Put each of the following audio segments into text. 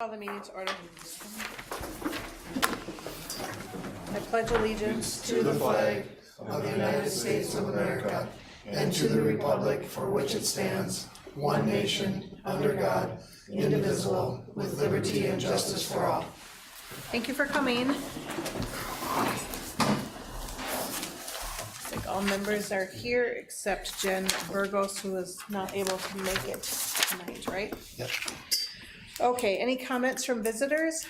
Call the meeting to order. I pledge allegiance To the flag of the United States of America and to the republic for which it stands, one nation, under God, indivisible, with liberty and justice for all. Thank you for coming. I think all members are here except Jen Burgos, who is not able to make it tonight, right? Yep. Okay, any comments from visitors?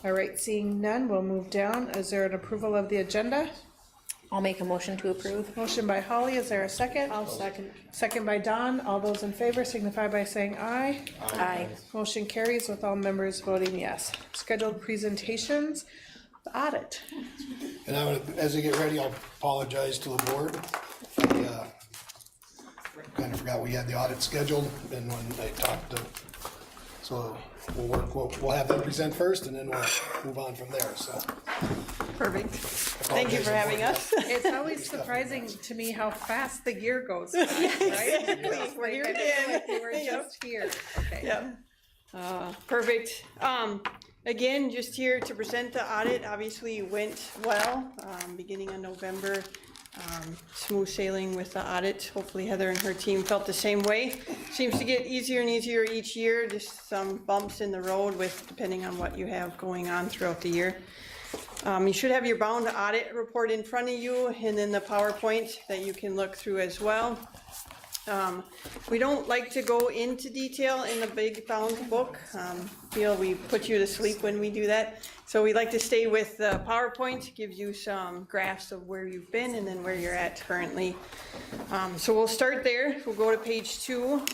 All right, seeing none, we'll move down. Is there an approval of the agenda? I'll make a motion to approve. Motion by Holly, is there a second? I'll second. Second by Don. All those in favor signify by saying aye. Aye. Motion carries with all members voting yes. Scheduled presentations, the audit. And I would, as I get ready, I'll apologize to the board. I kind of forgot we had the audit scheduled, and when I talked to, so we'll have them present first, and then we'll move on from there, so. Perfect. Thank you for having us. It's always surprising to me how fast the year goes by, right? We're here I feel again. like we were just here. Okay. Yep. Perfect. Again, just here to present the audit. Obviously it went well, beginning of November. Smooth sailing with the audit. Hopefully Heather and her team felt the same way. Seems to get easier and easier each year, just some bumps in the road with depending on what you have going on throughout the year. You should have your bound audit report in front of you and then the PowerPoint that you can look through as well. We don't like to go into detail in the big bound book. Feel we put you to sleep when we do that. So we like to stay with the PowerPoint, gives you some graphs of where you've been and then where you're at currently. So we'll start there. We'll go to page 2.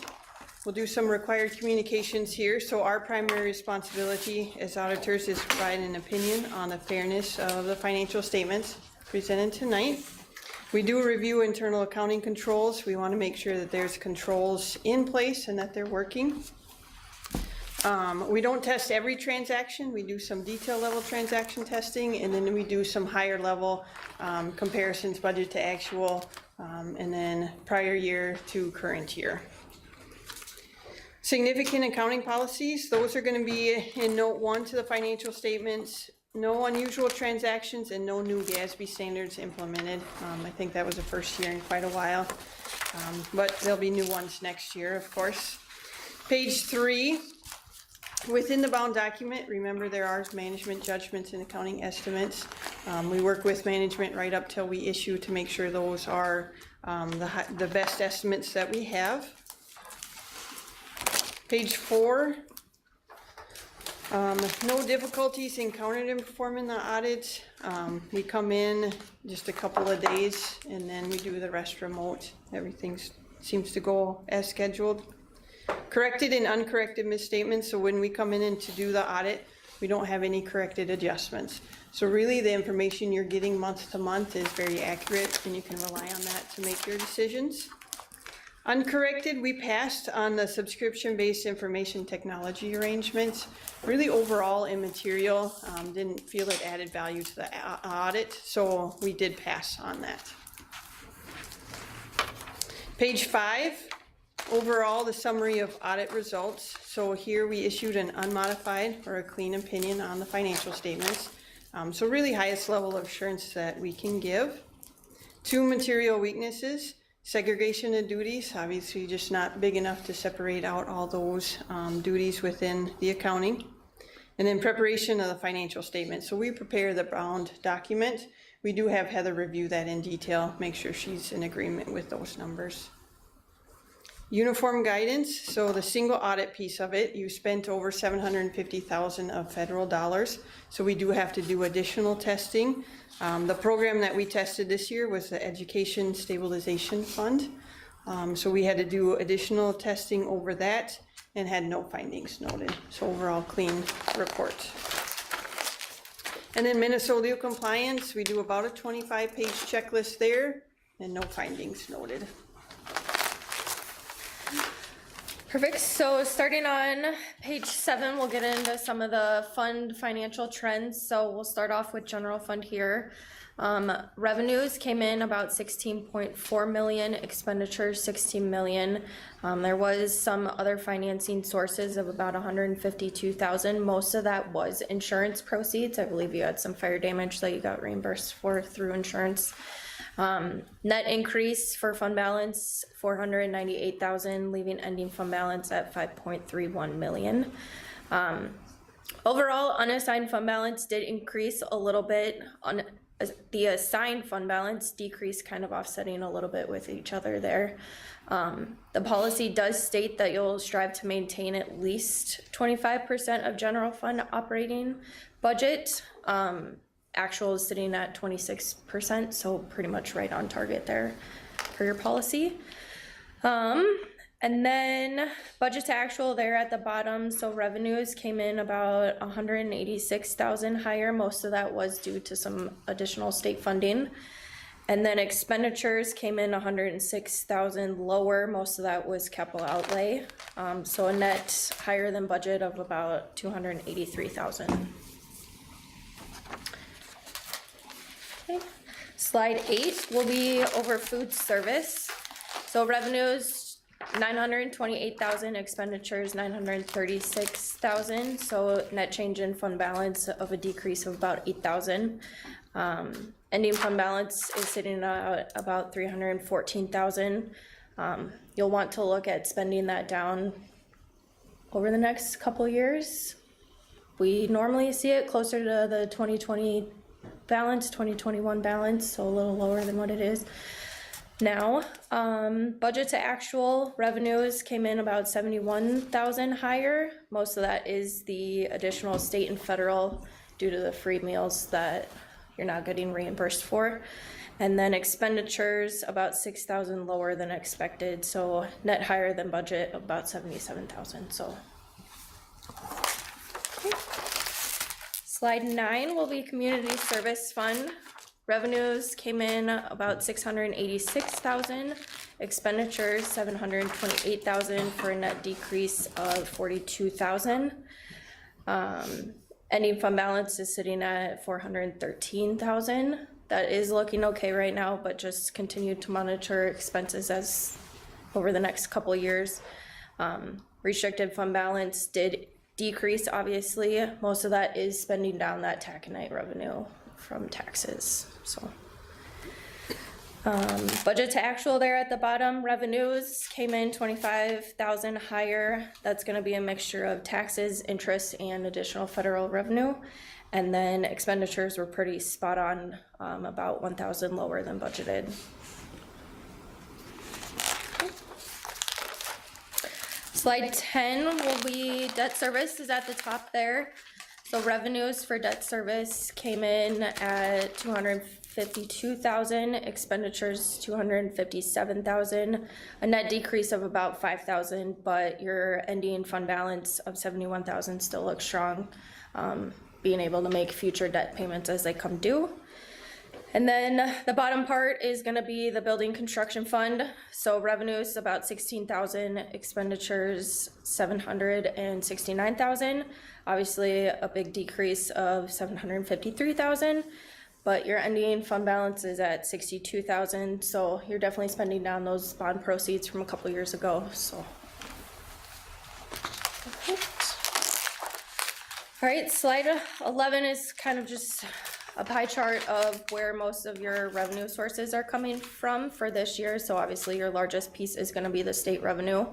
We'll do some required communications here. So our primary responsibility as auditors is to provide an opinion on the fairness of the financial statements presented tonight. We do review internal accounting controls. We want to make sure that there's controls in place and that they're working. We don't test every transaction. We do some detail level transaction testing, and then we do some higher level comparisons, budget to actual, and then prior year to current year. Significant accounting policies, those are going to be in note 1 to the financial statements. No unusual transactions and no new GASB standards implemented. I think that was the first year in quite a while, but there'll be new ones next year, of course. Page 3, within the bound document, remember there are management judgments and accounting estimates. We work with management right up till we issue to make sure those are the best estimates that we have. Page 4. No difficulties encountered in performing the audit. We come in just a couple of days and then we do the rest remote. Everything seems to go as scheduled. Corrected and uncorrected misstatements. So when we come in and to do the audit, we don't have any corrected adjustments. So really the information you're getting month to month is very accurate and you can rely on that to make your decisions. Uncorrected, we passed on the subscription-based information technology arrangements. Really overall immaterial, didn't feel it added value to the audit, so we did pass on that. Page 5, overall the summary of audit results. So here we issued an unmodified or a clean opinion on the financial statements. So really highest level of assurance that we can give. 2 material weaknesses. Segregation of duties, obviously just not big enough to separate out all those duties within the accounting. And then preparation of the financial statement. So we prepare the bound document. We do have Heather review that in detail, make sure she's in agreement with those numbers. Uniform guidance, so the single audit piece of it, you spent over $750,000 of federal dollars. So we do have to do additional testing. The program that we tested this year was the Education Stabilization Fund. So we had to do additional testing over that and had no findings noted. So overall clean report. And then Minnesota compliance, we do about a 25-page checklist there and no findings noted. Perfect. So starting on page 7, we'll get into some of the fund financial trends. So we'll start off with general fund here. Revenues came in about 16.4 million, expenditures 16 million. There was some other financing sources of about 152,000. Most of that was insurance proceeds. I believe you had some fire damage that you got reimbursed for through insurance. Net increase for fund balance 498,000, leaving ending fund balance at 5.31 million. Overall, unassigned fund balance did increase a little bit. On the assigned fund balance decreased, kind of offsetting a little bit with each other there. The policy does state that you'll strive to maintain at least 25% of general fund operating budget. Actual is sitting at 26%, so pretty much right on target there for your policy. And then budget to actual there at the bottom. So revenues came in about 186,000 higher. Most of that was due to some additional state funding. And then expenditures came in 106,000 lower. Most of that was capital outlay. So a net higher than budget of about 283,000. Okay. Slide 8 will be over food service. So revenues 928,000, expenditures 936,000. So net change in fund balance of a decrease of about 8,000. Ending fund balance is sitting at about 314,000. You'll want to look at spending that down over the next couple years. We normally see it closer to the 2020 balance, 2021 balance, so a little lower than what it is now. Budget to actual revenues came in about 71,000 higher. Most of that is the additional state and federal due to the free meals that you're not getting reimbursed for. And then expenditures about 6,000 lower than expected, so net higher than budget about 77,000. So okay. Slide 9 will be community service fund. Revenues came in about 686,000, expenditures 728,000 for a net decrease of 42,000. Ending fund balance is sitting at 413,000. That is looking okay right now, but just continue to monitor expenses as over the next couple of years. Restricted fund balance did decrease, obviously. Most of that is spending down that taconite revenue from taxes. So budget to actual there at the bottom. Revenues came in 25,000 higher. That's going to be a mixture of taxes, interest, and additional federal revenue. And then expenditures were pretty spot on, about 1,000 lower than budgeted. Okay. Slide 10 will be debt service is at the top there. So revenues for debt service came in at 252,000, expenditures 257,000, a net decrease of about 5,000, but your ending fund balance of 71,000 still looks strong, being able to make future debt payments as they come due. And then the bottom part is going to be the building construction fund. So revenues about 16,000, expenditures 769,000. Obviously a big decrease of 753,000, but your ending fund balance is at 62,000. So you're definitely spending down those bond proceeds from a couple years ago. So. All right, slide 11 is kind of just a pie chart of where most of your revenue sources are coming from for this year. So obviously your largest piece is going to be the state revenue.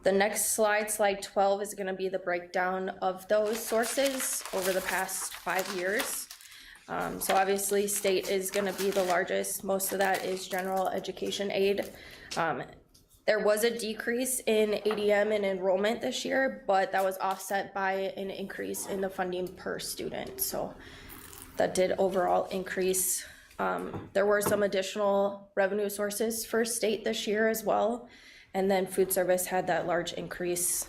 The next slide, slide 12, is going to be the breakdown of those sources over the past 5 years. So obviously state is going to be the largest. Most of that is general education aid. There was a decrease in ADM and enrollment this year, but that was offset by an increase in the funding per student. So that did overall increase. There were some additional revenue sources for state this year as well. And then food service had that large increase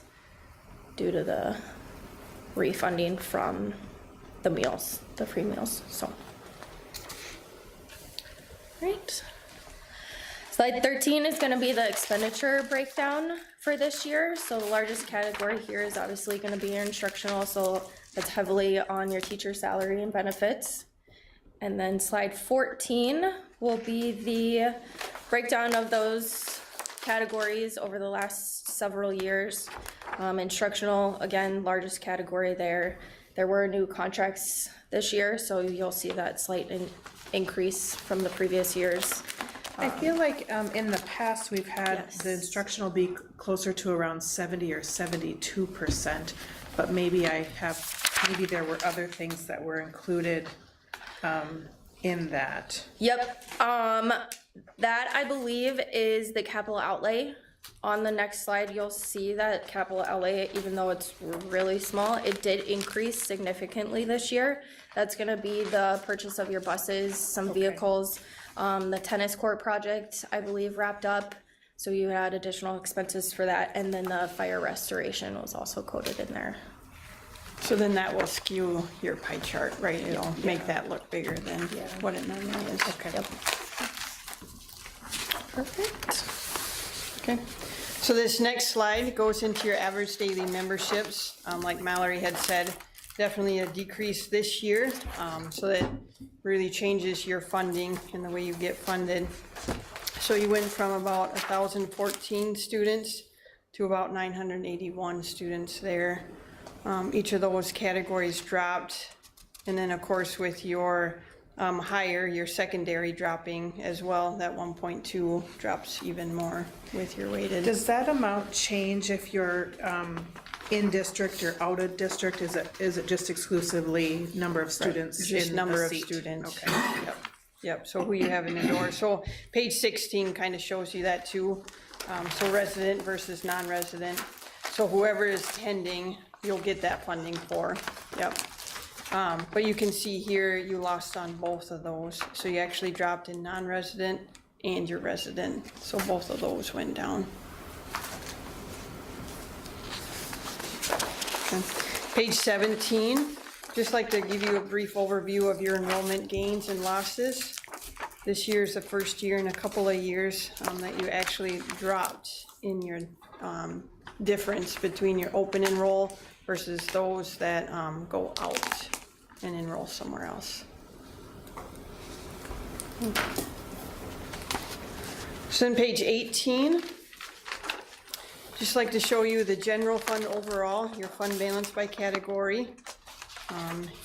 due to the refunding from the meals, the free meals. So, right. Slide 13 is gonna be the expenditure breakdown for this year. So the largest category here is obviously gonna be your instructional, so that's heavily on your teacher salary and benefits. And then slide 14 will be the breakdown of those categories over the last several years. Instructional, again, largest category there. There were new contracts this year, so you'll see that slight increase from the previous years. I feel like in the past, we've had Yes. the instructional be closer to around 70 or 72%, but maybe there were other things that were included in that. Yep, that I believe is the capital outlay. On the next slide, you'll see that capital outlay, even though it's really small, it did increase significantly this year. That's gonna be the purchase of your buses, some vehicles, the tennis court project, I believe, wrapped up. So you had additional expenses for that, and then the fire restoration was also coded in there. So then that will skew your pie chart, right? It'll make that look bigger than what it normally is. Okay. Yep. Perfect. Okay, so this next slide goes into your average daily memberships. Like Mallory had said, definitely a decrease this year. So that really changes your funding and the way you get funded. So you went from about 1,014 students to about 981 students there. Each of those categories dropped. And then of course with your higher, your secondary dropping as well, that 1.2 drops even more with your weighted. Does that amount change if you're in district or out of district? Is it just exclusively number of students Just in number a of seat? students. Okay. Yep. Yep, so who you have in the door. So page 16 kind of shows you that too. So resident versus non-resident. So whoever is attending, you'll get that funding for. Yep. But you can see here, you lost on both of those. So you actually dropped in non-resident and your resident. So both of those went down. Okay. Page 17, just like to give you a brief overview of your enrollment gains and losses. This year is the first year in a couple of years that you actually dropped in your difference between your open enroll versus those that go out and enroll somewhere else. So on page 18, just like to show you the general fund overall, your fund balance by category.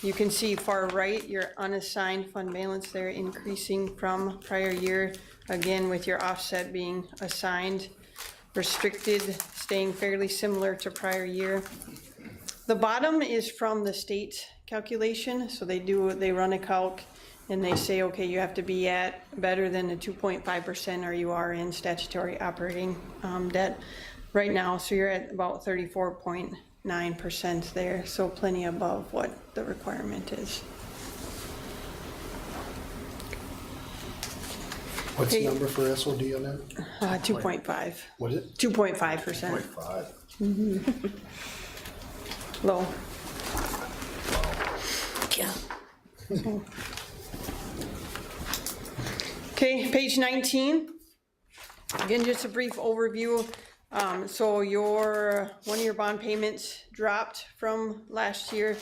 You can see far right, your unassigned fund balance there increasing from prior year, again with your offset being assigned, restricted staying fairly similar to prior year. The bottom is from the state calculation, so they run a calc and they say, okay, you have to be at better than the 2.5% or you are in statutory operating debt right now, so you're at about 34.9% there, so plenty above what the requirement is. What's the number for SOD on that? 2.5. What is it? 2.5%. 0.5. Low. Yeah. Okay, page 19. Again, just a brief overview. So one of your bond payments dropped from last year.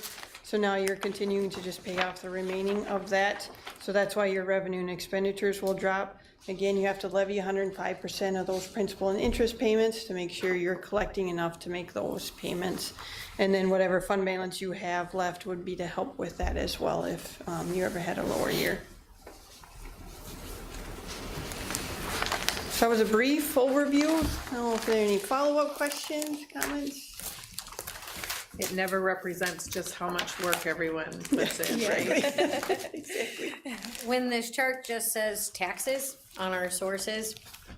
So now you're continuing to just pay off the remaining of that. So that's why your revenue and expenditures will drop. Again, you have to levy 105% of those principal and interest payments to make sure you're collecting enough to make those payments. And then whatever fund balance you have left would be to help with that as well if you ever had a lower year. So that was a brief overview. I don't know if there are any follow-up questions, comments? It never represents just how much work everyone puts in, right? When this chart just says taxes on our sources,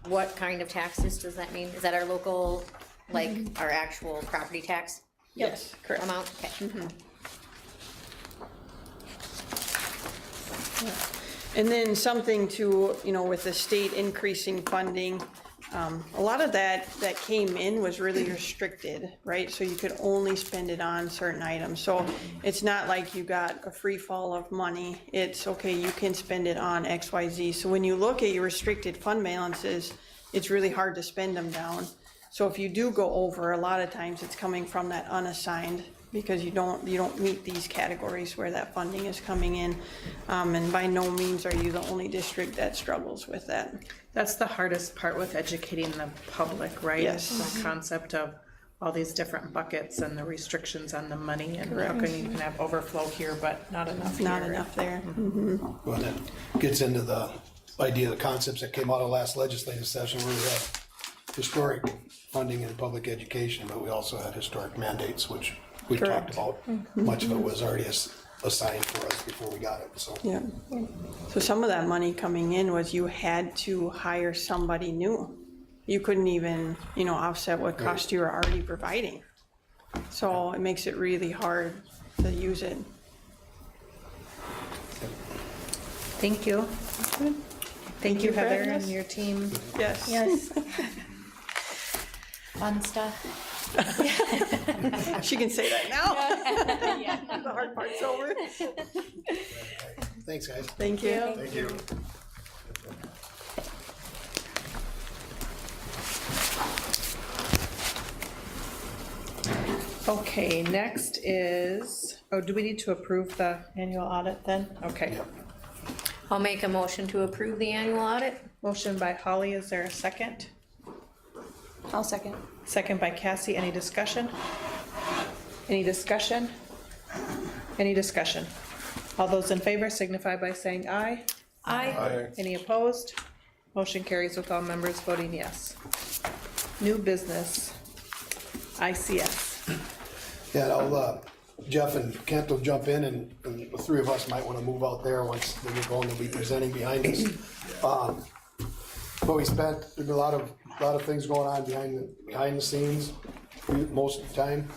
what kind of taxes does that mean? Is that our local, like our actual property tax Yes, correct. amount? Okay. And then something to, with the state increasing funding, a lot of that came in was really restricted, right? So you could only spend it on certain items. So it's not like you got a free fall of money. It's, okay, you can spend it on X, Y, Z. So when you look at your restricted fund balances, it's really hard to spend them down. So if you do go over, a lot of times it's coming from that unassigned, because you don't meet these categories where that funding is coming in. And by no means are you the only district that struggles with that. That's the hardest part with educating the public, right? Yes. Is the concept of all these different buckets and the restrictions on the money, and how can you can have overflow here, but not enough here. Not enough there. Well, that gets into the idea, the concepts that came out of last legislative session, where we had historic funding in public education, but we also had historic mandates, which we talked about. Much of it was already assigned for us before we got it, so. Yeah. So some of that money coming in was you had to hire somebody new. You couldn't even, offset what cost you were already providing. So it makes it really hard to use it. Thank you. Thank you, for Heather, having and us. your team. Yes. Yes. Fun stuff. She can say that now. The hard part's over. Thanks, guys. Thank you. Thank you. Okay, next is, do we need to approve the annual audit then? Okay. Yep. I'll make a motion to approve the annual audit. Motion by Holly, is there a second? I'll second. Second by Cassie, any discussion? Any discussion? Any discussion? All those in favor signify by saying aye. Aye. Any opposed? Motion carries with all members voting yes. New business, ICS. Yeah, and I'll, Jeff and Kent will jump in, and the three of us might wanna move out there once they get going, they'll be presenting behind us. But we spent, there's a lot of things going on behind the scenes most of the time.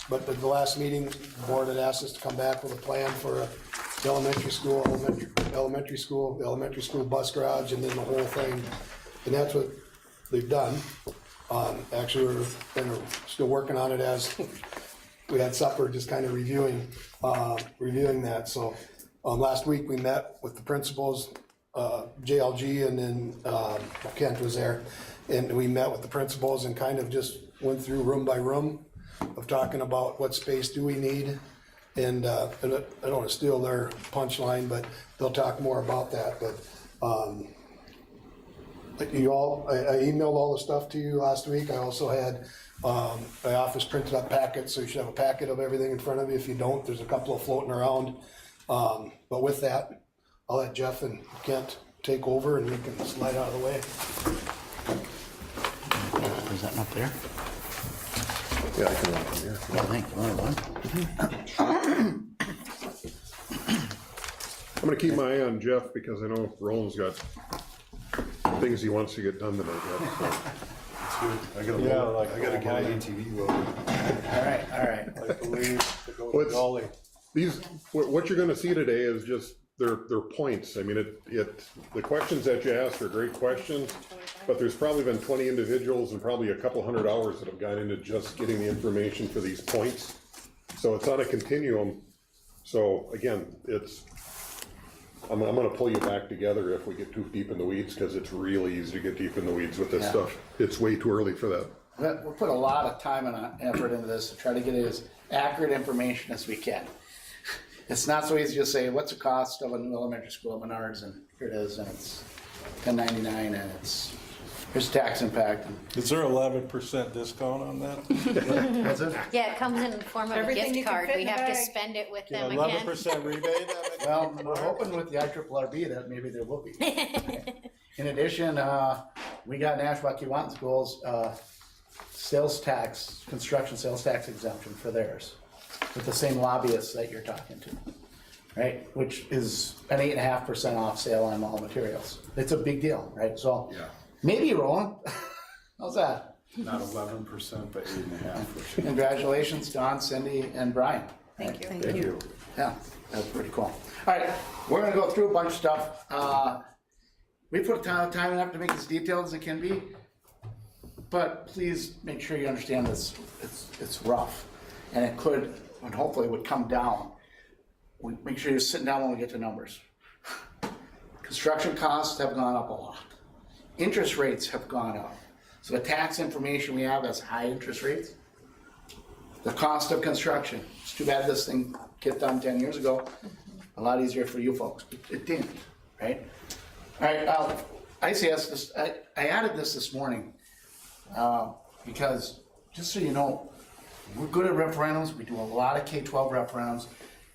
But at the last meeting, the board had asked us to come back with a plan for the elementary school bus garage, and then the whole thing. And that's what they've done. Actually, we're still working on it as we had supper, just kind of reviewing that. So, last week we met with the principals, JLG, and then, Kent was there. And we met with the principals and kind of just went through room by room of talking about what space do we need. And I don't want to steal their punchline, but they'll talk more about that. But, I emailed all the stuff to you last week. I also had, my office printed up packets, so you should have a packet of everything in front of you. If you don't, there's a couple of floating around. But with that, I'll let Jeff and Kent take over, and we can slide out of the way. Presenting up there? Yeah, I can run from here. Oh, thank you. I'm gonna keep my eye on Jeff because I know Roland's got things he wants to get done tonight. I gotta get an ATV load. All right. I believe to go to Dolly. What you're gonna see today is just their points. I mean, the questions that you asked are great questions, but there's probably been 20 individuals and probably a couple hundred hours that have gone into just getting the information for these points. So it's on a continuum. So again, I'm gonna pull you back together if we get too deep in the weeds, because it's really easy to get deep in the weeds with this stuff. It's way too early for that. We'll put a lot of time and effort into this to try to get as accurate information as we can. It's not so easy to say, what's the cost of a new elementary school at Menards, and here it is, and it's $10.99, and here's tax impact. Is there 11% discount on that? What's it? Yeah, it comes in the form of a Everything you gift can card. fit We in the have to bag. spend it with Get them again. 11% rebate? Well, we're hoping with the IRRB that maybe there will be. In addition, we got Nashwauk-Kewanee Schools, sales tax, construction sales tax exemption for theirs, with the same lobbyists that you're talking to, right? Which is an 8.5% off sale on all materials. It's a big deal, right? So maybe, Roland, how's that? Not 11%, but 8.5%. Congratulations, Don, Cindy, and Brian. Thank you. Thank you. Yeah, that's pretty cool. All right, we're gonna go through a bunch of stuff. we put a ton of time and effort to make it as detailed as it can be, but please make sure you understand this, it's rough, and it could, and hopefully would come down. Make sure you're sitting down when we get to numbers. Construction costs have gone up a lot. Interest rates have gone up. So the tax information we have has high interest rates. The cost of construction, it's too bad this thing get done 10 years ago. A lot easier for you folks. It didn't, right? All right, ICS, I added this morning because, just so you know, we're good at referendums. We do a lot of K-12 referendums.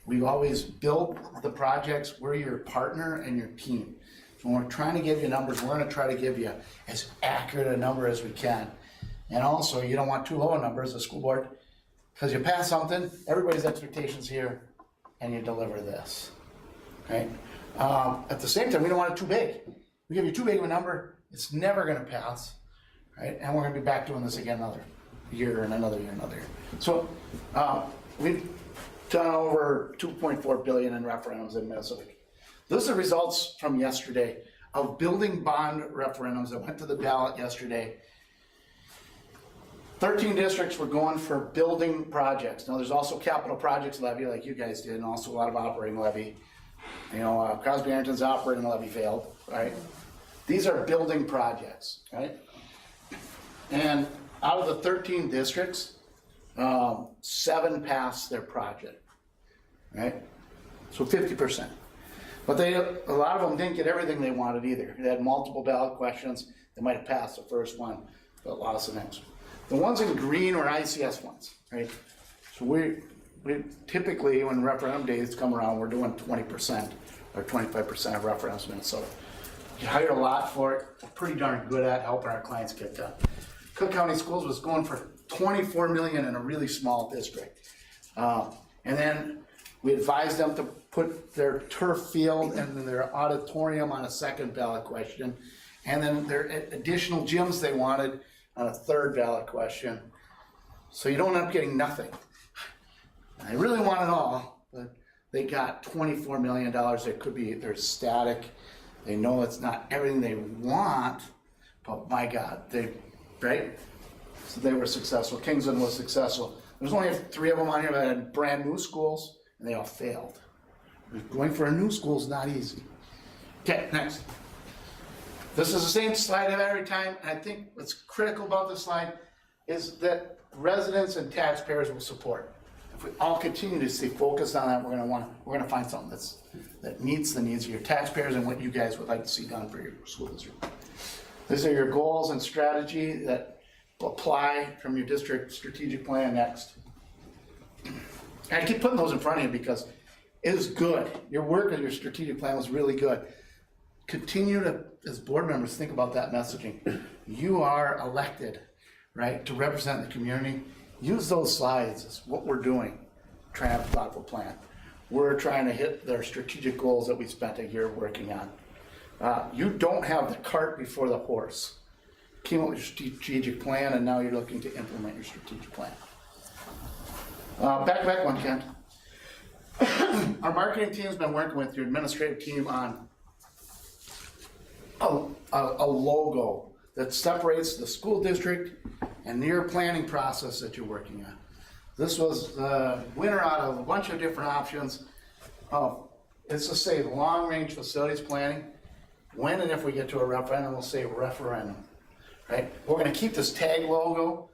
We always build the projects. We're your partner and your team. So when we're trying to give you numbers, we're gonna try to give you as accurate a number as we can. And also, you don't want too low a number as a school board, because you pass something, everybody's expectations here, and you deliver this, right? At the same time, we don't want it too big. We give you too big of a number, it's never gonna pass, right? And we're gonna be back doing this again another year and another year and another year. So we've done over 2.4 billion in referendums in Minnesota. Those are results from yesterday of building bond referendums that went to the ballot yesterday. 13 districts were going for building projects. Now there's also capital projects levy like you guys did, and also a lot of operating levy. You know, Crosby Arrington's operating levy failed, right? These are building projects, right? And out of the 13 districts, 7 passed their project, right? So 50%. But a lot of them didn't get everything they wanted either. They had multiple ballot questions. They might have passed the first one, but lost the next one. The ones in green were ICS ones, right? So we typically, when referendum days come around, we're doing 20% or 25% of referendums in Minnesota. You hire a lot for it. We're pretty darn good at helping our clients get done. Cook County Schools was going for 24 million in a really small district. And then we advised them to put their turf field and their auditorium on a second ballot question. And then their additional gyms they wanted on a third ballot question. So you don't end up getting nothing. I really want it all, but they got $24 million. It could be, they're static. They know it's not everything they want, but my God, right? So they were successful. Kingsland was successful. There's only 3 of them on here that had brand new schools, and they all failed. Going for a new school is not easy. Okay, next. This is the same slide every time, and I think what's critical about this slide is that residents and taxpayers will support. If we all continue to stay focused on that, we're gonna find something that meets the needs of your taxpayers and what you guys would like to see done for your school district. These are your goals and strategy that apply from your district strategic plan next. And I keep putting those in front of you because it is good. Your work and your strategic plan was really good. Continue to, as board members, think about that messaging. You are elected, right, to represent the community. Use those slides as what we're doing, trying to have a thoughtful plan. We're trying to hit their strategic goals that we spent a year working on. You don't have the cart before the horse. Came up with your strategic plan, and now you're looking to implement your strategic plan. Back one, Kent. Our marketing team's been working with your administrative team on a logo that separates the school district and your planning process that you're working on. This was the winner out of a bunch of different options. It's to say long-range facilities planning. When and if we get to a referendum, we'll say referendum, right? We're gonna keep this tag logo.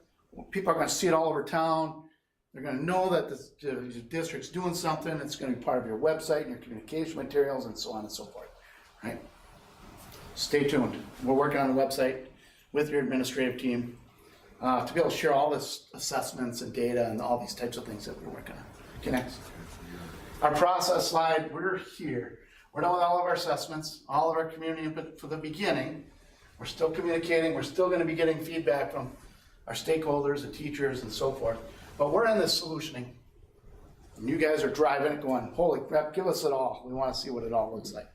People are gonna see it all over town. They're gonna know that the district's doing something. It's gonna be part of your website and your communication materials and so on and so forth, right? Stay tuned. We're working on a website with your administrative team to be able to share all this assessments and data and all these types of things that we're working on. Okay, next. Our process slide, we're here. We're done with all of our assessments, all of our community input for the beginning. We're still communicating. We're still going to be getting feedback from our stakeholders and teachers and so forth. But we're in this solutioning. And you guys are driving it going, holy crap, give us it all. We want to see what it all looks like.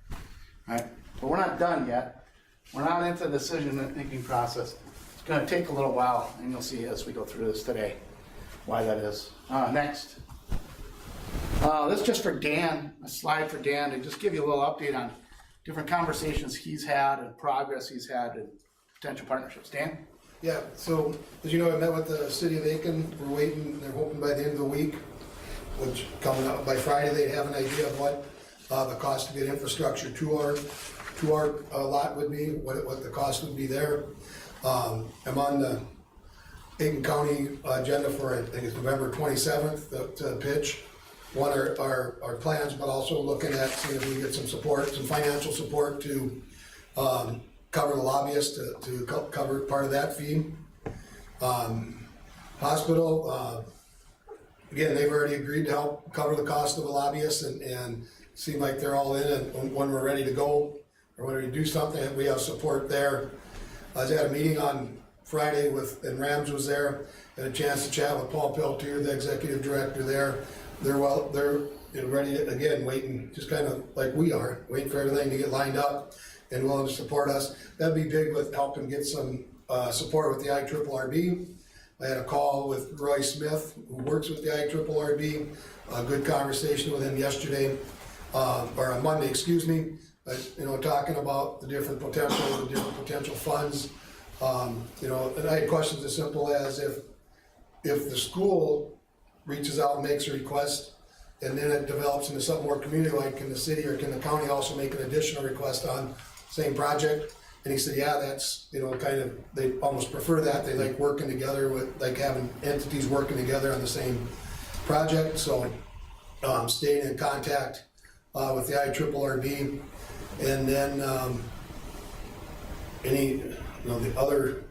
All right? But we're not done yet. We're not into the decision-making process. It's going to take a little while, and you'll see as we go through this today why that is. Next. This is just for Dan, a slide for Dan to just give you a little update on different conversations he's had and progress he's had and potential partnerships. Dan? Yeah, so, as you know, I met with the city of Aiken, we're waiting, they're hoping by the end of the week, which coming up by Friday, they'd have an idea of what, the cost to get infrastructure to our lot would be, what the cost would be there. I'm on the Aiken County agenda for, I think it's November 27th, to pitch one of our plans, but also looking at seeing if we can get some support, some financial support to, cover the lobbyists, to cover part of that fee. Hospital, again, they've already agreed to help cover the cost of the lobbyists and seem like they're all in, and when we're ready to go, or when we do something, we have support there. I was at a meeting on Friday and Rams was there, had a chance to chat with Paul Peltier, the executive director there. They're ready, again, waiting, just kind of like we are, waiting for everything to get lined up and willing to support us. That'd be big with helping get some support with the IRRB. I had a call with Roy Smith, who works with the IRRB, a good conversation with him yesterday, or on Monday, excuse me, talking about the different potential funds. And I had questions as simple as if the school reaches out and makes a request, and then it develops into something more community-like, can the city or can the county also make an additional request on same project? And he said, yeah, that's, they almost prefer that. They like working together with, like having entities working together on the same project. So staying in contact with the IRRB. And then the other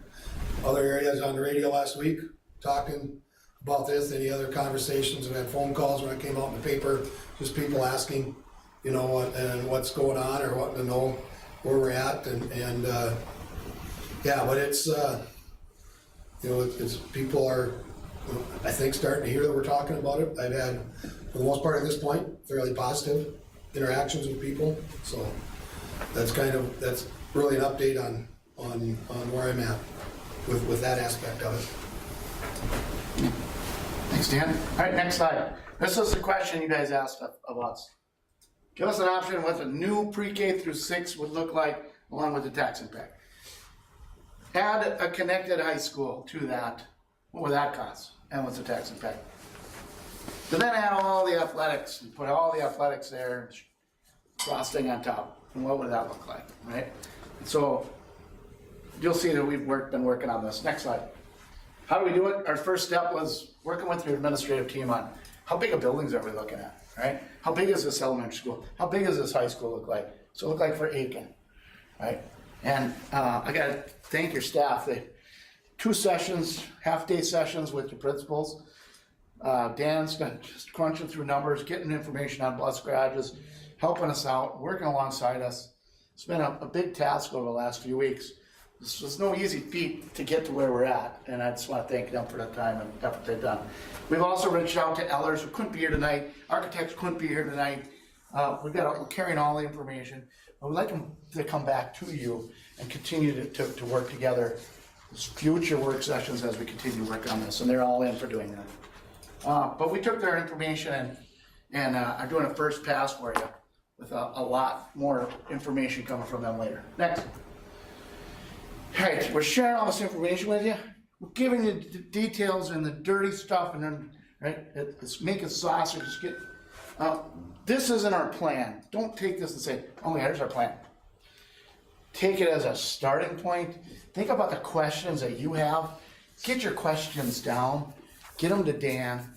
areas on the radio last week, talking about this, any other conversations. I've had phone calls when I came out in the paper, just people asking, and what's going on or wanting to know where we're at, and but it's it's people are, I think, starting to hear that we're talking about it. I've had, for the most part at this point, fairly positive interactions with people, so that's really an update on where I'm at with that aspect of it. Thanks, Dan. All right, next slide. This is the question you guys asked of us. Give us an option what the new pre-K through 6 would look like along with the tax impact. Add a connected high school to that. What would that cost? And what's the tax impact? But then add all the athletics, and put all the athletics there, frosting on top. And what would that look like, right? So you'll see that we've been working on this. Next slide. How do we do it? Our first step was working with your administrative team on how big of buildings are we looking at, right? How big is this elementary school? How big does this high school look like? So it look like for Aiken, right? And I gotta thank your staff. 2 sessions, half-day sessions with your principals. Dan's been just crunching through numbers, getting information on bus garages, helping us out, working alongside us. It's been a big task over the last few weeks. This was no easy feat to get to where we're at, and I just want to thank them for the time and effort they've done. We've also reached out to Ellers, who couldn't be here tonight. Architects couldn't be here tonight. We're carrying all the information. But we'd like them to come back to you and continue to work together. There's future work sessions as we continue to work on this, and they're all in for doing that. But we took their information and are doing a first pass for you with a lot more information coming from them later. Next. All right, we're sharing all this information with you. We're giving you the details and the dirty stuff, and then, right, it's making sausage. This isn't our plan. Don't take this and say, oh, here's our plan. Take it as a starting point. Think about the questions that you have. Get your questions down. Get them to Dan.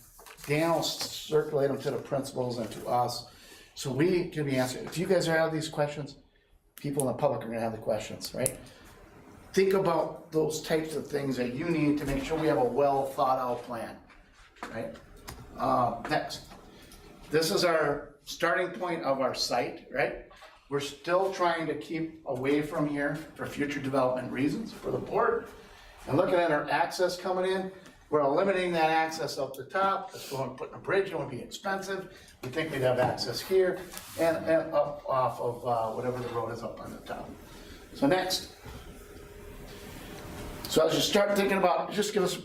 Dan will circulate them to the principals and to us, so we can be answering. If you guys have these questions, people in the public are going to have the questions, right? Think about those types of things that you need to make sure we have a well thought out plan, right? Next. This is our starting point of our site, right? We're still trying to keep away from here for future development reasons for the board. And looking at our access coming in, we're eliminating that access up the top. Let's go and put in a bridge. It would be expensive. We think we'd have access here and up off of whatever the road is up on the top. So next. So as you start thinking about, just give us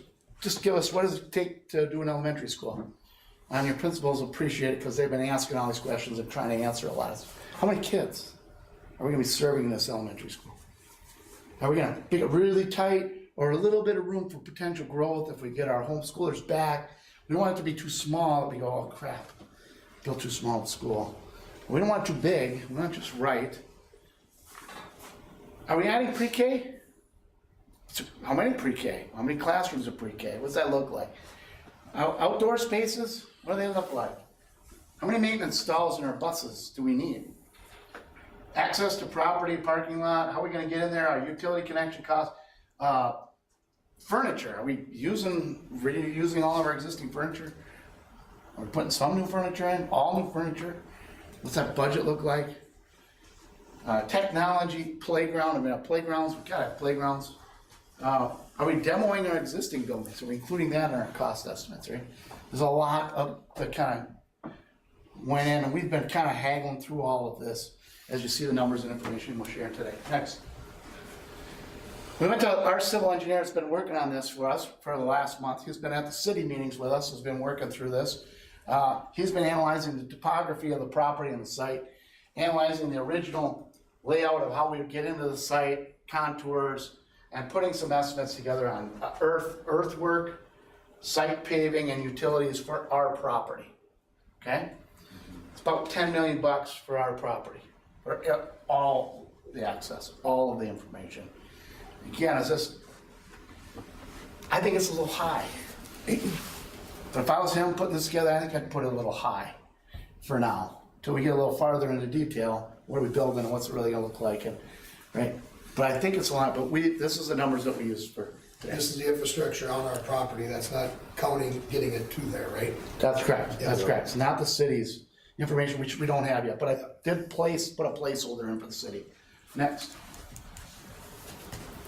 what does it take to do an elementary school? And your principals appreciate it because they've been asking all these questions and trying to answer a lot. How many kids? are we gonna be serving in this elementary school? Are we gonna make it really tight or a little bit of room for potential growth if we get our homeschoolers back? We don't want it to be too small, we go, oh crap, built too small of a school. We don't want it too big, we want it just right. Are we adding pre-K? How many pre-K? How many classrooms are pre-K? What's that look like? Outdoor spaces, what do they look like? How many maintenance stalls in our buses do we need? Access to property, parking lot, how are we gonna get in there, our utility connection costs? Furniture, are we reusing all of our existing furniture? Are we putting some new furniture in, all new furniture? What's that budget look like? Technology, playground, playgrounds, we gotta have playgrounds. Are we demoing our existing buildings? Are we including that in our cost estimates, right? There's a lot of that kind of went in, and we've been kind of haggling through all of this as you see the numbers and information we'll share today. Next. We went to our civil engineer that's been working on this for us for the last month. He's been at the city meetings with us, has been working through this. He's been analyzing the topography of the property and the site, analyzing the original layout of how we would get into the site, contours, and putting some estimates together on earthwork, site paving, and utilities for our property, okay? It's about 10 million bucks for our property, for all the access, all of the information. Again, I think it's a little high. But if I was him putting this together, I think I'd put it a little high for now, till we get a little farther into detail. What are we building and what's it really gonna look like, and right? But I think it's a lot, but this is the numbers that we use for today. This is the infrastructure on our property, that's not counting getting it to there, right? That's correct, that's correct. It's not the city's information, which we don't have yet, but I did put a placeholder in for the city. Next.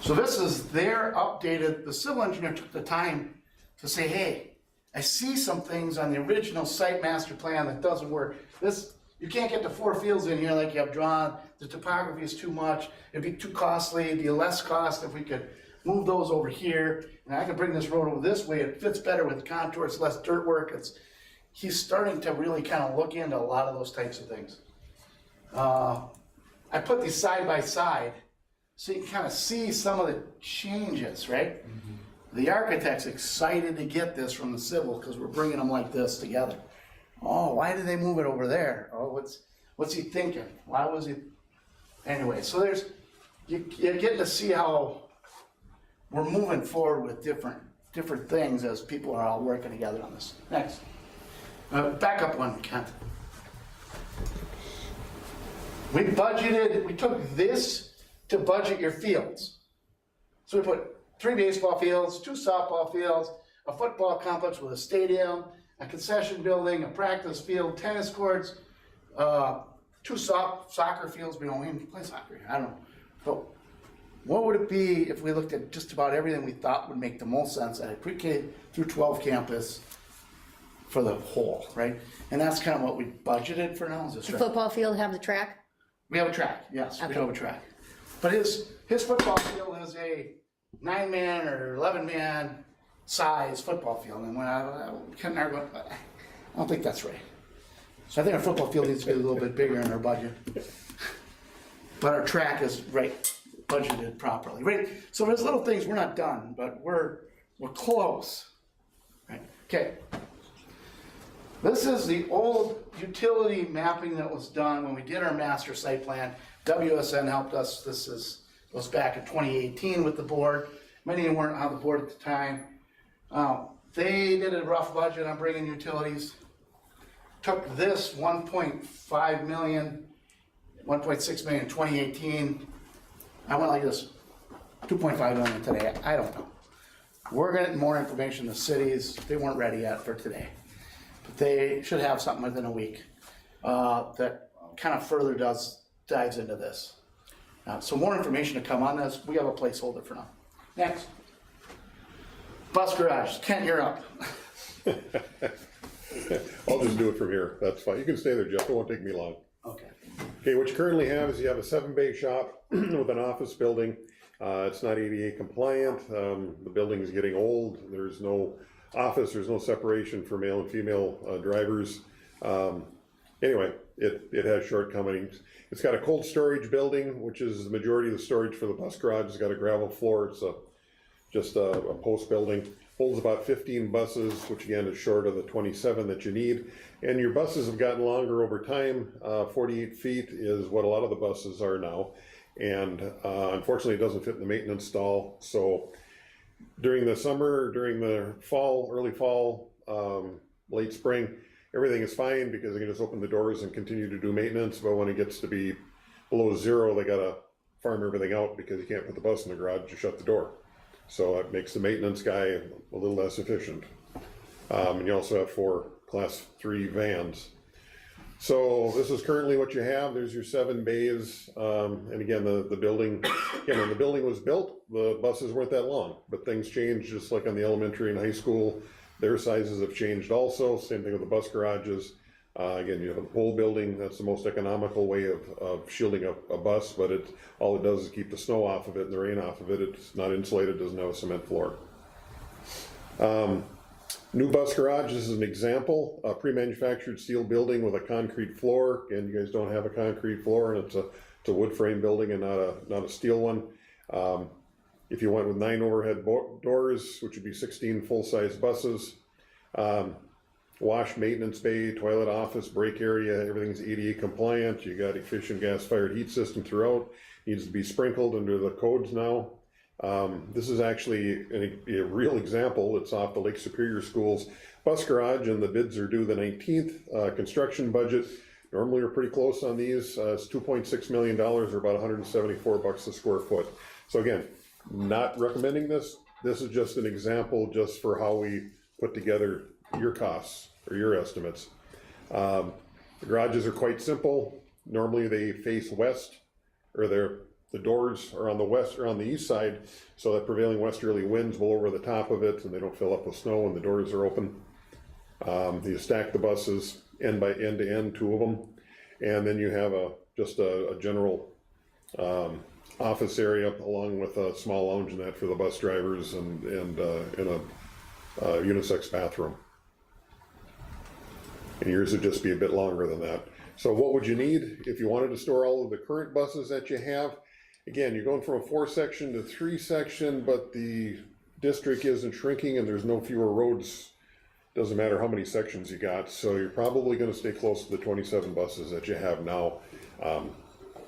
So this is their updated, the civil engineer took the time to say, hey, I see some things on the original site master plan that doesn't work. You can't get the 4 fields in here like you have drawn. The topography is too much. It'd be too costly. It'd be less cost if we could move those over here. And I could bring this road over this way. It fits better with the contour. It's less dirt work. He's starting to really kind of look into a lot of those types of things. I put these side by side so you can kind of see some of the changes, right? Mm-hmm. The architect's excited to get this from the civil because we're bringing them like this together. Oh, why did they move it over there? Oh, what's he thinking? Why was he? Anyway, so you're getting to see how we're moving forward with different things as people are all working together on this. Next. Back up one, Kent. We took this to budget your fields. So we put 3 baseball fields, 2 softball fields, a football complex with a stadium, a concession building, a practice field, tennis courts, 2 soccer fields. We don't even play soccer here, I don't know. But what would it be if we looked at just about everything we thought would make the most sense at a pre-K through 12 campus for the whole, right? And that's kind of what we budgeted for now. Is this The right? football field have the track? We have a track, yes, we Okay. do have a track. But his football field is a 9-man or 11-man size football field. And when I don't think that's right. So I think our football field needs to be a little bit bigger in our budget. But our track is budgeted properly, right? So there's little things, we're not done, but we're close, right? Okay. This is the old utility mapping that was done when we did our master site plan. WSN helped us. Goes back in 2018 with the board. Many of you weren't on the board at the time. They did a rough budget on bringing utilities. Took this 1.5 million, 1.6 million in 2018. I went like this, 2.5 million today. I don't know. We're getting more information. The cities, they weren't ready yet for today. But they should have something within a week that kind of further dives into this. So more information to come on this. We have a placeholder for now. Next. Bus garage. Kent, you're up. I'll just do it from here. That's fine. You can stay there, Jeff. It won't take me long. Okay. Okay, what you currently have is you have a 7-bay shop with an office building. It's not ADA compliant. The building is getting old. There's no office. There's no separation for male and female drivers. anyway, it has shortcomings. It's got a cold storage building, which is the majority of the storage for the bus garage. It's got a gravel floor. It's just a post building. Holds about 15 buses, which again is short of the 27 that you need. And your buses have gotten longer over time. 48 feet is what a lot of the buses are now. And unfortunately, it doesn't fit in the maintenance stall. So during the summer, during the fall, early fall, late spring, everything is fine because they can just open the doors and continue to do maintenance. But when it gets to be below zero, they gotta farm everything out because you can't put the bus in the garage to shut the door. So it makes the maintenance guy a little less efficient. And you also have 4 class 3 vans. So this is currently what you have. There's your 7 bays. And again, the building, again, when the building was built, the buses weren't that long, but things changed just like on the elementary and high school. Their sizes have changed also. Same thing with the bus garages. Again, you have a pole building. That's the most economical way of shielding a bus, but all it does is keep the snow off of it and the rain off of it. It's not insulated, doesn't have a cement floor. New bus garage, this is an example, a pre-manufactured steel building with a concrete floor. Again, you guys don't have a concrete floor, and it's a wood frame building and not a steel one. If you went with 9 overhead doors, which would be 16 full-size buses, wash, maintenance bay, toilet, office, break area, everything's ADA compliant. You got efficient gas-fired heat system throughout. Needs to be sprinkled under the codes now. This is actually a real example. It's off the Lake Superior Schools bus garage, and the bids are due the 19th. Construction budget, normally we're pretty close on these. It's $2.6 million, or about $174 a square foot. So again, not recommending this. This is just an example just for how we put together your costs or your estimates. The garages are quite simple. Normally they face west, or the doors are on the west or on the east side, so that prevailing westerly winds will over the top of it and they don't fill up with snow when the doors are open. You stack the buses end by end to end, 2 of them, and then you have just a general office area along with a small loungeette for the bus drivers and a unisex bathroom. And yours would just be a bit longer than that. So what would you need if you wanted to store all of the current buses that you have? Again, you're going from a 4-section to 3-section, but the district isn't shrinking and there's no fewer roads. Doesn't matter how many sections you got. So you're probably going to stay close to the 27 buses that you have now.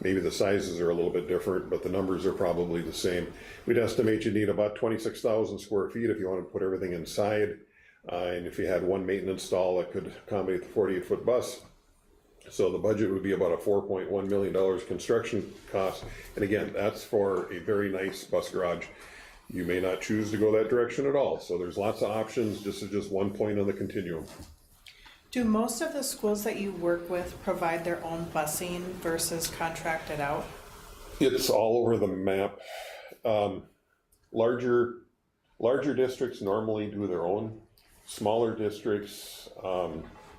Maybe the sizes are a little bit different, but the numbers are probably the same. We'd estimate you need about 26,000 square feet if you want to put everything inside. And if you had 1 maintenance stall that could accommodate the 48-foot bus. So the budget would be about a $4.1 million construction cost. And again, that's for a very nice bus garage. You may not choose to go that direction at all. So there's lots of options. This is just one point on the continuum. Do most of the schools that you work with provide their own busing versus contracted out? It's all over the map. Larger districts normally do their own. Smaller districts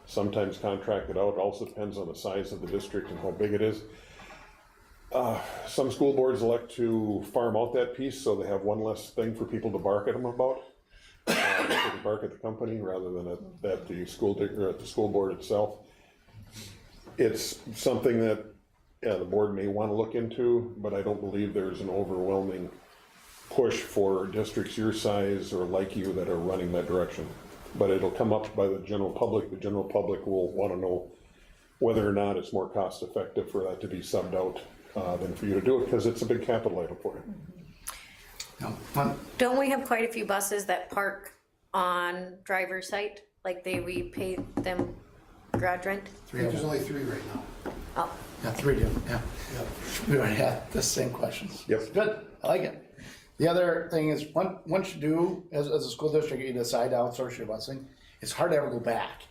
sometimes contract it out. It also depends on the size of the district and how big it is. Some school boards elect to farm out that piece so they have one less thing for people to bark at them about. They can bark at the company rather than at the school board itself. It's something that the board may want to look into, but I don't believe there's an overwhelming push for districts your size or like you that are running that direction. But it'll come up by the general public. The general public will want to know whether or not it's more cost effective for that to be subbed out than for you to do it, because it's a big capital item for you. Don't we have quite a few buses that park on driver's site? Like we pay them garage rent? There's only 3 right now. Oh, Yeah, 3 do, yeah. We already had the same questions. Yep. Good, I like it. The other thing is, once you do, as a school district, you decide to outsource your busing, it's hard to ever go back.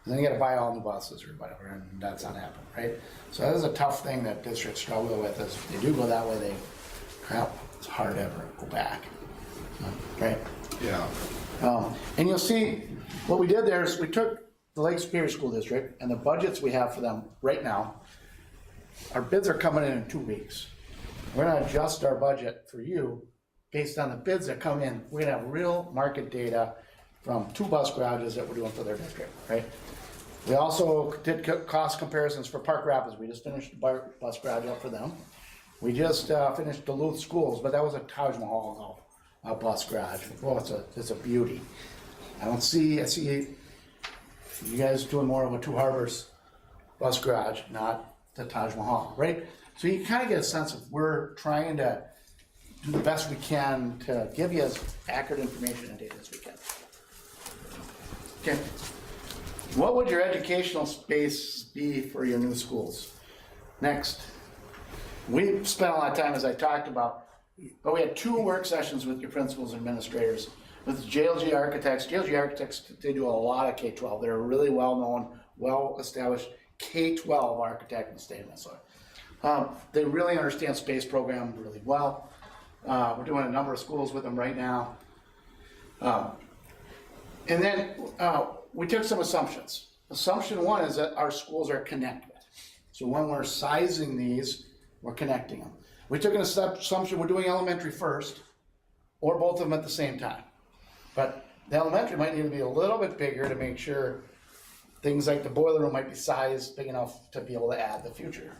And then you gotta buy all new buses or whatever, and that's not happening, right? So that is a tough thing that districts struggle with, is if they do go that way, it's hard to ever go back, right? Yeah. And you'll see, what we did there is we took the Lake Superior School District and the budgets we have for them right now. Our bids are coming in 2 weeks. We're gonna adjust our budget for you based on the bids that come in. We're gonna have real market data from 2 bus garages that we're doing for their district, right? We also did cost comparisons for Park Rapids. We just finished the bus garage up for them. We just finished Duluth Schools, but that was a Taj Mahal though, a bus garage. Well, it's a beauty. I see you guys doing more of a Two Harbors bus garage, not the Taj Mahal, right? So you kind of get a sense of we're trying to do the best we can to give you as accurate information and data as we can. Okay. What would your educational space be for your new schools? Next. We spent a lot of time, as I talked about, but we had 2 work sessions with your principals and administrators, with JLG Architects. JLG Architects, they do a lot of K-12. They're a really well-known, well-established K-12 architect in the state of Minnesota. They really understand space program really well. We're doing a number of schools with them right now. And then we took some assumptions. Assumption 1 is that our schools are connected. So when we're sizing these, we're connecting them. We took an assumption we're doing elementary first, or both of them at the same time. But the elementary might need to be a little bit bigger to make sure things like the boiler room might be sized big enough to be able to add the future.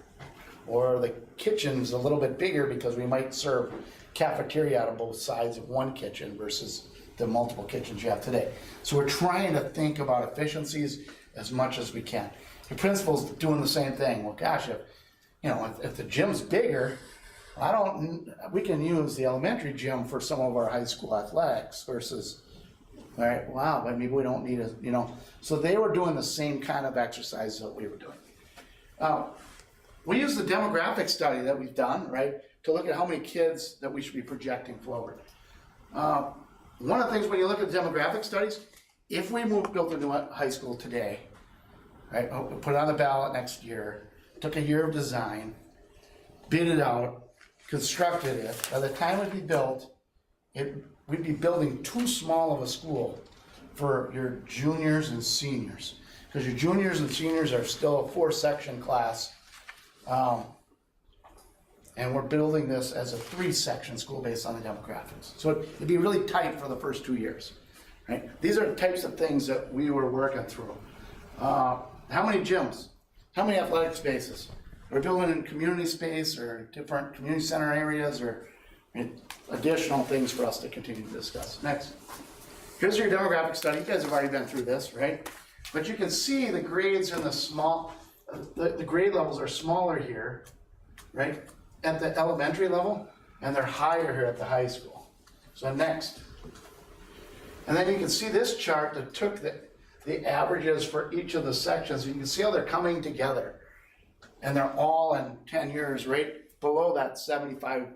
Or the kitchen's a little bit bigger because we might serve cafeteria out of both sides of one kitchen versus the multiple kitchens you have today. So we're trying to think about efficiencies as much as we can. The principal's doing the same thing. Well, gosh, if the gym's bigger, we can use the elementary gym for some of our high school athletics versus, all right, wow, but maybe we don't need so they were doing the same kind of exercise that we were doing. We use the demographic study that we've done, right, to look at how many kids that we should be projecting forward. One of the things when you look at demographic studies, if we built a new high school today, right, put it on the ballot next year, took a year of design, bid it out, constructed it, by the time it'd be built, we'd be building too small of a school for your juniors and seniors. Because your juniors and seniors are still a 4-section class. And we're building this as a 3-section school based on the demographics. So it'd be really tight for the first 2 years, right? These are the types of things that we were working through. How many gyms? How many athletic spaces? We're building in community space or different community center areas or additional things for us to continue to discuss. Next. Here's your demographic study. You guys have already been through this, right? But you can see the grades in the grade levels are smaller here, right? At the elementary level, and they're higher here at the high school. So next. And then you can see this chart that took the averages for each of the sections. You can see how they're coming together. And they're all in 10 years, right below that 75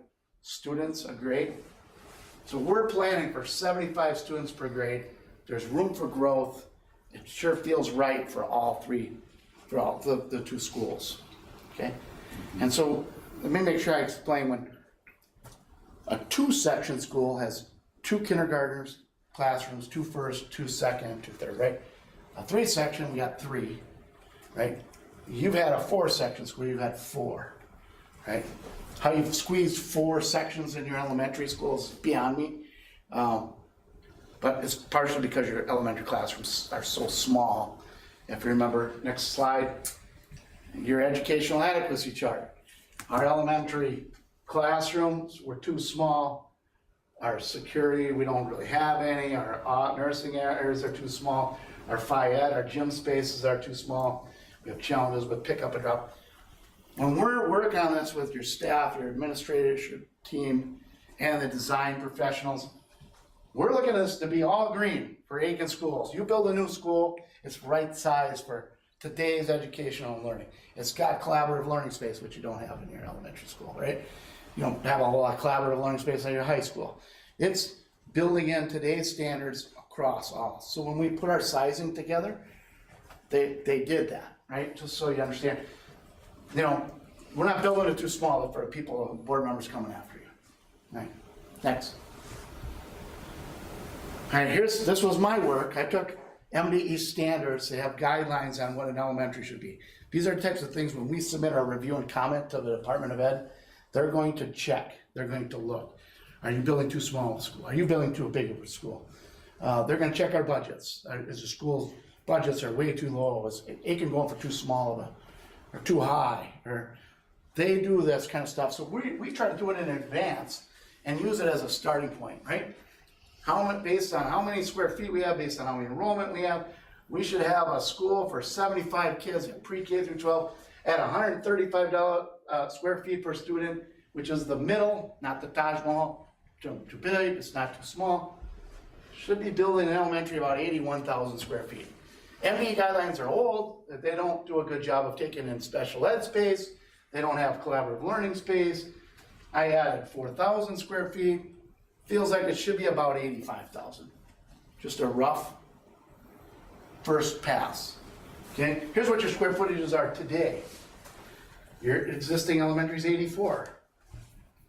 students a grade. So we're planning for 75 students per grade. There's room for growth. It sure feels right for all the 2 schools, okay? And so let me make sure I explain when a 2-section school has 2 kindergartners, classrooms, 2 first, 2 second, 2 third, right? A 3-section, we got 3, right? You've had a 4-section school, you've had 4, right? How you've squeezed 4 sections in your elementary school is beyond me. But it's partially because your elementary classrooms are so small. If you remember, next slide, your educational adequacy chart. Our elementary classrooms were too small. Our security, we don't really have any. Our nursing areas are too small. Our phy-ed, our gym spaces are too small. We have challenges with pick up and drop. When we're working on this with your staff, your administration team, and the design professionals, we're looking at this to be all green for Aiken schools. You build a new school, it's right size for today's educational and learning. It's got collaborative learning space, which you don't have in your elementary school, right? You don't have a whole lot of collaborative learning space in your high school. It's building in today's standards across all. So when we put our sizing together, they did that, right? Just so you understand. We're not building it too small for people, board members coming after you. Right? Next. All right, this was my work. I took MDE standards. They have guidelines on what an elementary should be. These are the types of things when we submit our review and comment to the Department of Ed, they're going to check. They're going to look. Are you building too small of a school? Are you building too big of a school? They're going to check our budgets. Is the school's budgets are way too low, is Aiken going for too small of a, or too high, or they do this kind of stuff. So we try to do it in advance and use it as a starting point, right? Based on how many square feet we have, based on how many enrollment we have, we should have a school for 75 kids in pre-K through 12 at $135 square feet per student, which is the middle, not the Taj Mahal. Too big, it's not too small. Should be building an elementary about 81,000 square feet. MBE guidelines are old, that they don't do a good job of taking in special ed space. They don't have collaborative learning space. I added 4,000 square feet. Feels like it should be about 85,000. Just a rough first pass. Okay, here's what your square footages are today. Your existing elementary is 84.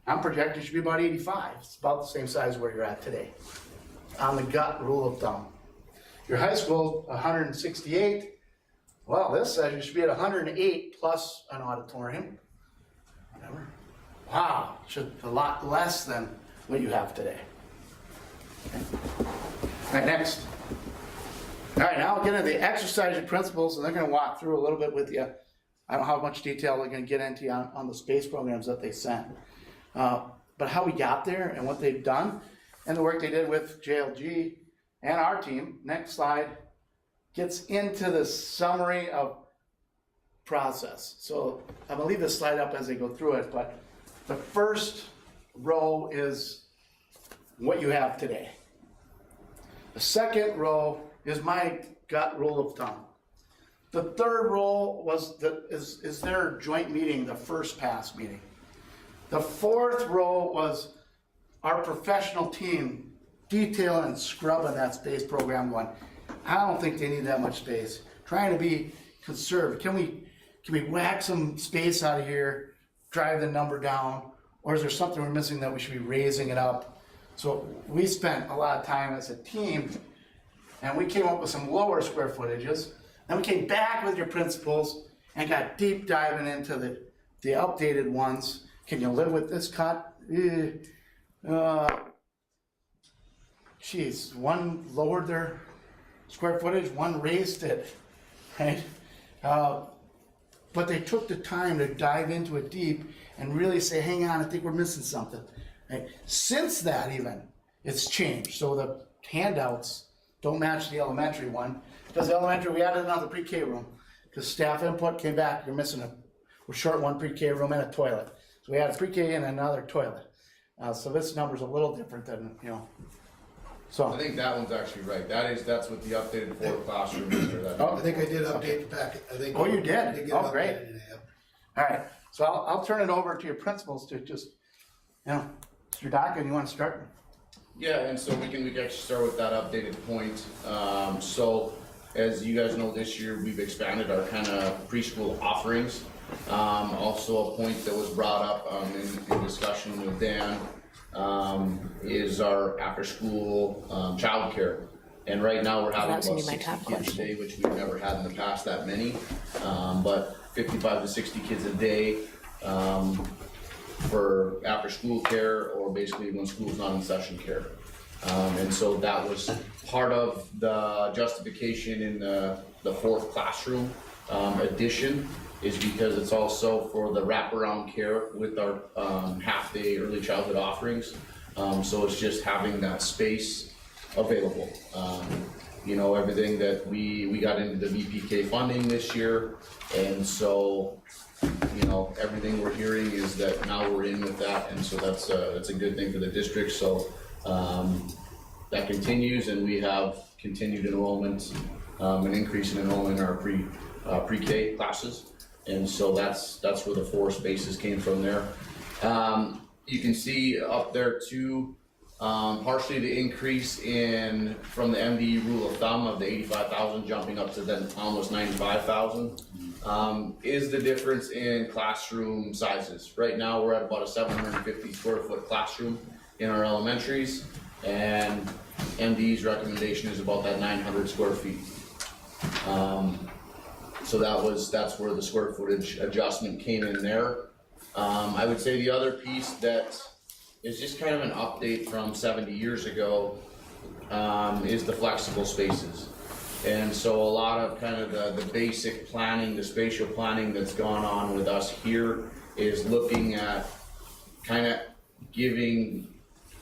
I'm projecting it should be about 85. It's about the same size where you're at today. On the gut rule of thumb. Your high school, 168. Well, this says you should be at 108 plus an auditorium. Whatever. Wow, should a lot less than what you have today. Okay. All right, next. All right, now we'll get into the exercise and principles, and they're going to walk through a little bit with you. I don't know how much detail they're going to get into on the space programs that they sent. But how we got there and what they've done and the work they did with JLG and our team. Next slide gets into the summary of process. So I'm going to leave this slide up as they go through it, but the first row is what you have today. The second row is my gut rule of thumb. The third row is their joint meeting, the first pass meeting. The fourth row was our professional team detailing and scrubbing that space program going, I don't think they need that much space. Trying to be conservative. Can we whack some space out of here, drive the number down, or is there something we're missing that we should be raising it up? So we spent a lot of time as a team, and we came up with some lower square footages. Then we came back with your principals and got deep diving into the updated ones. Can you live with this cut? Geez, one lowered their square footage, one raised it, right? But they took the time to dive into it deep and really say, hang on, I think we're missing something. Right? Since that even, it's changed. So the handouts don't match the elementary one. Because the elementary, we added another pre-K room. Because staff input came back, we're short one pre-K room and a toilet. So we added pre-K and another toilet. So this number's a little different than, So I think that one's actually right. That's what the updated fourth classroom is. I think I did update the packet. Oh, you did? I get it Oh, great. updated today, yep. All right, so I'll turn it over to your principals to just, Mr. Docker, you want to start? Yeah, and so we can actually start with that updated point. So as you guys know, this year we've expanded our kind of preschool offerings. Also a point that was brought up in discussion with Dan is our after-school childcare. And right now we're having about 60 kids a day, which we've never had in the past that many. But 55 to 60 kids a day for after-school care, or basically when school's not in session care. And so that was part of the justification in the fourth classroom addition, is because it's also for the wraparound care with our half-day early childhood offerings. So it's just having that space available. Everything that we got into the VPK funding this year, and so everything we're hearing is that now we're in with that, and so that's a good thing for the district. So that continues, and we have continued enrollment, an increase in enrollment in our pre-K classes, and so that's where the 4 spaces came from there. You can see up there too, partially the increase from the MDE rule of thumb of the 85,000 jumping up to then almost 95,000 is the difference in classroom sizes. Right now we're at about a 750 square foot classroom in our elementaries, and MDE's recommendation is about that 900 square feet. So that's where the square footage adjustment came in there. I would say the other piece that is just kind of an update from 70 years ago is the flexible spaces. And so a lot of kind of the basic planning, the spatial planning that's gone on with us here is looking at kind of giving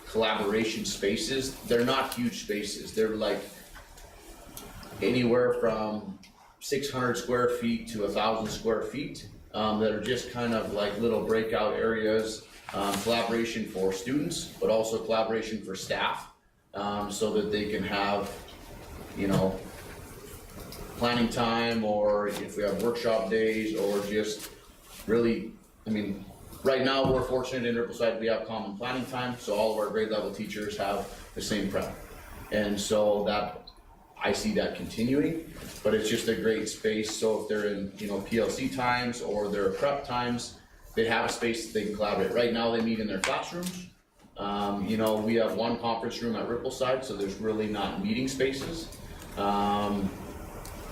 collaboration spaces. They're not huge spaces. They're like anywhere from 600 square feet to 1,000 square feet that are just kind of like little breakout areas, collaboration for students, but also collaboration for staff, so that they can have, you know, planning time, or if we have workshop days, or just really, I mean, right now we're fortunate in Rippleside we have common planning time, so all of our grade level teachers have the same prep. And so that, I see that continuing, but it's just a great space. So if they're in, you know, PLC times or their prep times, they have a space that they can collaborate. Right now they meet in their classrooms. You know, we have one conference room at Rippleside, so there's really not meeting spaces.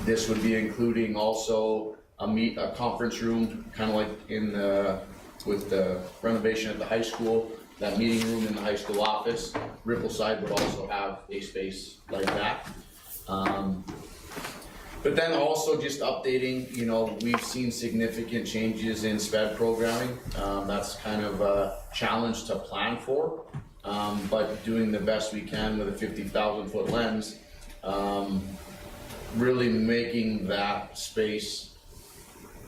This would be including also a conference room, kind of like in the, with the renovation at the high school, that meeting room in the high school office. Rippleside would also have a space like that. But then also just updating, you know, we've seen significant changes in SPED programming. That's kind of a challenge to plan for, but doing the best we can with a 50,000 foot lens, really making that space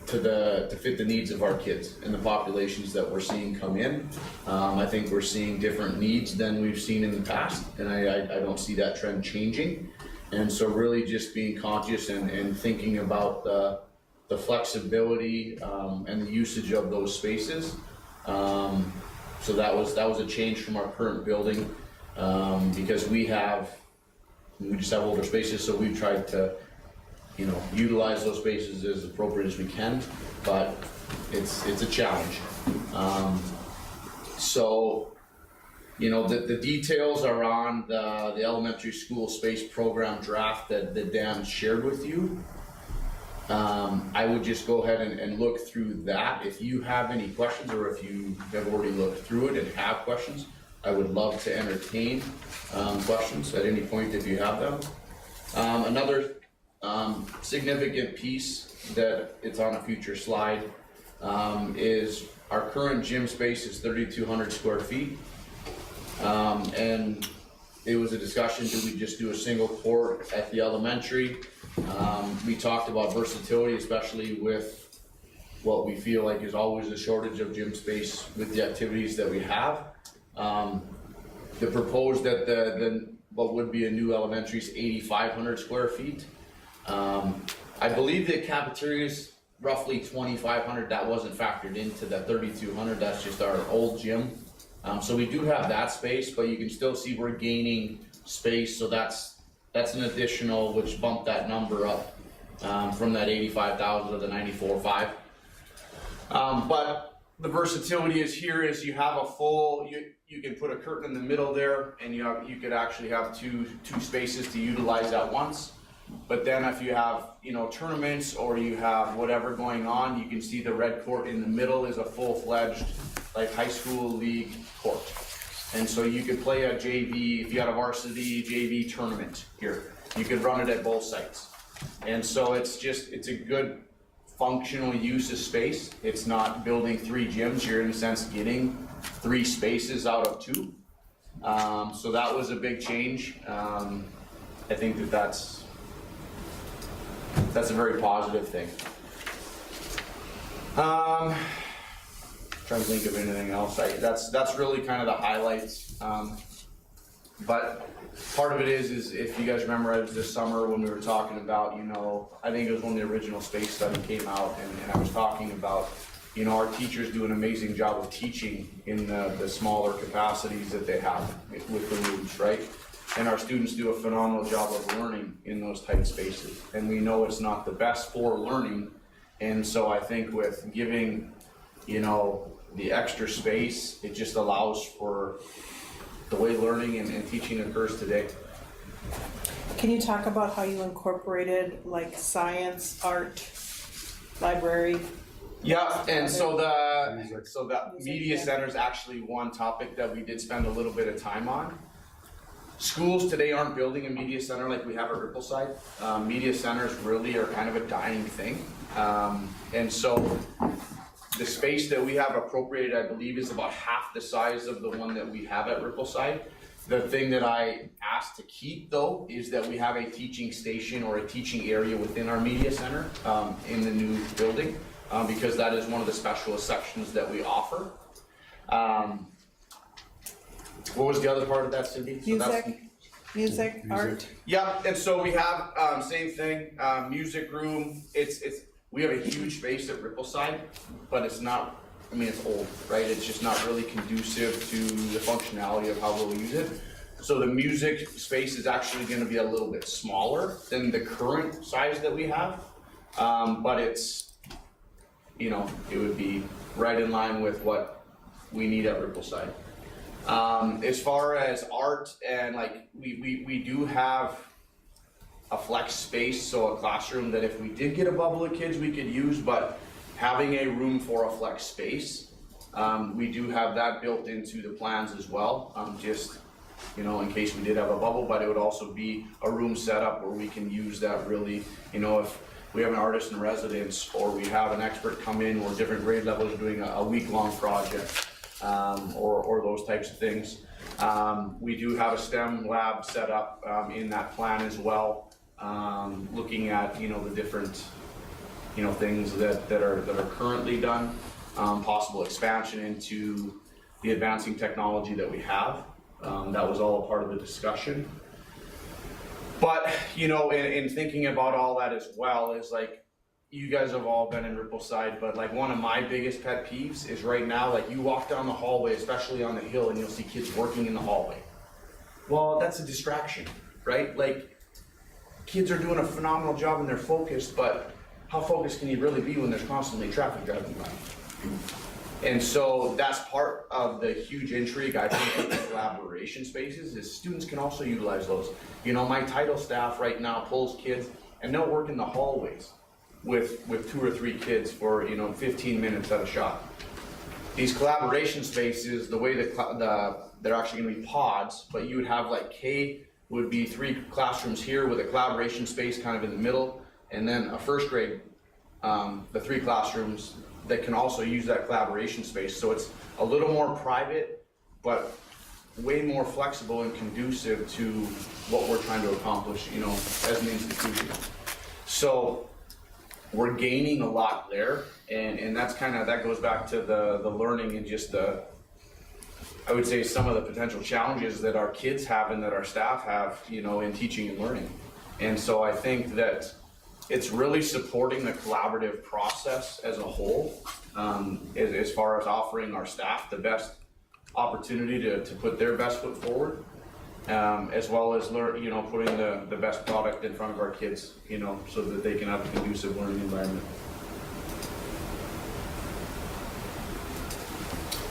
to fit the needs of our kids and the populations that we're seeing come in. I think we're seeing different needs than we've seen in the past, and I don't see that trend changing. And so really just being conscious and thinking about the flexibility and the usage of those spaces. So that was a change from our current building, because we just have older spaces, so we've tried to, you know, utilize those spaces as appropriate as we can, but it's a challenge. So, you know, the details are on the elementary school space program draft that Dan shared with you. I would just go ahead and look through that. If you have any questions, or if you have already looked through it and have questions, I would love to entertain questions at any point if you have them. Another significant piece that it's on a future slide is our current gym space is 3,200 square feet. And it was a discussion, do we just do a single court at the elementary? We talked about versatility, especially with what we feel like is always a shortage of gym space with the activities that we have. The proposed that what would be a new elementary is 8,500 square feet. I believe the cafeteria is roughly 2,500. That wasn't factored into the 3,200. That's just our old gym. So we do have that space, but you can still see we're gaining space. So that's an additional, which bumped that number up from that 85,000 to the 94,500. But the versatility is here is you have a full, you can put a curtain in the middle there, and you could actually have two spaces to utilize at once. But then if you have, you know, tournaments or you have whatever going on, you can see the red court in the middle is a full-fledged like high school league court. And so you could play a JV, if you had a varsity JV tournament here, you could run it at both sites. And so it's a good functional use of space. It's not building 3 gyms, you're in a sense getting 3 spaces out of 2. So that was a big change. I think that's a very positive thing. Trying to think of anything else. That's really kind of the highlights. But part of it is if you guys remember, it was this summer when we were talking about, you know, I think it was when the original space study came out, and I was talking about, you know, our teachers do an amazing job of teaching in the smaller capacities that they have with the rooms, right? And our students do a phenomenal job of learning in those tight spaces. And we know it's not the best for learning. And so I think with giving, you know, the extra space, it just allows for the way learning and teaching occurs today. Can you talk about how you incorporated like science, art, library? Yeah, and so the media center is actually one topic that we did spend a little bit of time on. schools today aren't building a media center like we have at Rippleside. Media centers really are kind of a dying thing. And so the space that we have appropriated, I believe, is about half the size of the one that we have at Rippleside. The thing that I asked to keep though is that we have a teaching station or a teaching area within our media center in the new building because that is one of the specialist sections that we offer. What was the other part of that, Cindy? So Music, art. yeah, and so we have same thing, music room. We have a huge space at Rippleside, but it's not. I mean, it's old, right? It's just not really conducive to the functionality of how we'll use it. So the music space is actually going to be a little bit smaller than the current size that we have, but it's, you know, it would be right in line with what we need at Rippleside. As far as art and like, we do have a flex space, so a classroom that if we did get a bubble of kids we could use, but having a room for a flex space, we do have that built into the plans as well, just, you know, in case we did have a bubble, but it would also be a room setup where we can use that really, you know, if we have an artist in residence or we have an expert come in or different grade levels doing a week-long project, or those types of things. We do have a STEM lab set up in that plan as well, looking at, you know, the different, you know, things that are currently done, possible expansion into the advancing technology that we have. That was all a part of the discussion. But, you know, in thinking about all that as well is like, you guys have all been in Rippleside, but like one of my biggest pet peeves is right now, like you walk down the hallway, especially on the hill, and you'll see kids working in the hallway. Well, that's a distraction, right? Like kids are doing a phenomenal job and they're focused, but how focused can you really be when there's constantly traffic driving by? And so that's part of the huge intrigue, I think, of the collaboration spaces is students can also utilize those. You know, my title staff right now pulls kids and they'll work in the hallways with 2 or 3 kids for, you know, 15 minutes at a shot. These collaboration spaces, the way that they're actually gonna be pods, but you would have like K would be 3 classrooms here with a collaboration space kind of in the middle, and then a first grade, the 3 classrooms that can also use that collaboration space. So it's a little more private, but way more flexible and conducive to what we're trying to accomplish, you know, as an institution. So we're gaining a lot there, and that's kind of, that goes back to the learning and just the, I would say some of the potential challenges that our kids have and that our staff have, you know, in teaching and learning. And so I think that it's really supporting the collaborative process as a whole, as far as offering our staff the best opportunity to put their best foot forward, as well as learn, you know, putting the best product in front of our kids, you know, so that they can have a conducive learning environment.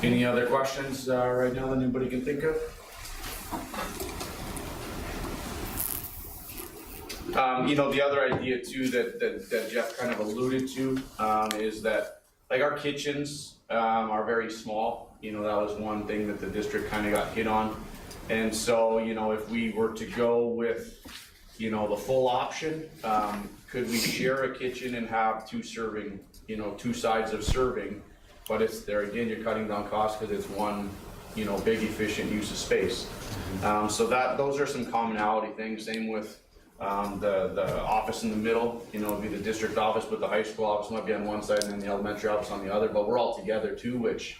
Any other questions right now that anybody can think of? You know, the other idea too that Jeff kind of alluded to is that like our kitchens are very small. You know, that was one thing that the district kind of got hit on. And so, you know, if we were to go with, you know, the full option, could we share a kitchen and have 2 serving, you know, 2 sides of serving? But it's there again, you're cutting down costs because it's one, you know, big efficient use of space. So those are some commonality things. Same with the office in the middle, you know, it'd be the district office, but the high school office might be on one side and then the elementary office on the other, but we're all together too, which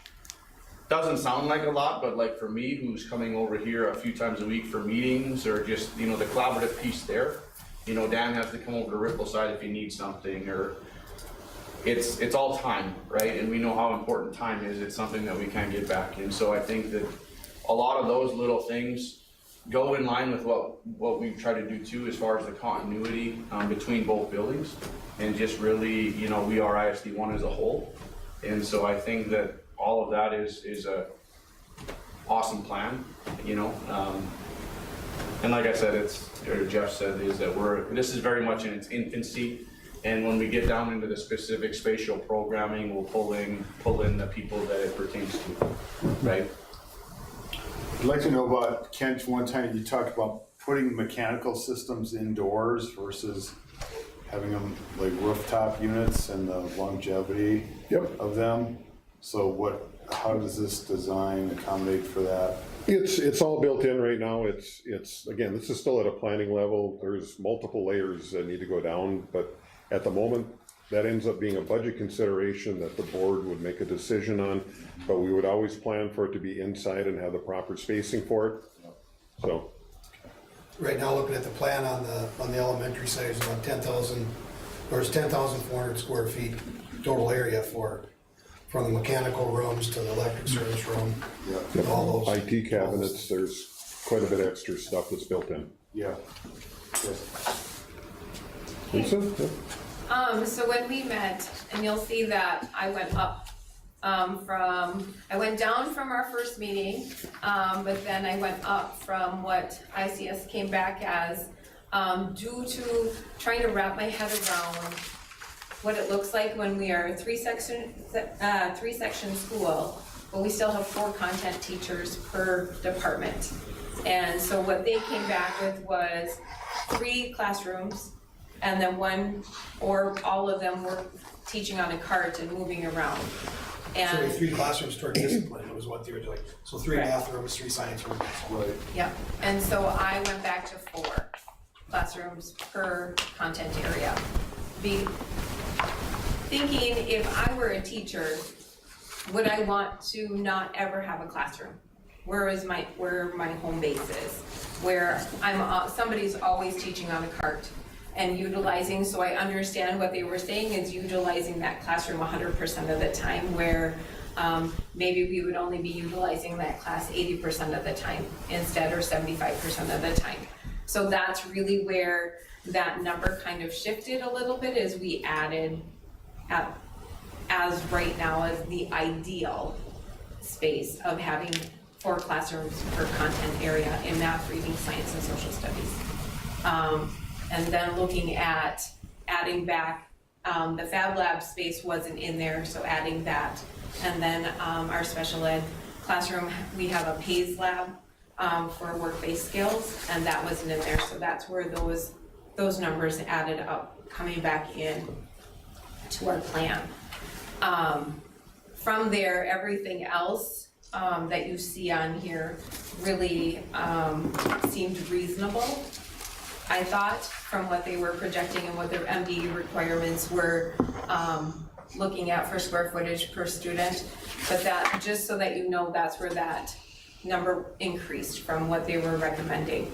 doesn't sound like a lot, but like for me, who's coming over here a few times a week for meetings or just, you know, the collaborative piece there, you know, Dan has to come over to Rippleside if he needs something, or it's all time, right? And we know how important time is. It's something that we can't get back. And so I think that a lot of those little things go in line with what we try to do too, as far as the continuity between both buildings, and just really, you know, we are ISD1 as a whole. And so I think that all of that is a awesome plan, you know. And like I said, or Jeff said, is that this is very much in its infancy. And when we get down into the specific spatial programming, we'll pull in the people that it pertains to, right? I'd like to know about, Kent, one time you talked about putting mechanical systems indoors versus having them like rooftop units and the longevity of them. So how does this design accommodate for that? It's all built in right now. It's again, this is still at a planning level. There's multiple layers that need to go down, but at the moment, that ends up being a budget consideration that the board would make a decision on, but we would always plan for it to be inside and have the proper spacing for it. So, Right now, looking at the plan on the elementary side, it's about 10,000, or it's 10,400 square feet total area from the mechanical rooms to the electric service room, all those. IT cabinets, there's quite a bit extra stuff that's built in. Yeah. Yes. Lisa? Yeah. So when we met, and you'll see that I went up, I went down from our first meeting, but then I went up from what ICS came back as, due to trying to wrap my head around what it looks like when we are a three-section school, but we still have 4 content teachers per department. And so what they came back with was 3 classrooms, and then 1 or all of them were teaching on a cart and moving around. So And 3 classrooms toward discipline was what they were doing. So 3 Right. math rooms, 3 science rooms. Right. yeah, and so I went back to 4 classrooms per content area. Thinking if I were a teacher, would I want to not ever have a classroom? Where my home base is, where somebody's always teaching on a cart and utilizing, so I understand what they were saying is utilizing that classroom 100% of the time, where maybe we would only be utilizing that class 80% of the time instead, or 75% of the time. So that's really where that number kind of shifted a little bit, as we added as right now as the ideal space of having 4 classrooms per content area in math, reading, science, and social studies. And then looking at adding back, the Fab Lab space wasn't in there, so adding that. And then our special ed classroom, we have a PACE lab for work-based skills, and that wasn't in there. So that's where those numbers added up, coming back in to our plan. From there, everything else that you see on here really seemed reasonable, I thought, from what they were projecting and what their MD requirements were looking at for square footage per student. But that, just so that you know, that's where that number increased from what they were recommending.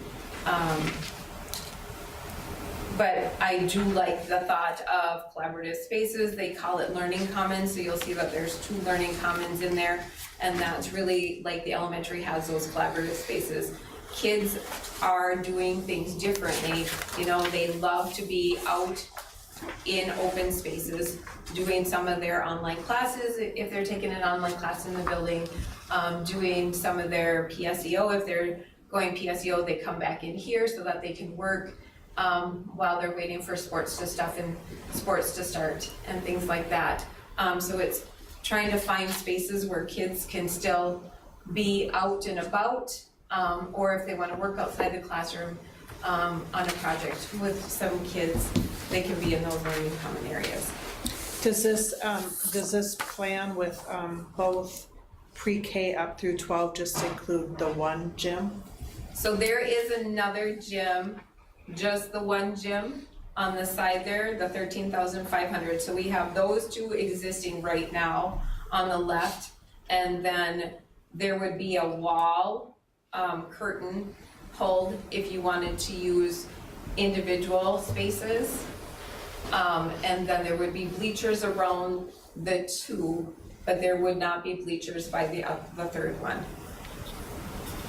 But I do like the thought of collaborative spaces. They call it learning commons, so you'll see that there's 2 learning commons in there, and that's really, like, the elementary has those collaborative spaces. Kids are doing things differently. You know, they love to be out in open spaces, doing some of their online classes, if they're taking an online class in the building, doing some of their PSEO. If they're going PSEO, they come back in here so that they can work while they're waiting for sports to start and things like that. So it's trying to find spaces where kids can still be out and about, or if they want to work outside the classroom on a project with some kids, they can be in those learning common areas. Does this plan with both pre-K up through 12 just include the 1 gym? So there is another gym, just the 1 gym on the side there, the 13,500. So we have those 2 existing right now on the left, and then there would be a wall curtain pulled if you wanted to use individual spaces. And then there would be bleachers around the 2, but there would not be bleachers by the 3rd one.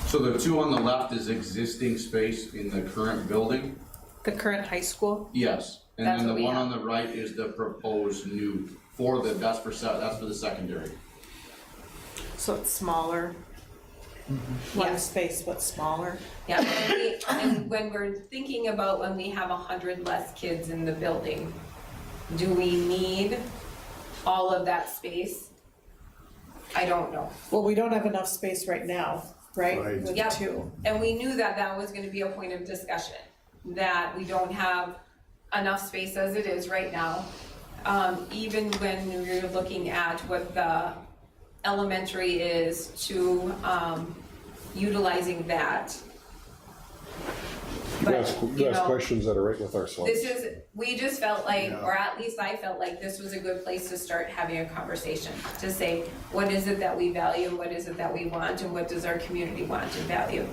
So the 2 on the left is existing space in the current building? The current high school? Yes. And That's then what the we one have. on the right is the proposed new, that's for the secondary. So it's smaller? One Yeah. space, but smaller? Yeah, and when we're thinking about when we have 100 less kids in the building, do we need all of that space? I don't know. Well, we don't have enough space right now right? Right. With Yep. 2. And we knew that that was gonna be a point of discussion, that we don't have enough space as it is right now. Even when you're looking at what the elementary is to, utilizing that. You But, ask, you you ask know, questions that are right with our slides. This is, we just felt like, or at least I felt like this was a good place to start having a conversation, to say, what is it that we value, what is it that we want, and what does our community want and value?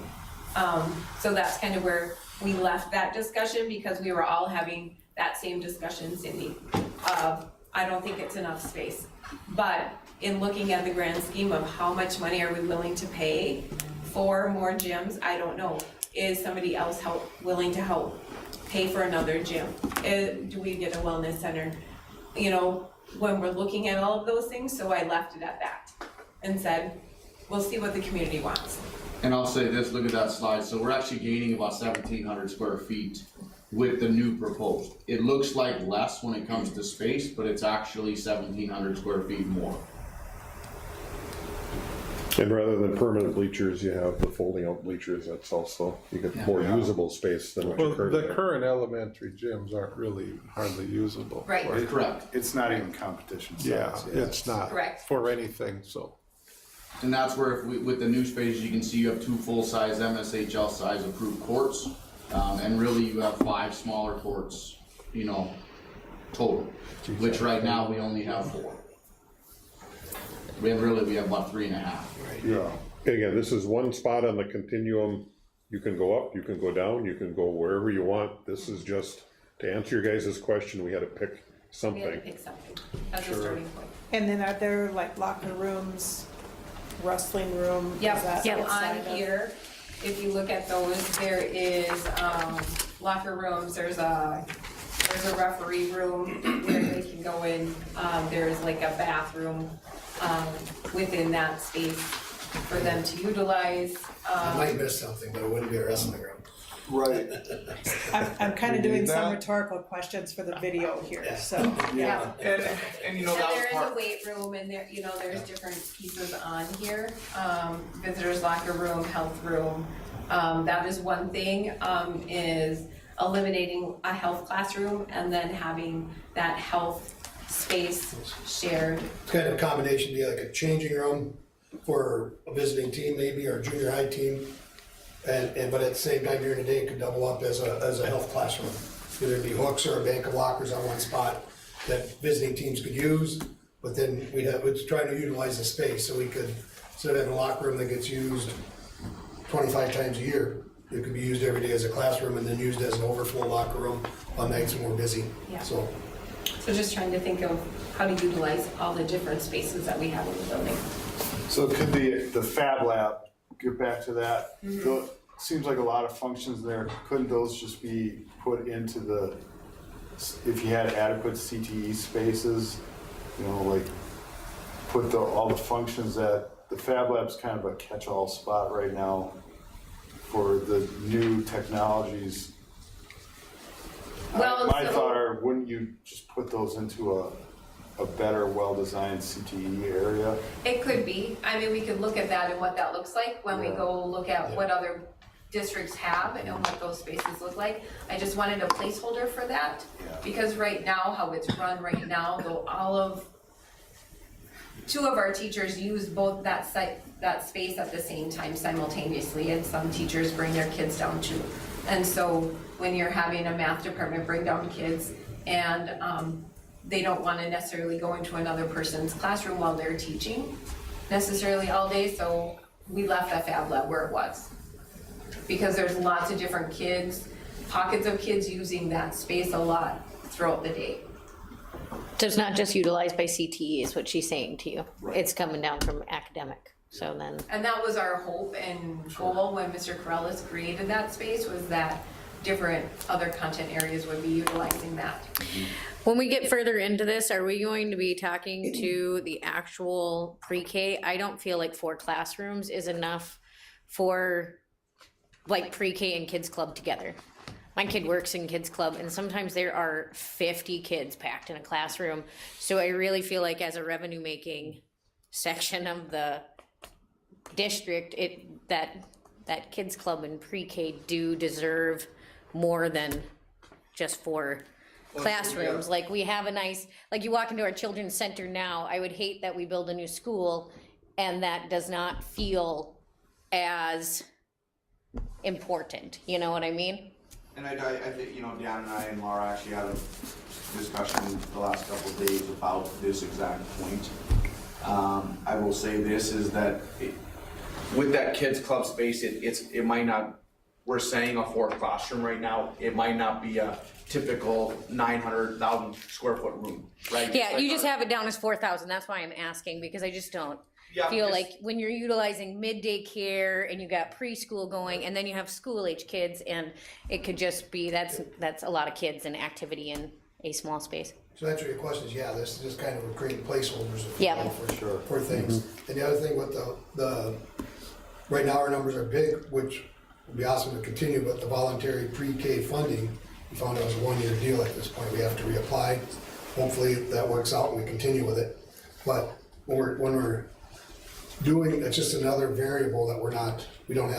So that's kind of where we left that discussion, because we were all having that same discussion, Cindy, of, I don't think it's enough space. But in looking at the grand scheme of how much money are we willing to pay for more gyms, I don't know. Is somebody else willing to help pay for another gym? Do we get a wellness center? You know, when we're looking at all of those things, so I left it at that and said, we'll see what the community wants. And I'll say this, look at that slide, so we're actually gaining about 1,700 square feet with the new proposed. It looks like less when it comes to space, but it's actually 1,700 square feet more. And rather than permanent bleachers, you have the folding out bleachers. That's also, you get more usable space than what you Well, currently the have. current elementary gyms aren't really hardly usable. Right. Correct. It's not even competition size. Yeah, it's not Correct. for anything, so. And that's where, if we, with the new space, you can see you have 2 full-size MSHL size approved courts, and really you have 5 smaller courts, you know, total, which right now we only have 4. We have about 3.5. Yeah. Again, this is one spot on the continuum. You can go up, you can go down, you can go wherever you want. This is just, to answer your guys' question, we had to pick We had to something. pick something as a starting point. And then are there like locker rooms, wrestling room? Is Yep, that so outside on of- here, if you look at those, there is, locker rooms, there's a referee room where they can go in, there's like a bathroom, within that space for them to utilize. I might miss something, but it wouldn't be a wrestling room. Right. I'm kind We of doing need some that. rhetorical questions for the video here, so. Yeah. And you know, And that was there is a part, weight room and there, you know, there's different pieces on here. Visitors locker room, health room. That is one thing, is eliminating a health classroom and then having that health space shared. It's kind of a combination, be like a changing room for a visiting team maybe, or a junior high team. But at the same time, during the day, it could double up as a health classroom. There'd be hooks or a bank of lockers on one spot that visiting teams could use, but then we'd try to utilize the space, so we could, instead of having a locker room that gets used 25 times a year, it could be used every day as a classroom and then used as an overflow locker room on nights when we're busy, Yeah. so. So just trying to think of how to utilize all the different spaces that we have in the building. So could the Fab Lab, get back to that, seems like a lot of functions there, couldn't those just be put into the, if you had adequate CTE spaces, you know, like, put all the functions that, the Fab Lab's kind of a catch-all spot right now for the new technologies. Well, My so- thought are, wouldn't you just put those into a better, well-designed CTE area? It could be. I mean, we could look at that and what that looks like when we go look at what other districts have and what those spaces look like. I just wanted a placeholder for that, because right now, how it's run right now, though two of our teachers use both that space at the same time simultaneously, and some teachers bring their kids down too. And so when you're having a math department bring down kids and they don't want to necessarily go into another person's classroom while they're teaching necessarily all day, so we left that Fab Lab where it was. Because there's lots of different kids, pockets of kids using that space a lot throughout the day. So it's not just utilized by CTE is what she's saying to you. It's coming down from academic, so then. And that was our hope and goal when Mr. Corellis created that space, was that different other content areas would be utilizing that. When we get further into this, are we going to be talking to the actual pre-K? I don't feel like 4 classrooms is enough for like pre-K and kids club together. My kid works in kids club and sometimes there are 50 kids packed in a classroom. So I really feel like as a revenue making section of the district, that kids club and pre-K do deserve more than just 4 classrooms. Like we have a nice, like you walk into our children's center now, I would hate that we build a new school and that does not feel as important, you know what I mean? And I think, Dan and I and Laura actually had a discussion the last couple of days about this exact point. I will say this is that with that kids club space, it might not, we're saying a 4th classroom right now, it might not be a typical 900,000 square foot room, right? Yeah, you just have it down as 4,000, that's why I'm asking, because I just don't feel like when you're utilizing midday care and you got preschool going and then you have school age kids and it could just be, that's a lot of kids and activity in a small space. So answer your question is, yeah, this is just kind of creating placeholders Yeah. for things. And the other thing with the right now our numbers are big, which would be awesome to continue, but the voluntary pre-K funding, we found out was a 1-year deal at this point. We have to reapply. Hopefully that works out and we continue with it. But when we're doing, it's just another variable that we don't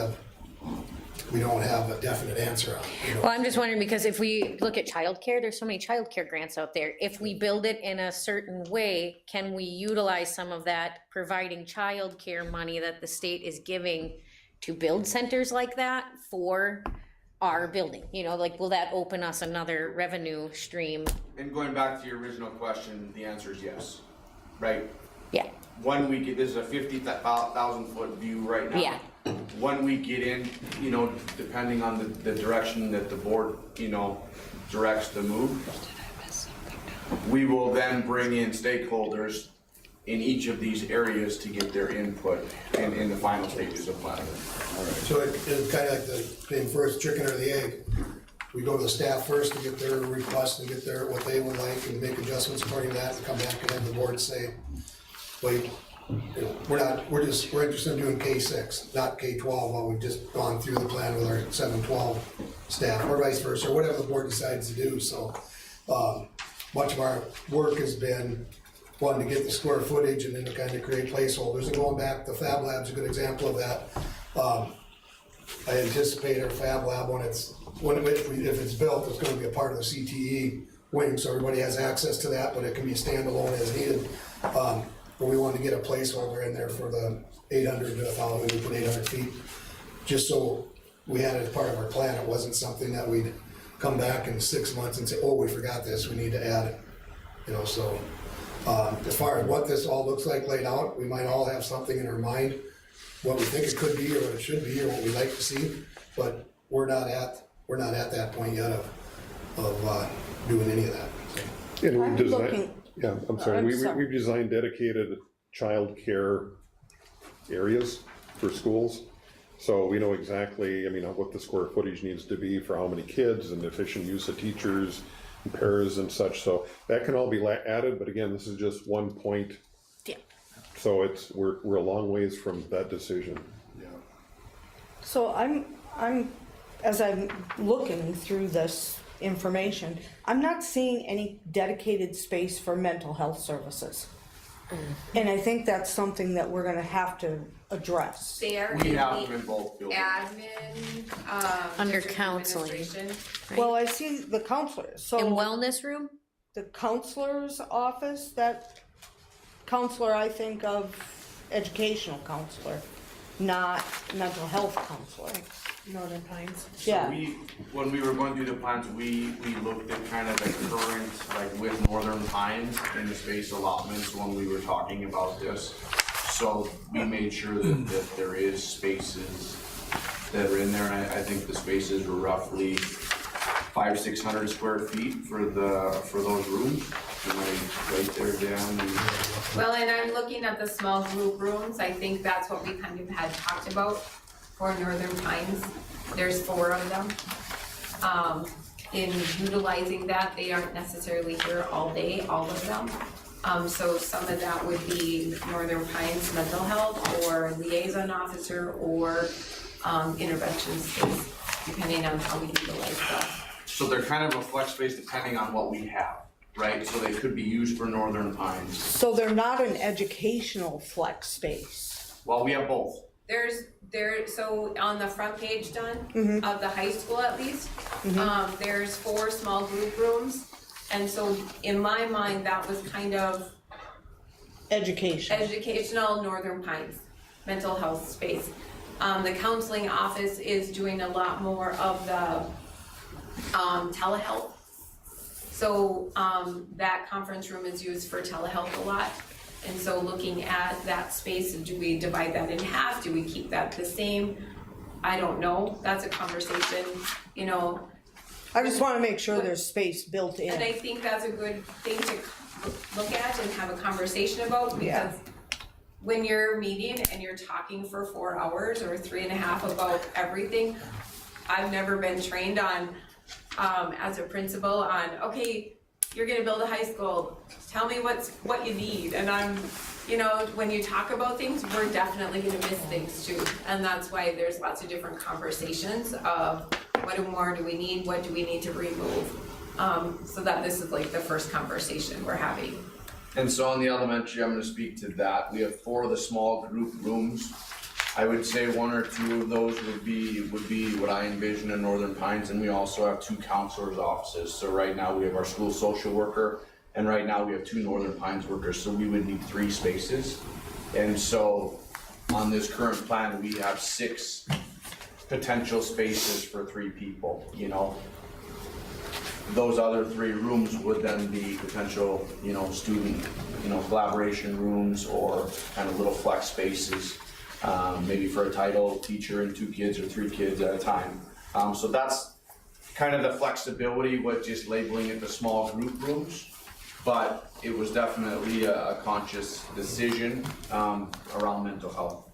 have a definite answer on. Well, I'm just wondering, because if we look at childcare, there's so many childcare grants out there. If we build it in a certain way, can we utilize some of that providing childcare money that the state is giving to build centers like that for our building? Like, will that open us another revenue stream? And going back to your original question, the answer is yes, right? Yeah. When we get, this is a 50,000 foot view right now. Yeah. When we get in, depending on the direction that the board, directs the move, we will then bring in stakeholders in each of these areas to get their input in the final stages of planning. So it's kind of like the thing first, chicken or the egg. We go to the staff first to get their request and get what they would like and make adjustments according to that and come back and have the board say, wait, we're interested in doing K6, not K12, while we've just gone through the plan with our 7-12 staff, or vice versa, or whatever the board decides to do. So much of our work has been wanting to get the square footage and then to kind of create placeholders. And going back, the Fab Lab's a good example of that. I anticipate our Fab Lab, if it's built, it's going to be a part of the CTE wing, so everybody has access to that, but it can be standalone as needed. But we wanted to get a placeholder in there for the 800 to 1,000, we put 800 feet, just so we had it as part of our plan. It wasn't something that we'd come back in 6 months and say, oh, we forgot this, we need to add it. So as far as what this all looks like laid out, we might all have something in our mind, what we think it could be or what it should be or what we'd like to see, but we're not at that point yet of doing any of that. So. And we've designed, looking- yeah, I'm sorry, we've designed dedicated childcare areas for schools. So we know exactly, what the square footage needs to be for how many kids and efficient use of teachers and pairs and such. So that can all be added, but again, this is just one point. Yeah. So we're a long ways from that decision. Yeah. So as I'm looking through this information, I'm not seeing any dedicated space for mental health services. And I think that's something that we're gonna have to address. They are We in have the them in both buildings. admin, Under district counseling. administration. Well, I see the counselors, In so wellness room? the counselor's office, that counselor, I think of educational counselor, not mental health counselor. Northern Pines. Yeah. So when we were going through the plans, we looked at kind of the current, like with Northern Pines in the space allotments when we were talking about this. So we made sure that there is spaces that are in there, and I think the spaces were roughly 500-600 square feet for those rooms. Am I right there, Dan? Well, and I'm looking at the small group rooms, I think that's what we kind of had talked about for Northern Pines. There's 4 of them. In utilizing that, they aren't necessarily here all day, all of them. So some of that would be Northern Pines mental health or liaison officer or intervention space, depending on how we utilize that. So they're kind of a flex space depending on what we have, right? So they could be used for Northern Pines. So they're not an educational flex space. Well, we have both. So on the front page, Don, of the high school at least, there's 4 small group rooms. And so in my mind, that was kind of educational Northern Pines, mental health space. The counseling office is doing a lot more of the telehealth. So that conference room is used for telehealth a lot. And so looking at that space, do we divide that in half? Do we keep that the same? I don't know. That's a conversation, you know. I just wanna make sure there's space built in. And I think that's a good thing to look at and have a conversation about, because when you're meeting and you're talking for 4 hours or 3.5 about everything, I've never been trained on, as a principal on, okay, you're gonna build a high school, tell me what you need. And I'm, you know, when you talk about things, we're definitely gonna miss things too. And that's why there's lots of different conversations of what more do we need, what do we need to remove? So that this is like the first conversation we're having. And so on the elementary, I'm gonna speak to that. We have 4 of the small group rooms. I would say 1 or 2 of those would be what I envision in Northern Pines, and we also have 2 counselors' offices. So right now we have our school social worker, and right now we have 2 Northern Pines workers, so we would need 3 spaces. And so on this current plan, we have 6 potential spaces for 3 people, you know. Those other 3 rooms would then be potential, you know, student, you know, collaboration rooms or kind of little flex spaces. Maybe for a title teacher and 2 kids or 3 kids at a time. So that's kind of the flexibility with just labeling it the small group rooms, but it was definitely a conscious decision around mental health.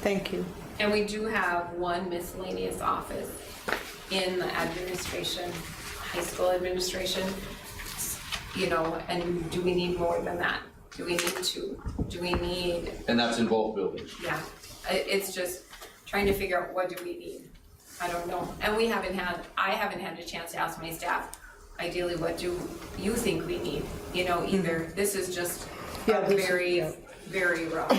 Thank you. And we do have 1 miscellaneous office in the administration, high school administration, you know, and do we need more than that? Do we need 2? Do we need? And that's in both buildings. Yeah, it's just trying to figure out what do we need. I don't know. And I haven't had a chance to ask my staff, ideally, what do you think we need? You know, either this is just very rough.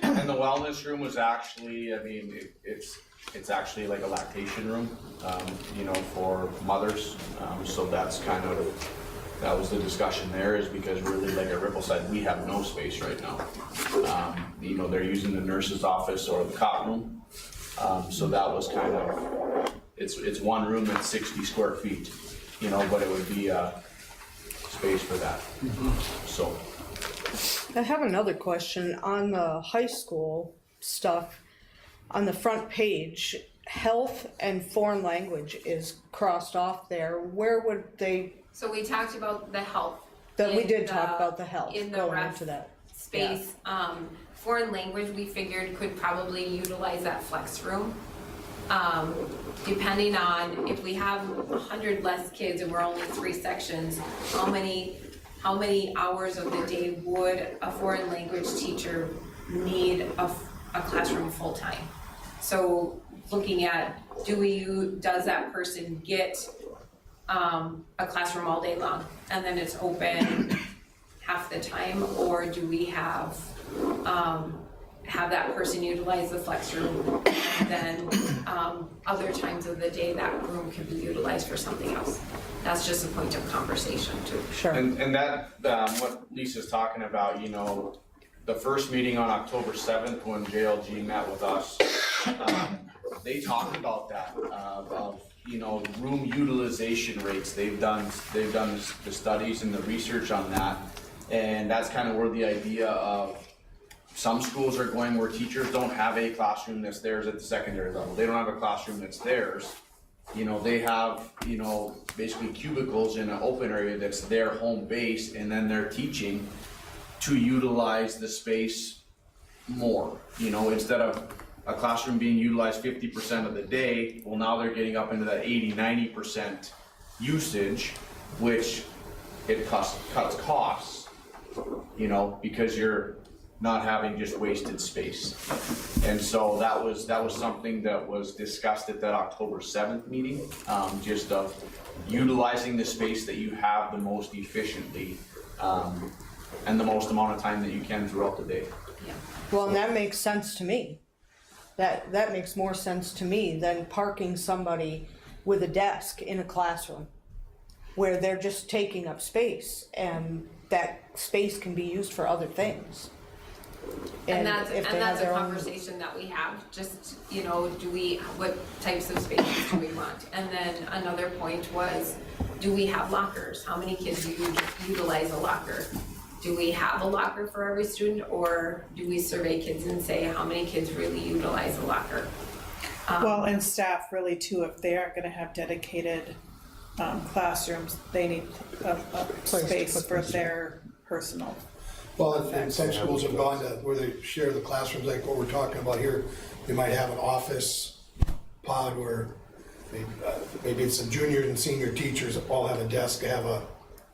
And the wellness room was actually, I mean, it's actually like a lactation room, you know, for mothers. So that's kind of, that was the discussion there, is because really, like at Rippleside, we have no space right now. You know, they're using the nurse's office or the cot room. So that was kind of, it's 1 room that's 60 square feet, you know, but it would be space for that. So. I have another question on the high school stuff. On the front page, health and foreign language is crossed off there. Where would they? So we talked about the health. We did talk about the health in the going into that space. Foreign language we figured could probably utilize that flex room. Depending on if we have 100 less kids and we're only 3 sections, how many hours of the day would a foreign language teacher need a classroom full time? So looking at, does that person get a classroom all day long and then it's open half the time, or do we have that person utilize the flex room, and then other times of the day that room can be utilized for something else? That's just a point of conversation too. Sure. And that, what Lisa's talking about, you know, the first meeting on October 7th when JLG met with us, they talked about that, of, you know, room utilization rates. They've done the studies and the research on that, and that's kind of where the idea of some schools are going where teachers don't have a classroom that's theirs at the secondary level. They don't have a classroom that's theirs. You know, they have, you know, basically cubicles in an open area that's their home base, and then they're teaching to utilize the space more. You know, instead of a classroom being utilized 50% of the day, well, now they're getting up into that 80-90% usage, which it cuts costs, you know, because you're not having just wasted space. And so that was something that was discussed at that October 7th meeting, just of utilizing the space that you have the most efficiently, and the most amount of time that you can throughout the day. Well, and that makes sense to me. That makes more sense to me than parking somebody with a desk in a classroom where they're just taking up space and that space can be used for other things. And that's, if and they have that's a their own- conversation that we have, just, you know, what types of spaces do we want? And then another point was, do we have lockers? How many kids do you utilize a locker? Do we have a locker for every student, or do we survey kids and say how many kids really utilize a locker? Well, and staff really too, if they aren't gonna have dedicated classrooms, they need a space for their personal. Well, and some schools have gone to where they share the classrooms, like what we're talking about here. They might have an office pod where maybe it's the junior and senior teachers all have a desk, have a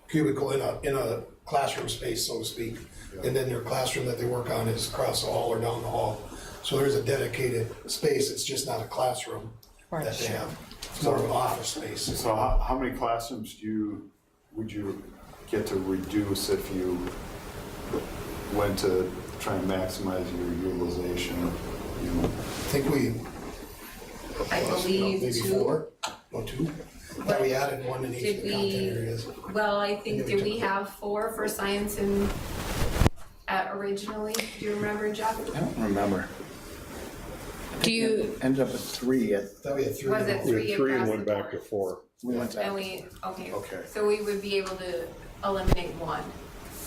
cubicle in a classroom space, so to speak. And then their classroom that they work on is across the hall or down the hall. So there's a dedicated space, it's just not a classroom that they have. It's more of an office space. So how many classrooms would you get to reduce if you went to try and maximize your utilization? I think I believe maybe two. 4 or 2. That we added one in each of the content areas. Well, I think, did we have 4 for science and originally? Do you remember, Jeff? I don't remember. Do you, Ended up at 3 at, Thought we had 3. Was it We 3 had 3 and across went the back to board? 4. we went back. And we, okay. Okay. So we would be able to eliminate 1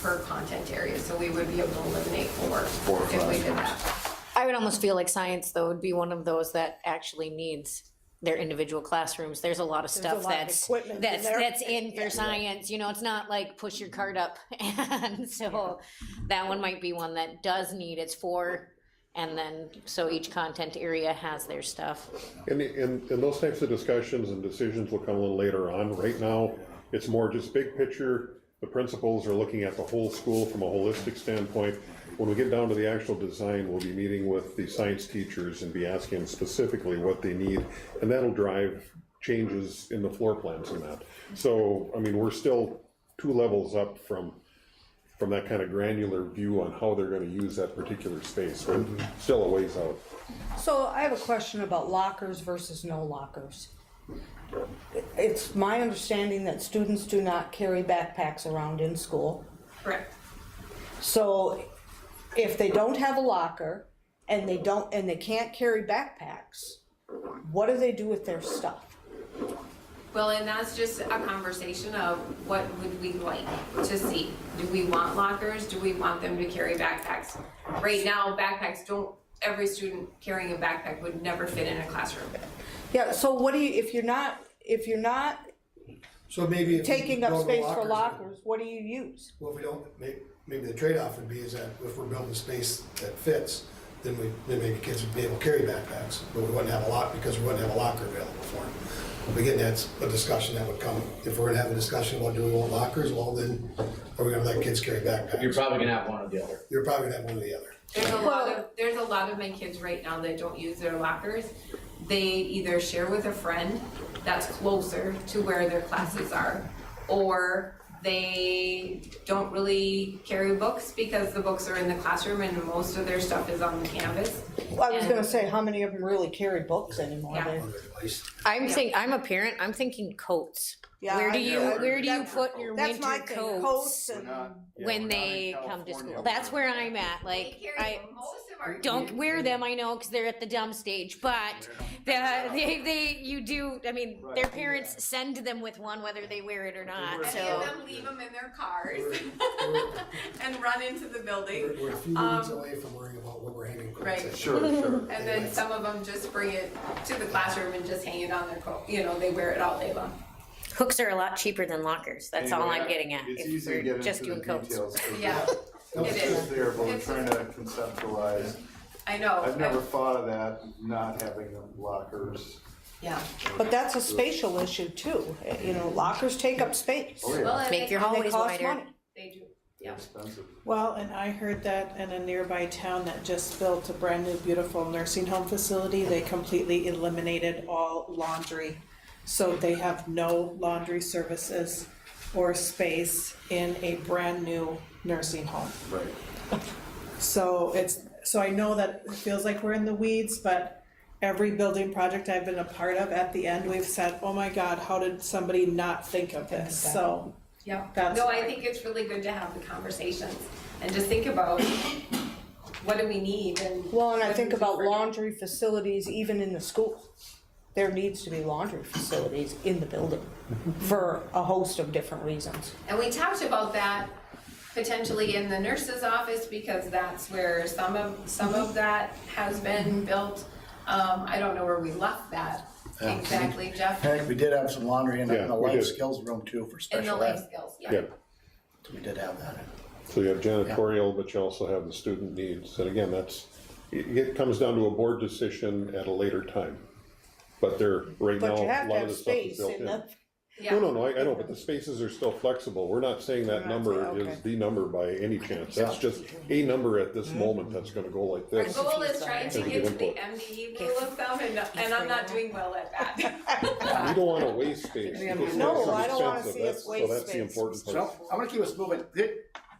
per content area, so we would be able to eliminate 4 if we did that. I would almost feel like science though would be one of those that actually needs their individual classrooms. There's a lot of stuff lot of equipment in there. that's in for science, you know, it's not like push your cart up. And so that one might be one that does need, it's 4, and then, so each content area has their stuff. And those types of discussions and decisions will come a little later on. Right now, it's more just big picture. The principals are looking at the whole school from a holistic standpoint. When we get down to the actual design, we'll be meeting with the science teachers and be asking specifically what they need, and that'll drive changes in the floor plans and that. So, I mean, we're still 2 levels up from that kind of granular view on how they're gonna use that particular space. We're still a ways out. So I have a question about lockers versus no lockers. It's my understanding that students do not carry backpacks around in school. Correct. So if they don't have a locker and they can't carry backpacks, what do they do with their stuff? Well, and that's just a conversation of what would we like to see? Do we want lockers? Do we want them to carry backpacks? Right now, backpacks don't, every student carrying a backpack would never fit in a classroom. Yeah, so what do you, if you're not So maybe if we taking up don't go space for lockers, lockers, what do you use? well, if we don't, maybe the trade-off would be is that if we're building space that fits, then maybe kids would be able to carry backpacks, but we wouldn't have a lock, because we wouldn't have a locker available for them. But again, that's a discussion that would come, if we're gonna have a discussion about do we want lockers, well then, are we gonna let kids carry backpacks? You're probably gonna have one or the other. You're probably gonna have one or the other. There's a lot of my kids right now that don't use their lockers. They either share with a friend that's closer to where their classes are, or they don't really carry books because the books are in the classroom and most of their stuff is on the canvas. Well, I was gonna say, how many of them really carry books anymore? Yeah. I'm a parent, I'm thinking coats. Yeah, Where do I you, know. where do you put your That's my winter thing, coats coats and, when they come to school? That's where I'm at, like, Most of our don't wear them, I know, because they're at the dumb stage, but you do, I mean, their parents send them with one whether they wear it or not, Many of so. them leave them in their cars and run into the building. We're a few minutes away from worrying about what we're hanging. Right. Sure. And then some of them just bring it to the classroom and just hang it on their coat, you know, they wear it all day long. Hooks are a lot cheaper than lockers, that's all I'm getting at, It's if easy to we're get just into doing the coats. details. 'cause Yeah, It's it is. just there, but we're It's- trying to conceptualize. I know. I've never thought of that, not having lockers. Yeah. but that's a spatial issue too. You know, lockers take up space. Oh, yeah. Well, and Make your And they hallways cost wider. money. They do. They're expensive. Well, and I heard that in a nearby town that just built a brand new beautiful nursing home facility, they completely eliminated all laundry. So they have no laundry services or space in a brand new nursing home. Right. So so I know that it feels like we're in the weeds, but every building project I've been a part of, at the end, we've said, oh my God, how did somebody not think of this? So, Yeah, That's no, I why. think it's really good to have the conversations and just think about what do we need and. Well, and I what think do we about for- laundry facilities even in the school. There needs to be laundry facilities in the building for a host of different reasons. And we talked about that potentially in the nurse's office because that's where some of that has been built. I don't know where we left that exactly, Jeff, I think we did have some laundry in Yeah, the we life did. skills room too for in the special life ed. skills, Yeah, yeah. We did have that. so you have janitorial, but you also have the student needs, and again, it comes down to a board decision at a later time. But right now, But you a have to lot of have the stuff is space built in in. the, Yeah. No, I know, but the spaces are still flexible. We're not saying that We're not number saying- is okay. the number by any chance. That's just a number at this moment that's gonna go like Our this. goal is trying to As we get get to the input. MDE rule of thumb and I'm not doing well at that. We don't wanna waste space. It's No, so I don't wanna expensive. see us So waste that's the space. important part. So I'm gonna keep us moving.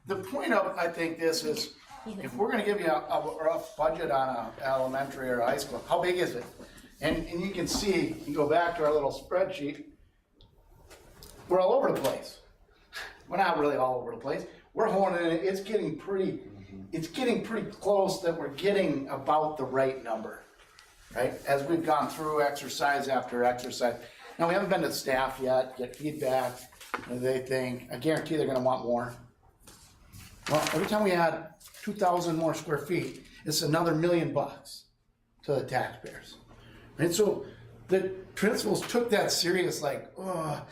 The point of, I think, this is, if we're gonna give you a rough budget on a elementary or a high school, how big is it? And you can see, you go back to our little spreadsheet, we're all over the place. We're not really all over the place. We're honing it, it's getting pretty close that we're getting about the right number, right? As we've gone through exercise after exercise. Now, we haven't been to staff yet, get feedback, and they think, I guarantee they're gonna want more. Well, every time we add 2,000 more square feet, it's another $1 million to the taxpayers. And so the principals took that serious, like, oh,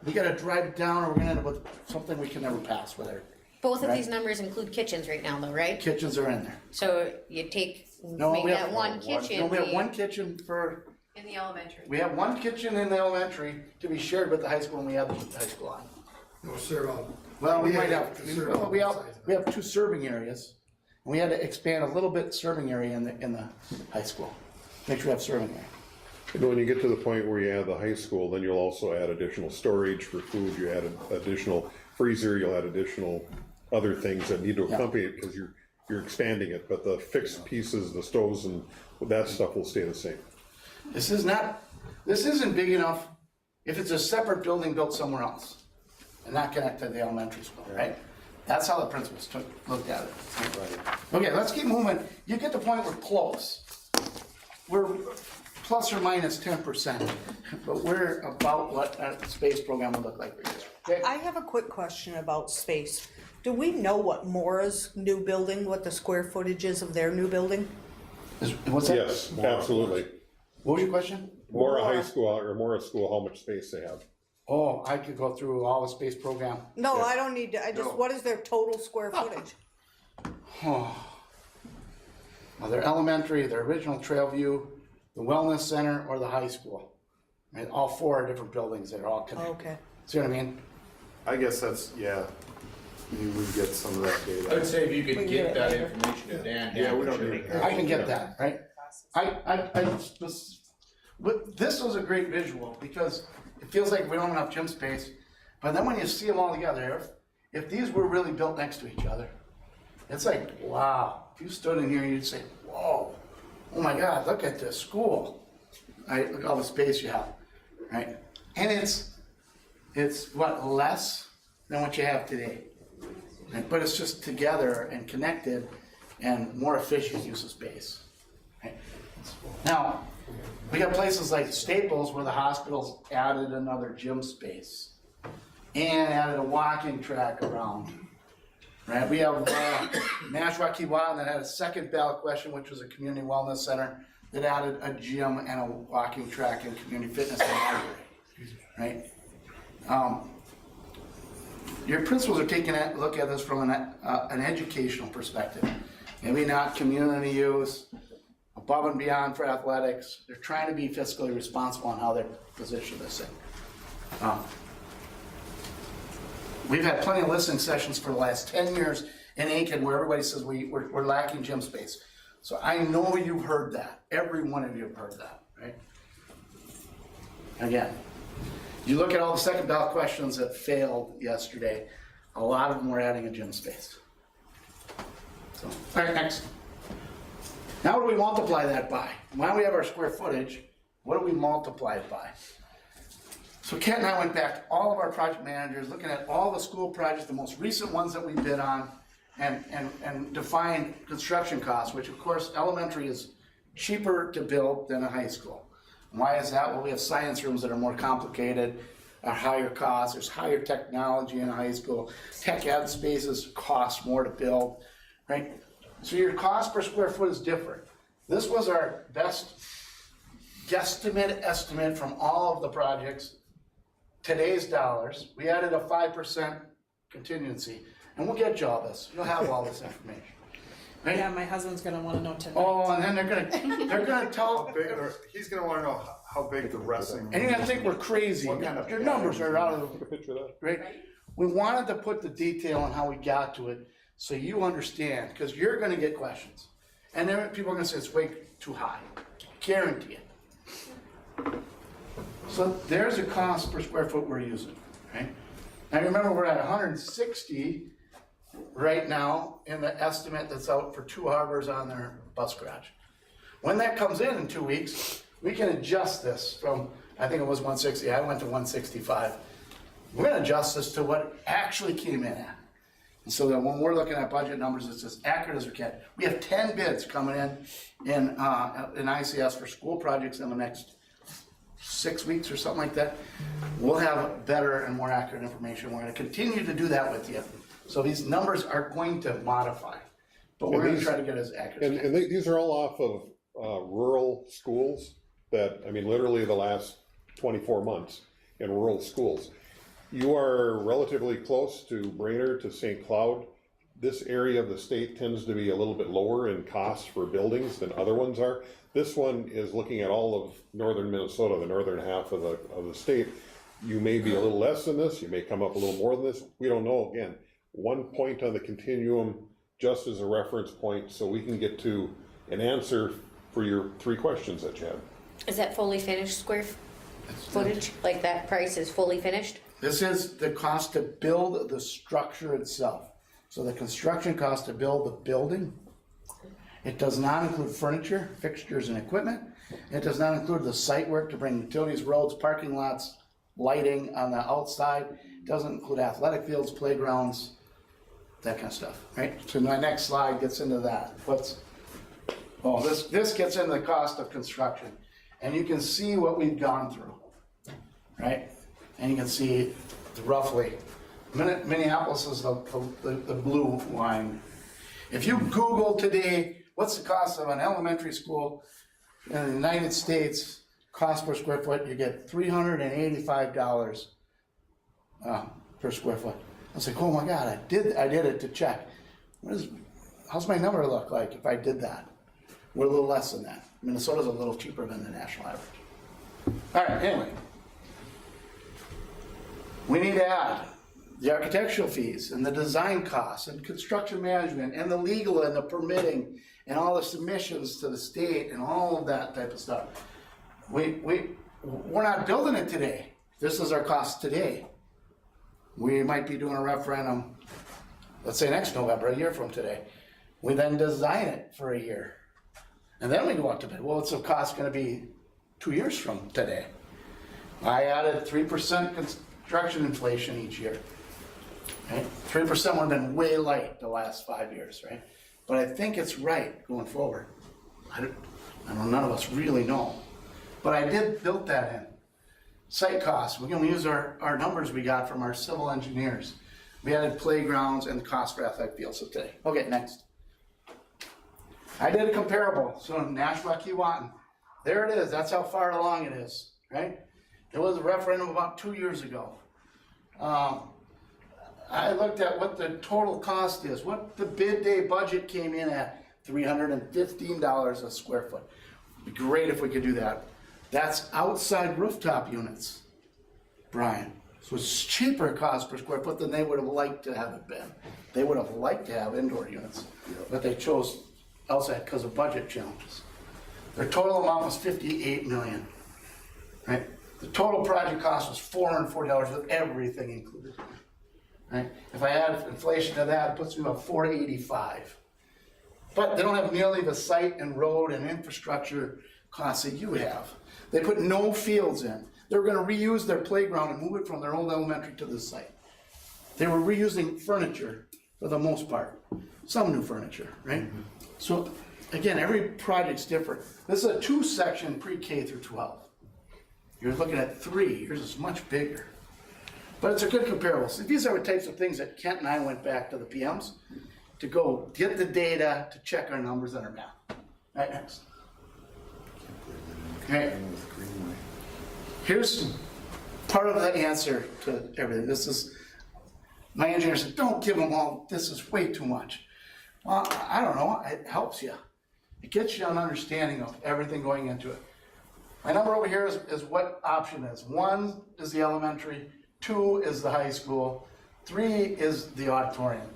we gotta drive it down or we're gonna end up with something we can never pass with it. Both of Right. these numbers include kitchens right now though, right? Kitchens are in there. So you take, No, make we that have one kitchen. No, we have be- one kitchen for, In the elementary. we have one kitchen in the elementary to be shared with the high school and we have the high school on. No, sir, Well, we might have, Serve on we both have, sides. we have 2 serving areas. And we had to expand a little bit serving area in the high school. Make sure we have serving area. And when you get to the point where you have the high school, then you'll also add additional storage for food, you add an additional freezer, you'll add additional other things that need to accompany it, because you're expanding it, but the fixed pieces, the stoves and that stuff will stay the same. This isn't big enough if it's a separate building built somewhere else and not connected to the elementary school, right? That's how the principals looked at it. Okay, let's keep moving. You get the point, we're close. We're plus or minus 10%, but we're about what a space program would look like for you. Okay? I have a quick question about space. Do we know what Mora's new building, what the square footage is of their new building? What's that? Yes, absolutely. What was your question? Mora High School or Mora School, how much space they have. Oh, I could go through all the space program. No, I don't need to, what is their total square footage? Well, their elementary, their original Trailview, the wellness center, or the high school. And all 4 are different buildings that are all connected. Okay. See what I mean? I guess that's, yeah, we would get some of that I data. would say if you could get that information to Dan. Yeah, we Dan don't would need share I can get that, right? But this was a great visual because it feels like we don't have enough gym space. But then when you see them all together, if these were really built next to each other, it's like, wow. If you stood in here, you'd say, whoa, oh my God, look at this school. Right, look at all the space you have, right? And it's what, less than what you have today. Right? But it's just together and connected and more efficient use of space. Right? Now, we got places like Staples where the hospitals added another gym space and added a walking track around. Right? We have Nashua Kiwanis that had a second ballot question, which was a community wellness center that added a gym and a walking track and community fitness and library. Right? Your principals are taking a look at this from an educational perspective. Maybe not community use, above and beyond for athletics. They're trying to be fiscally responsible on how they position this thing. We've had plenty of listening sessions for the last 10 years in Aiken where everybody says we're lacking gym space. So I know you've heard that. Every one of you have heard that, right? Again, you look at all the second ballot questions that failed yesterday, a lot of them were adding a gym space. So, all right, next. Now what do we multiply that by? Now we have our square footage, what do we multiply it by? So Kent and I went back to all of our project managers, looking at all the school projects, the most recent ones that we bid on, and defined construction costs, which of course elementary is cheaper to build than a high school. And why is that? Well, we have science rooms that are more complicated, are higher costs, there's higher technology in high school. Tech ed spaces cost more to build, right? So your cost per square foot is different. This was our best guesstimate estimate from all of the projects. Today's dollars, we added a 5% contingency, and we'll get you all this. You'll have all this information. Right? Yeah, my husband's gonna wanna know tonight. Oh, and then they're gonna tell, He's gonna wanna know how big the wrestling. and you're gonna think we're crazy. What kind of- Your numbers are out of, Take a picture of that. right? We wanted to put the detail on how we got to it, so you understand, because you're gonna get questions. And then people are gonna say it's way too high, guarantee it. So there's a cost per square foot we're using, right? Now remember, we're at 160 right now in the estimate that's out for Two Harbors on their bus garage. When that comes in 2 weeks, we can adjust this from, I think it was 160, I went to 165. We're gonna adjust this to what it actually came in at. And so that when we're looking at budget numbers, it's as accurate as we can. We have 10 bids coming in ICS for school projects in the next 6 weeks or something like that. We'll have better and more accurate information. We're gonna continue to do that with you. So these numbers are going to modify, but we're gonna try to get as accurate as we can. These are all off of rural schools that, I mean, literally the last 24 months in rural schools. You are relatively close to Brainerd, to St. Cloud. This area of the state tends to be a little bit lower in costs for buildings than other ones are. This one is looking at all of northern Minnesota, the northern half of the state. You may be a little less than this, you may come up a little more than this, we don't know. Again, 1 point on the continuum just as a reference point so we can get to an answer for your 3 questions that you had. Is that fully finished square footage? Like that price is fully finished? This is the cost to build the structure itself. So the construction cost to build the building, it does not include furniture, fixtures, and equipment. It does not include the site work to bring utilities, roads, parking lots, lighting on the outside. It doesn't include athletic fields, playgrounds, that kind of stuff, right? So my next slide gets into that. This gets into the cost of construction. And you can see what we've gone through, right? And you can see roughly, Minneapolis is the blue line. If you Google today, what's the cost of an elementary school in the United States, cost per square foot, you get $385 per square foot. I was like, oh my God, I did it to check. How's my number look like if I did that? We're a little less than that. Minnesota's a little cheaper than the national average. All right, anyway. We need to add the architectural fees and the design costs and construction management and the legal and the permitting and all the submissions to the state and all of that type of stuff. We're not building it today. This is our cost today. We might be doing a referendum, let's say next November, a year from today. We then design it for a year. And then we go out to bid. Well, what's the cost gonna be 2 years from today? I added 3% construction inflation each year. Right? 3% would have been way light the last 5 years, right? But I think it's right going forward. I don't know, none of us really know. But I did build that in. Site costs, we're gonna use our numbers we got from our civil engineers. We added playgrounds and the cost for athletic fields today. Okay, next. I did a comparable, so Nashua, Keewatin. There it is, that's how far along it is, right? It was a referendum about 2 years ago. I looked at what the total cost is, what the bid day budget came in at, $315 a square foot. It'd be great if we could do that. That's outside rooftop units, Brian. So it's cheaper cost per square foot than they would have liked to have it been. They would have liked to have indoor units, but they chose outside because of budget challenges. Their total amount was $58 million, right? The total project cost was $440 with everything included, right? If I add inflation to that, it puts me about $485. but they don't have nearly the site and road and infrastructure costs that you have. They put no fields in. They were gonna reuse their playground and move it from their old elementary to this site. They were reusing furniture for the most part, some new furniture, right? So, again, every project's different. This is a 2-section pre-K through 12. You're looking at 3, yours is much bigger. But it's a good comparable. So these are the types of things that Kent and I went back to the PMs to go get the data to check our numbers and our math. Right, next. Okay. Here's part of the answer to everything. This is, my engineer said, don't give them all, this is way too much. Well, I don't know, it helps you. It gets you an understanding of everything going into it. My number over here is what option is. 1 is the elementary, 2 is the high school, 3 is the auditorium.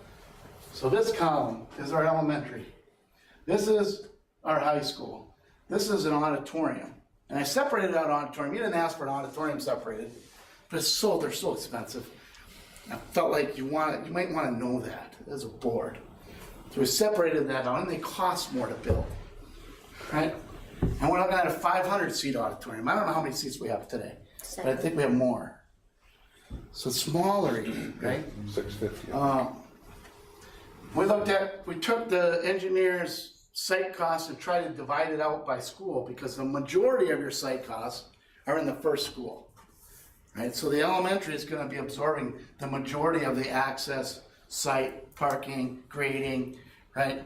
So this column is our elementary. This is our high school. This is an auditorium. And I separated out auditorium. You didn't ask for an auditorium separated, but they're so expensive. I felt like you might want to know that as a board. So we separated that out, and they cost more to build, right? And we're looking at a 500-seat auditorium. I don't know how many seats we have today, but I think we have more. So smaller, right? 650. We took the engineer's site costs and tried to divide it out by school, because the majority of your site costs are in the first school, right? So the elementary is going to be absorbing the majority of the access, site, parking, grading, right?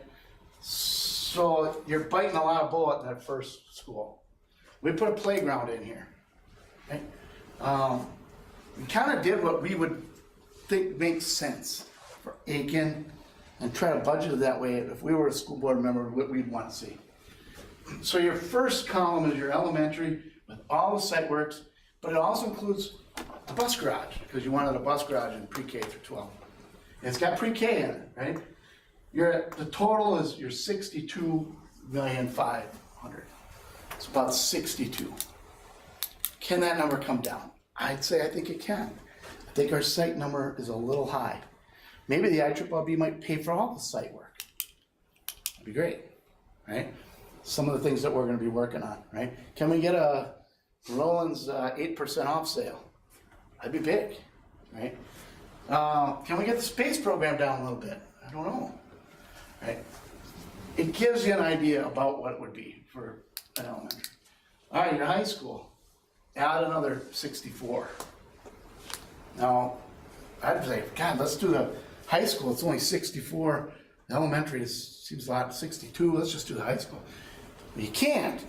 So you're biting a lot of bullet in that first school. We put a playground in here, right? We kind of did what we would think makes sense for Aiken, and try to budget it that way. If we were a school board member, what we'd want to see. So your first column is your elementary with all the site works, but it also includes a bus garage, because you wanted a bus garage in pre-K through 12. And it's got pre-K in it, right? The total is your 62,500,000. It's about 62. Can that number come down? I think it can. I think our site number is a little high. Maybe the ISSB might pay for all the site work. That'd be great, right? Some of the things that we're gonna be working on, right? Can we get a Roland's 8% off sale? That'd be big, right? Can we get the space program down a little bit? I don't know, right? It gives you an idea about what it would be for an elementary. All right, your high school, add another 64. Now, I'd say, God, let's do the high school. It's only 64. The elementary seems a lot, 62. Let's just do the high school. But you can't,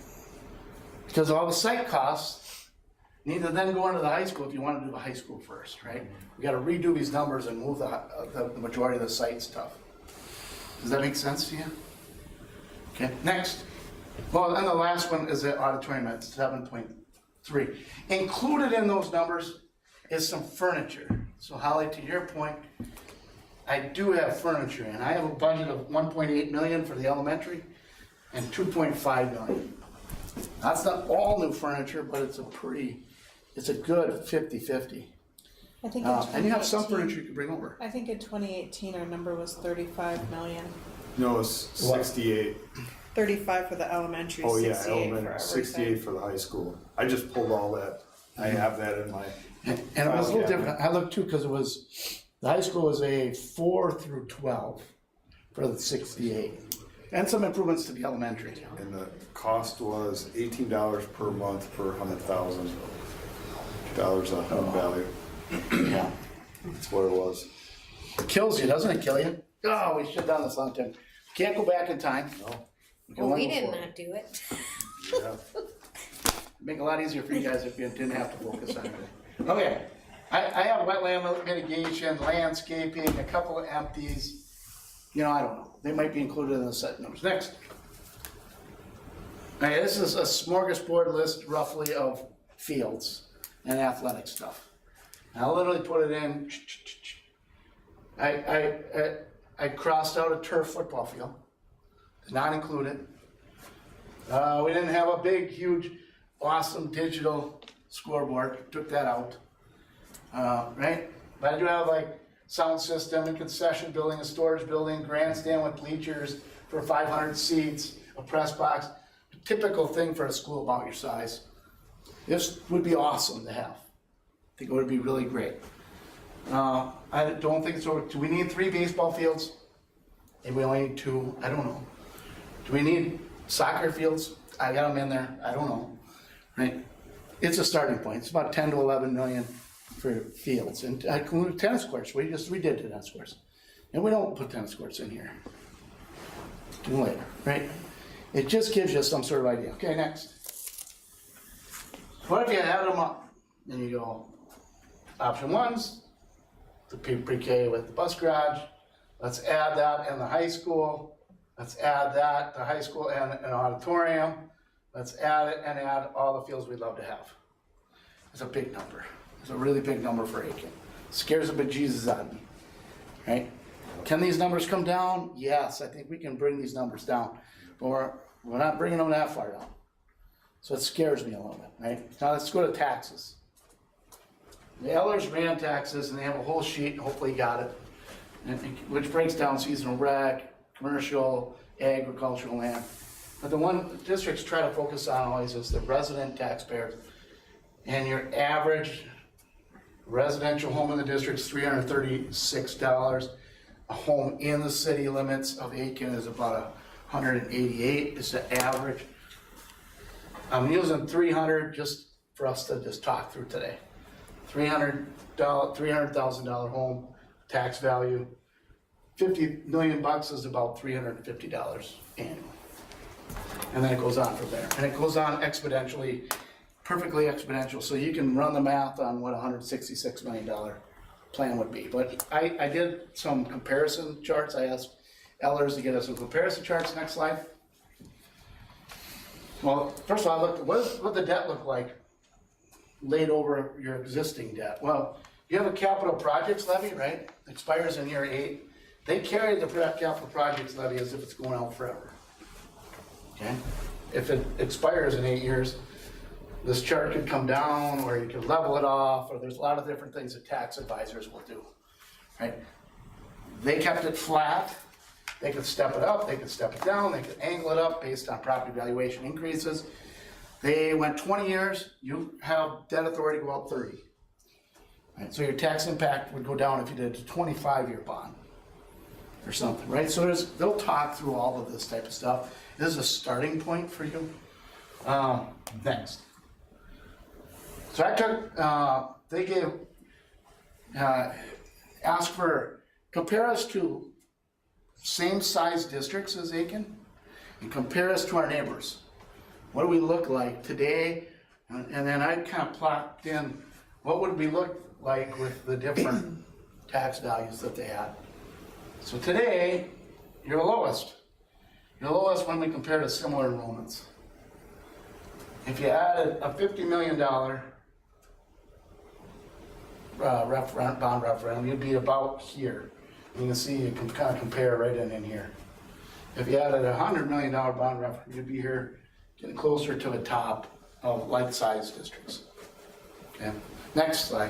because all the site costs need to then go into the high school if you want to do the high school first, right? We got to redo these numbers and move the majority of the site stuff. Does that make sense to you? Okay, next. Well, and the last one is the auditorium at 7.3. Included in those numbers is some furniture. So Holly, to your point, I do have furniture, and I have a budget of 1.8 million for the elementary and 2.5 million. That's not all new furniture, but it's a good 50-50. I think And you have some furniture you can bring over. I think in 2018, our number was 35 million. No, it's 68. 35 for the elementary, Oh, yeah, 68 for elementary, everything. 68 for the high school. I just pulled all that. I have that in my. And it was a little different. I looked too, because the high school was a 4 through 12 for the 68. And some improvements to the elementary. And the cost was $18 per month per $100,000 of home value. Yeah. That's what it was. It kills you, doesn't it kill you? Oh, we should have done this a long time. Can't go back in time. No. Well, we did not do it. Yeah. Make it a lot easier for you guys if you didn't have to focus on it. Okay, I have wetland mitigation, landscaping, a couple of empties. I don't know. They might be included in the set numbers. Next. All right, this is a smorgasbord list roughly of fields and athletic stuff. And I literally put it in. I crossed out a turf football field. Did not include it. We didn't have a big, huge, awesome digital scoreboard. Took that out. Right? But I do have like sound system, and concession building, a storage building, grandstand with bleachers for 500 seats, a press box. Typical thing for a school about your size. This would be awesome to have. I think it would be really great. I don't think so. Do we need 3 baseball fields? Maybe we only need 2. I don't know. Do we need soccer fields? I got them in there. I don't know. Right? It's a starting point. It's about 10 to 11 million for fields, and I include tennis courts. We just redid tennis courts, and we don't put tennis courts in here. Do later, right? It just gives you some sort of idea. Okay, next. What if you add them up? Then you go, option 1's the pre-K with the bus garage. Let's add that in the high school. Let's add that to high school and an auditorium. Let's add it and add all the fields we'd love to have. It's a big number. It's a really big number for Aiken. Scares the bejesus out of me, right? Can these numbers come down? Yes, I think we can bring these numbers down, but we're not bringing them that far down. So it scares me a little bit, right? Now let's go to taxes. The Ellers ran taxes, and they have a whole sheet, hopefully you got it, which breaks down seasonal rec, commercial, agricultural land. But the one districts try to focus on always is the resident taxpayers. And your average residential home in the district is $336. A home in the city limits of Aiken is about $188 is the average. I'm using 300 just for us to just talk through today. $300,000 home tax value. 50 million bucks is about $350 annually. And then it goes on from there. And it goes on exponentially, perfectly exponential. So you can run the math on what a $166 million plan would be. But I did some comparison charts. I asked Ellers to get us some comparison charts. Next slide. Well, first of all, I looked, what the debt look like laid over your existing debt? Well, you have a capital projects levy, right? Expires in year 8. They carry the capital projects levy as if it's going out forever. Okay? If it expires in 8 years, this chart could come down, or you could level it off, or there's a lot of different things that tax advisors will do, right? They kept it flat. They could step it up, they could step it down, they could angle it up based on property valuation increases. They went 20 years, you have debt authority go out 30. Right? So your tax impact would go down if you did a 25-year bond or something, right? So they'll talk through all of this type of stuff. This is a starting point for you. Next. So I took, they gave, asked for, compare us to same size districts as Aiken and compare us to our neighbors. What do we look like today? And then I kind of plopped in what would we look like with the different tax values that they had. So today, you're the lowest. You're the lowest when we compare to similar enrollments. If you added a $50 million bond referendum, you'd be about here. You can see, you can kind of compare right in here. If you added a $100 million bond referendum, you'd be here getting closer to the top of like-sized districts. Okay, next slide.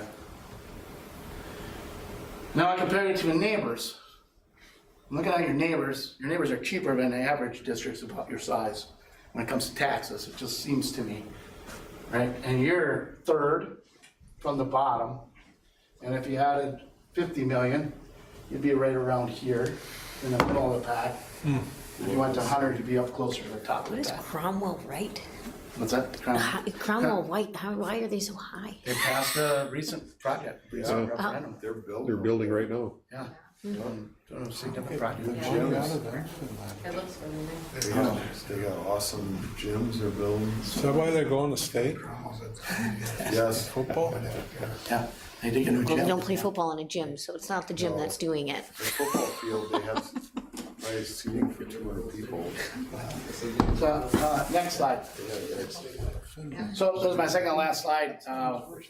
Now I compare you to your neighbors. I'm looking at your neighbors are cheaper than the average districts about your size when it comes to taxes, it just seems to me, right? And you're third from the bottom, and if you added 50 million, you'd be right around here in the middle of the pack. If you went to 100, you'd be up closer to the top of the What is pack. Cromwell right? What's that? Cromwell White, why are they so high? They passed a recent project, recent referendum. They're building. They're building right now. Yeah. Doing a significant project. Gyms. It looks really nice. They got awesome gyms they're building. Is that why they're going to state? Yes. Football? Yeah, they did a new Well, they gym. don't play football in a gym, so it's not the gym that's doing it. The football field, they have nice seating for 200 people. So, next slide. So this is my second to last slide. We're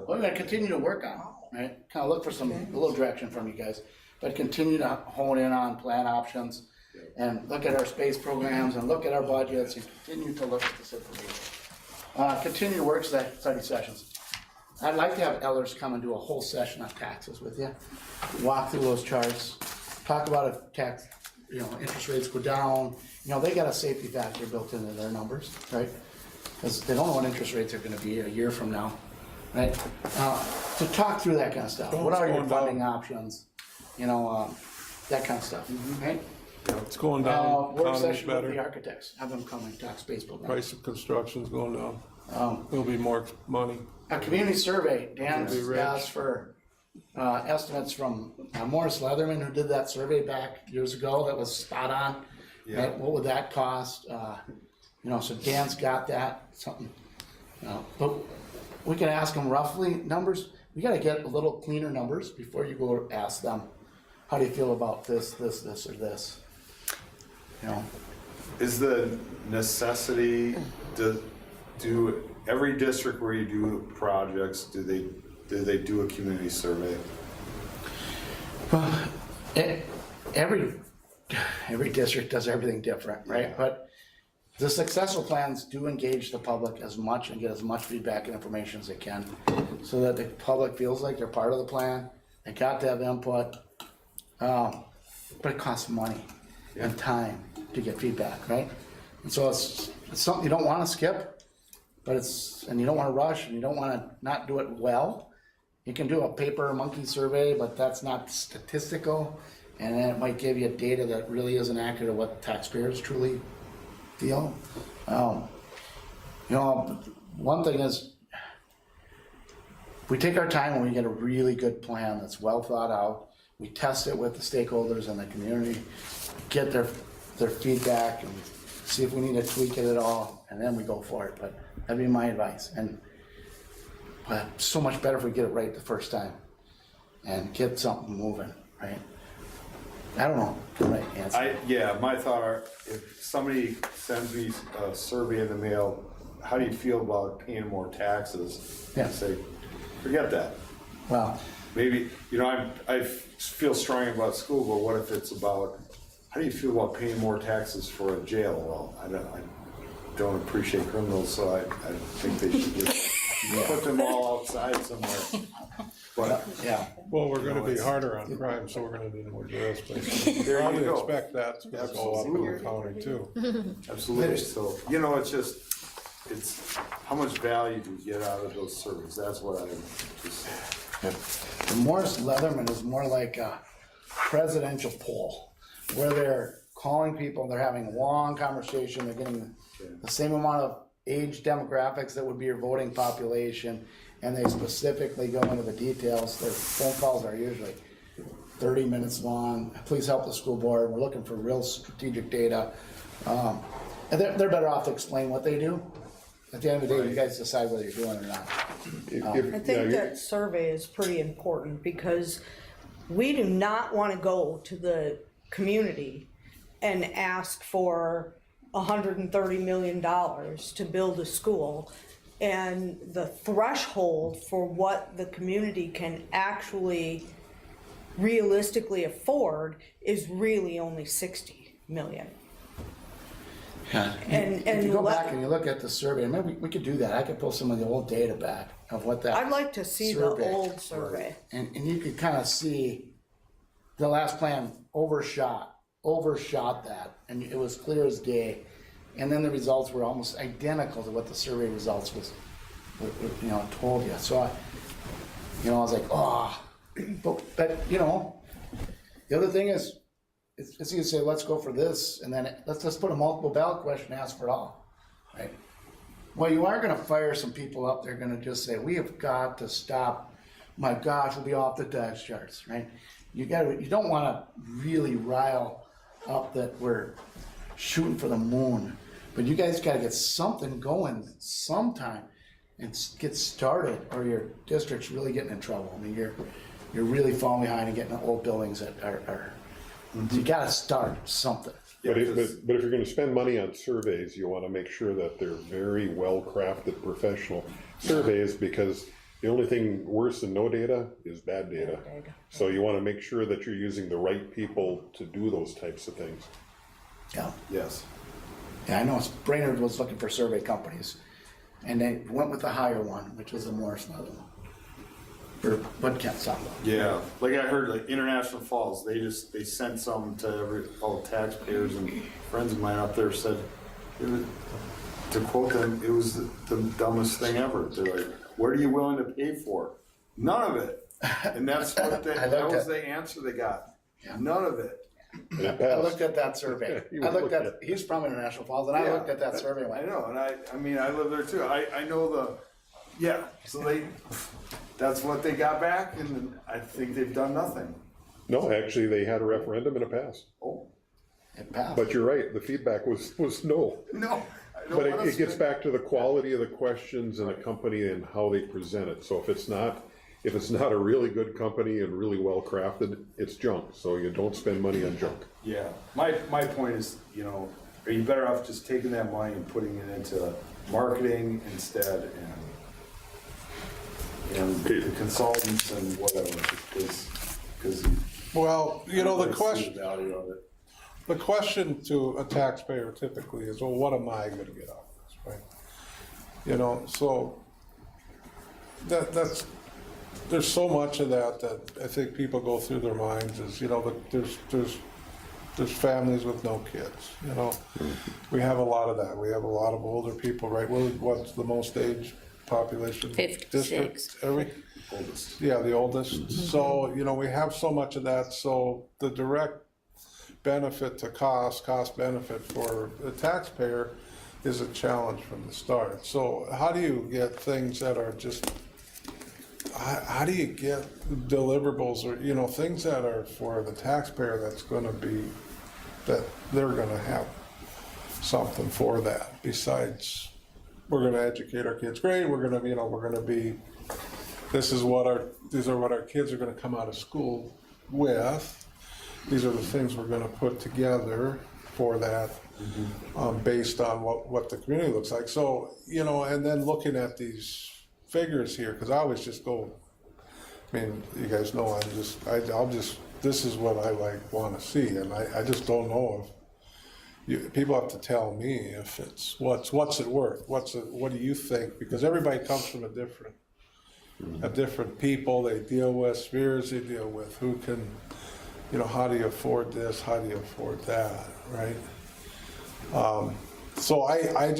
gonna continue to work on, right? Kind of look for a little direction from you guys, but continue to hone in on plan options and look at our space programs and look at our budgets and continue to look at this information. Continue to work study sessions. I'd like to have Ellers come and do a whole session on taxes with you. Walk through those charts, talk about if tax, interest rates go down. They got a safety factor built into their numbers, right? Because they don't know what interest rates are gonna be a year from now, right? To talk through that kind of stuff. What are your funding options? That kind of stuff, right? It's going down, Work economy's session with the better, architects, have them come and talk space program. price of construction's going down. There'll be more money. A community survey, Dan Be rich. asked for estimates from Morris Leatherman, who did that survey back years ago, that was spot on. Yeah. Right? What would that cost? So Dan's got that, something, but we can ask them roughly numbers. We gotta get a little cleaner numbers before you go ask them, how do you feel about this, or this? Is the necessity to do, every district where you do projects, do they do a community survey? Well, every district does everything different, right? But the successful plans do engage the public as much and get as much feedback and information as they can, so that the public feels like they're part of the plan. They got to have input, but it costs money and time to get feedback, right? And so it's something you don't want to skip, but and you don't want to rush, and you don't want to not do it well. You can do a paper monkey survey, but that's not statistical, and then it might give you data that really isn't accurate of what taxpayers truly feel. One thing is, we take our time and we get a really good plan that's well thought out. We test it with the stakeholders in the community, get their feedback, and see if we need to tweak it at all, and then we go for it. But that'd be my advice. But so much better if we get it right the first time and get something moving, right? I don't know the right answer. My thought are, if somebody sends me a survey in the mail, how do you feel about paying more taxes? Yeah. I say, forget that. Well, Maybe, I feel strongly about school, but what if it's about, how do you feel about paying more taxes for a jail? Well, I don't appreciate criminals, so I think they should just put them all outside somewhere. But, yeah. Well, we're gonna be harder on crime, so we're gonna need more jail space. There you Probably go. expect that's gonna go up in the county too. absolutely, so, it's just, it's, how much value do you get out of those surveys? That's what I just. The Morris Leatherman is more like a presidential poll, where they're calling people, they're having a long conversation, they're getting the same amount of age demographics that would be your voting population, and they specifically go into the details. Their phone calls are usually 30 minutes long. Please help the school board, we're looking for real strategic data. And they're better off to explain what they do. At the end of the day, you guys decide whether you're doing it or not. I think that survey is pretty important, because we do not want to go to the community and ask for $130 million to build a school, and the threshold for what the community can actually realistically afford is really only 60 million. Yeah. And If you go let- back and you look at the survey, maybe we could do that. I could pull some of the old data back of what that. I'd like to see the survey- old survey. And you could kind of see the last plan overshot that, and it was clear as day. And then the results were almost identical to what the survey results told you. So, I was like, but the other thing is, it's easy to say, let's go for this, and then let's just put a multiple ballot question and ask for it all, right? Well, you are gonna fire some people up, they're gonna just say, we have got to stop, my gosh, we'll be off the tax charts, right? You don't wanna really rile up that we're shooting for the moon, but you guys gotta get something going sometime and get started, or your district's really getting in trouble. I mean, you're really falling behind and getting old buildings that are so you gotta start something. But if you're gonna spend money on surveys, you wanna make sure that they're very well-crafted professional surveys, because the only thing worse than no data is bad data. So you wanna make sure that you're using the right people to do those types of things. Yeah. Yes. Yeah, I know Brainerd was looking for survey companies, and they went with the higher one, which was the Morris Leatherman. or what Kent's talking about. Yeah, like I heard, like International Falls, they sent some to all the taxpayers, and friends of mine up there said, it was, to quote them, it was the dumbest thing ever. They're like, what are you willing to pay for? None of it. And that's what that was the answer they got. Yeah. None of it. I looked at that survey. I looked at, he's from International Falls, and I looked at that survey and I went, know, and I mean, I live there too. I know so that's what they got back, and I think they've done nothing. No, actually, they had a referendum and it passed. Oh, it passed. But you're right, the feedback was no. no. I don't But wanna it gets spend- back to the quality of the questions and the company and how they present it. So if it's not a really good company and really well crafted, it's junk. So you don't spend money on junk. Yeah, my point is, are you better off just taking that money and putting it into marketing instead and the consultants and whatever, because Well, the the question, value of it. the question to a taxpayer typically is, well, what am I gonna get out of this, right? So that's, there's so much of that I think people go through their minds is, there's families with no kids, We have a lot of that. We have a lot of older people, right? What's the most age population? 56. District, are we? Oldest. Yeah, the oldest. So, we have so much of that. So the direct benefit to cost benefit for the taxpayer is a challenge from the start. So how do you get things that are just, how do you get deliverables or, things that are for the taxpayer that's gonna be, that they're gonna have something for that besides, we're gonna educate our kids great, we're gonna be, these are what our kids are gonna come out of school with. These are the things we're gonna put together for that, based on what the community looks like. So, and then looking at these figures here, because I always just go, I mean, you guys know, this is what I want to see, and I just don't know if people have to tell me if it's what's it worth, what do you think? Because everybody comes from a different people they deal with, spheres they deal with, who can, how do you afford this, how do you afford that, right? So I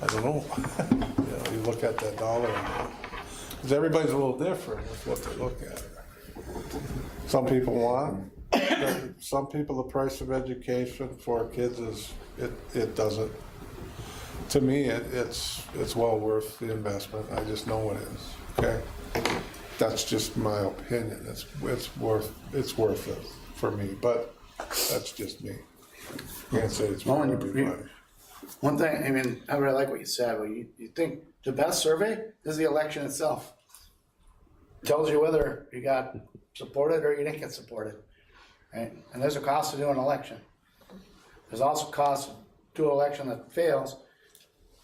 don't know. You look at that dollar amount, because everybody's a little different with what they look at. Some people want, some people, the price of education for kids it doesn't. To me, it's well worth the investment. I just know it is. Okay, that's just my opinion. It's worth it for me, but that's just me. Can't say it's for everybody. One thing, I mean, I really like what you said, but you think the best survey is the election itself. Tells you whether you got supported or you didn't get supported, right? And there's a cost to do an election. There's also cost to do an election that fails,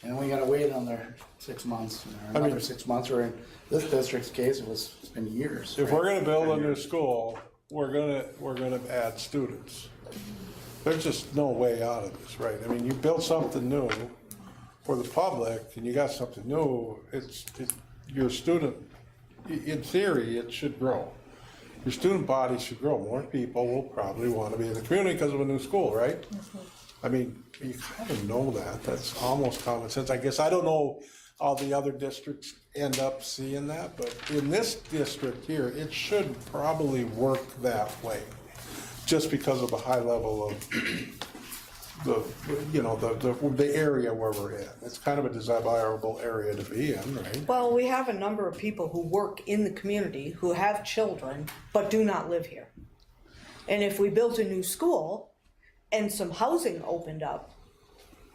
and we gotta wait another 6 months, or another 6 months, or in this district's case, it's been years. If we're gonna build a new school, we're gonna add students. There's just no way out of this, right? I mean, you build something new for the public, and you got something new, your student, in theory, it should grow. Your student body should grow. More people will probably want to be in the community because of a new school, right? I mean, you kind of know that. That's almost common sense. I guess I don't know how the other districts end up seeing that, but in this district here, it should probably work that way, just because of the high level of the area where we're in. It's kind of a desirable area to be in, right? Well, we have a number of people who work in the community who have children but do not live here. And if we built a new school and some housing opened up,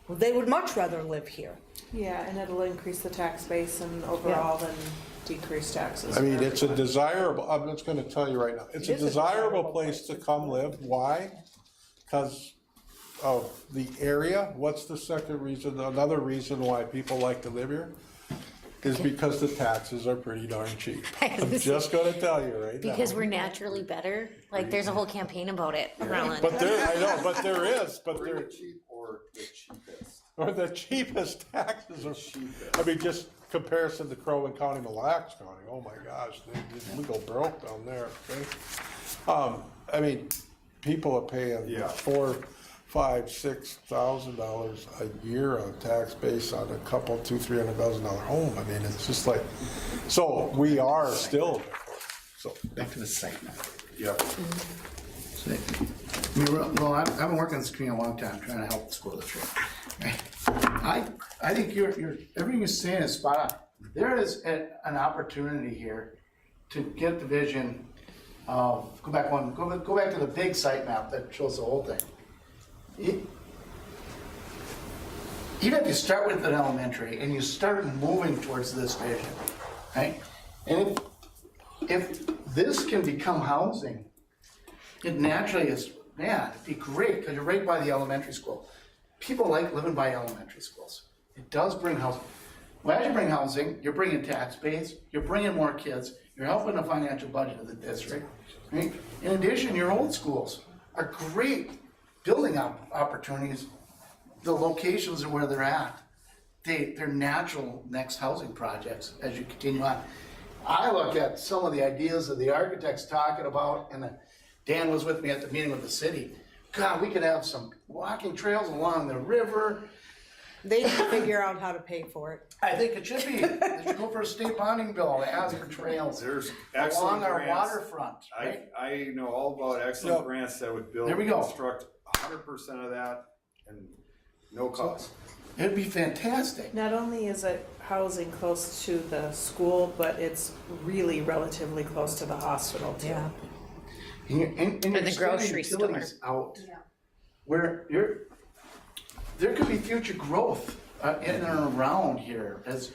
well, they would much rather live here. Yeah, and it'll increase the tax base and overall then decrease taxes. I mean, for it's a everybody. desirable, I'm just gonna tell you right now, it's a desirable place to come live. Why? Because of the area. What's the second reason? Another reason why people like to live here is because the taxes are pretty darn cheap. I'm just gonna tell you right now. Because we're naturally better. Like, there's a whole campaign about it, Roland. But there, I know, but there is, Really cheap or the cheapest? or the cheapest taxes are, I mean, just comparison to Crow Wing County, Mille Lacs County, oh my gosh, we go broke down there. Okay? I mean, people are paying Yeah. $4,000, $5,000, $6,000 a year on tax base on a couple, $200,000-$300,000 home. I mean, it's just like, so we are still, so. Back to the site now. Yep. I mean, well, I've been working in this community a long time, trying to help the school district. I think everything you're saying is spot on. There is an opportunity here to get the vision of, go back to the big site map that shows the whole thing. Even if you start with an elementary and you start moving towards this vision, right? And if this can become housing, it naturally is, man, it'd be great, because you're right by the elementary school. People like living by elementary schools. It does bring housing. Well, as you bring housing, you're bringing tax base, you're bringing more kids, you're helping the financial budget of the district, right? In addition, your old schools are great building opportunities, the locations of where they're at. They're natural next housing projects as you continue on. I look at some of the ideas that the architects talking about, and Dan was with me at the meeting with the city. God, we could have some walking trails along the river. They need to figure out how to pay for it. I think it should be. They should go for a state bonding bill to ask for trails There's excellent along our grants. waterfront, right? I know all about excellent Yep. grants that would build There we and go. construct 100% of that and no cost. It'd be fantastic. Not only is it housing close to the school, but it's really relatively close to the hospital too. Yeah. And you're the extending grocery store. utilities out. Where there could be future growth in and around here as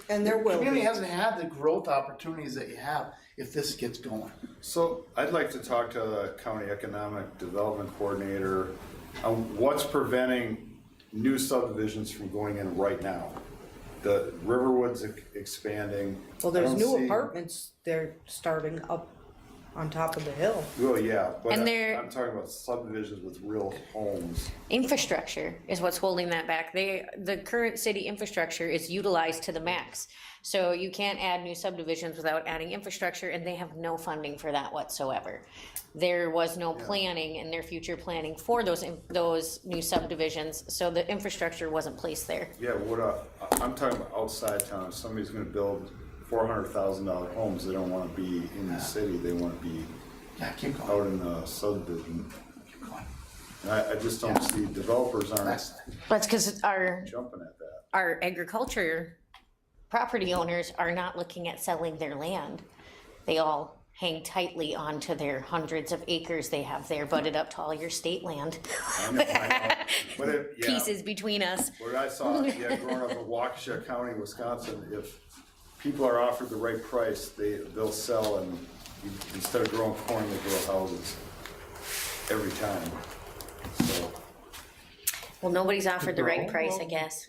And there will the community be. hasn't had the growth opportunities that you have if this gets going. So I'd like to talk to the county economic development coordinator on what's preventing new subdivisions from going in right now. The Riverwood's expanding. Well, I there's don't new see- apartments they're starting up on top of the hill. Well, yeah, but And they're- I'm talking about subdivisions with real homes. Infrastructure is what's holding that back. The current city infrastructure is utilized to the max. So you can't add new subdivisions without adding infrastructure, and they have no funding for that whatsoever. There was no planning in their future planning for those new subdivisions, so the infrastructure wasn't placed there. Yeah, I'm talking about outside town. If somebody's gonna build $400,000 homes, they don't wanna be in the city, they wanna be Yeah, keep going. out in the subdivision. Keep going. And I just don't see, developers aren't That's because our jumping at that. our agriculture property owners are not looking at selling their land. They all hang tightly onto their hundreds of acres they have there butted up to all your state land. I know. But yeah, Pieces between us. what I saw, growing up in Waukesha County, Wisconsin, if people are offered the right price, they'll sell, and instead of growing corn, they grow houses every time. So, Well, nobody's offered the right price, I guess.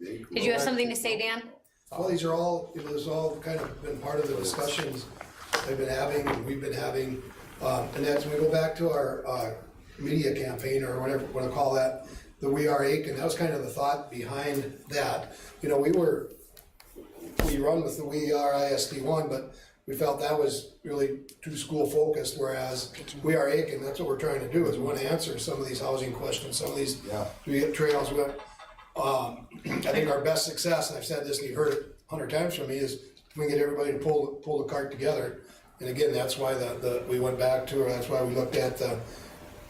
Did you have something to say, Dan? Well, these are all, this all kind of been part of the discussions I've been having and we've been having. And as we go back to our media campaign, or whatever you want to call that, the We Are Aiken, that was kind of the thought behind that. You know, we run with the We Are ISD1, but we felt that was really too school focused, whereas We Are Aiken, that's what we're trying to do, is we want to answer some of these housing questions, some of these trails. I think our best success, and I've said this and you've heard it 100 times from me, is we can get everybody to pull the cart together. And again, that's why we went back to, or that's why we looked at the,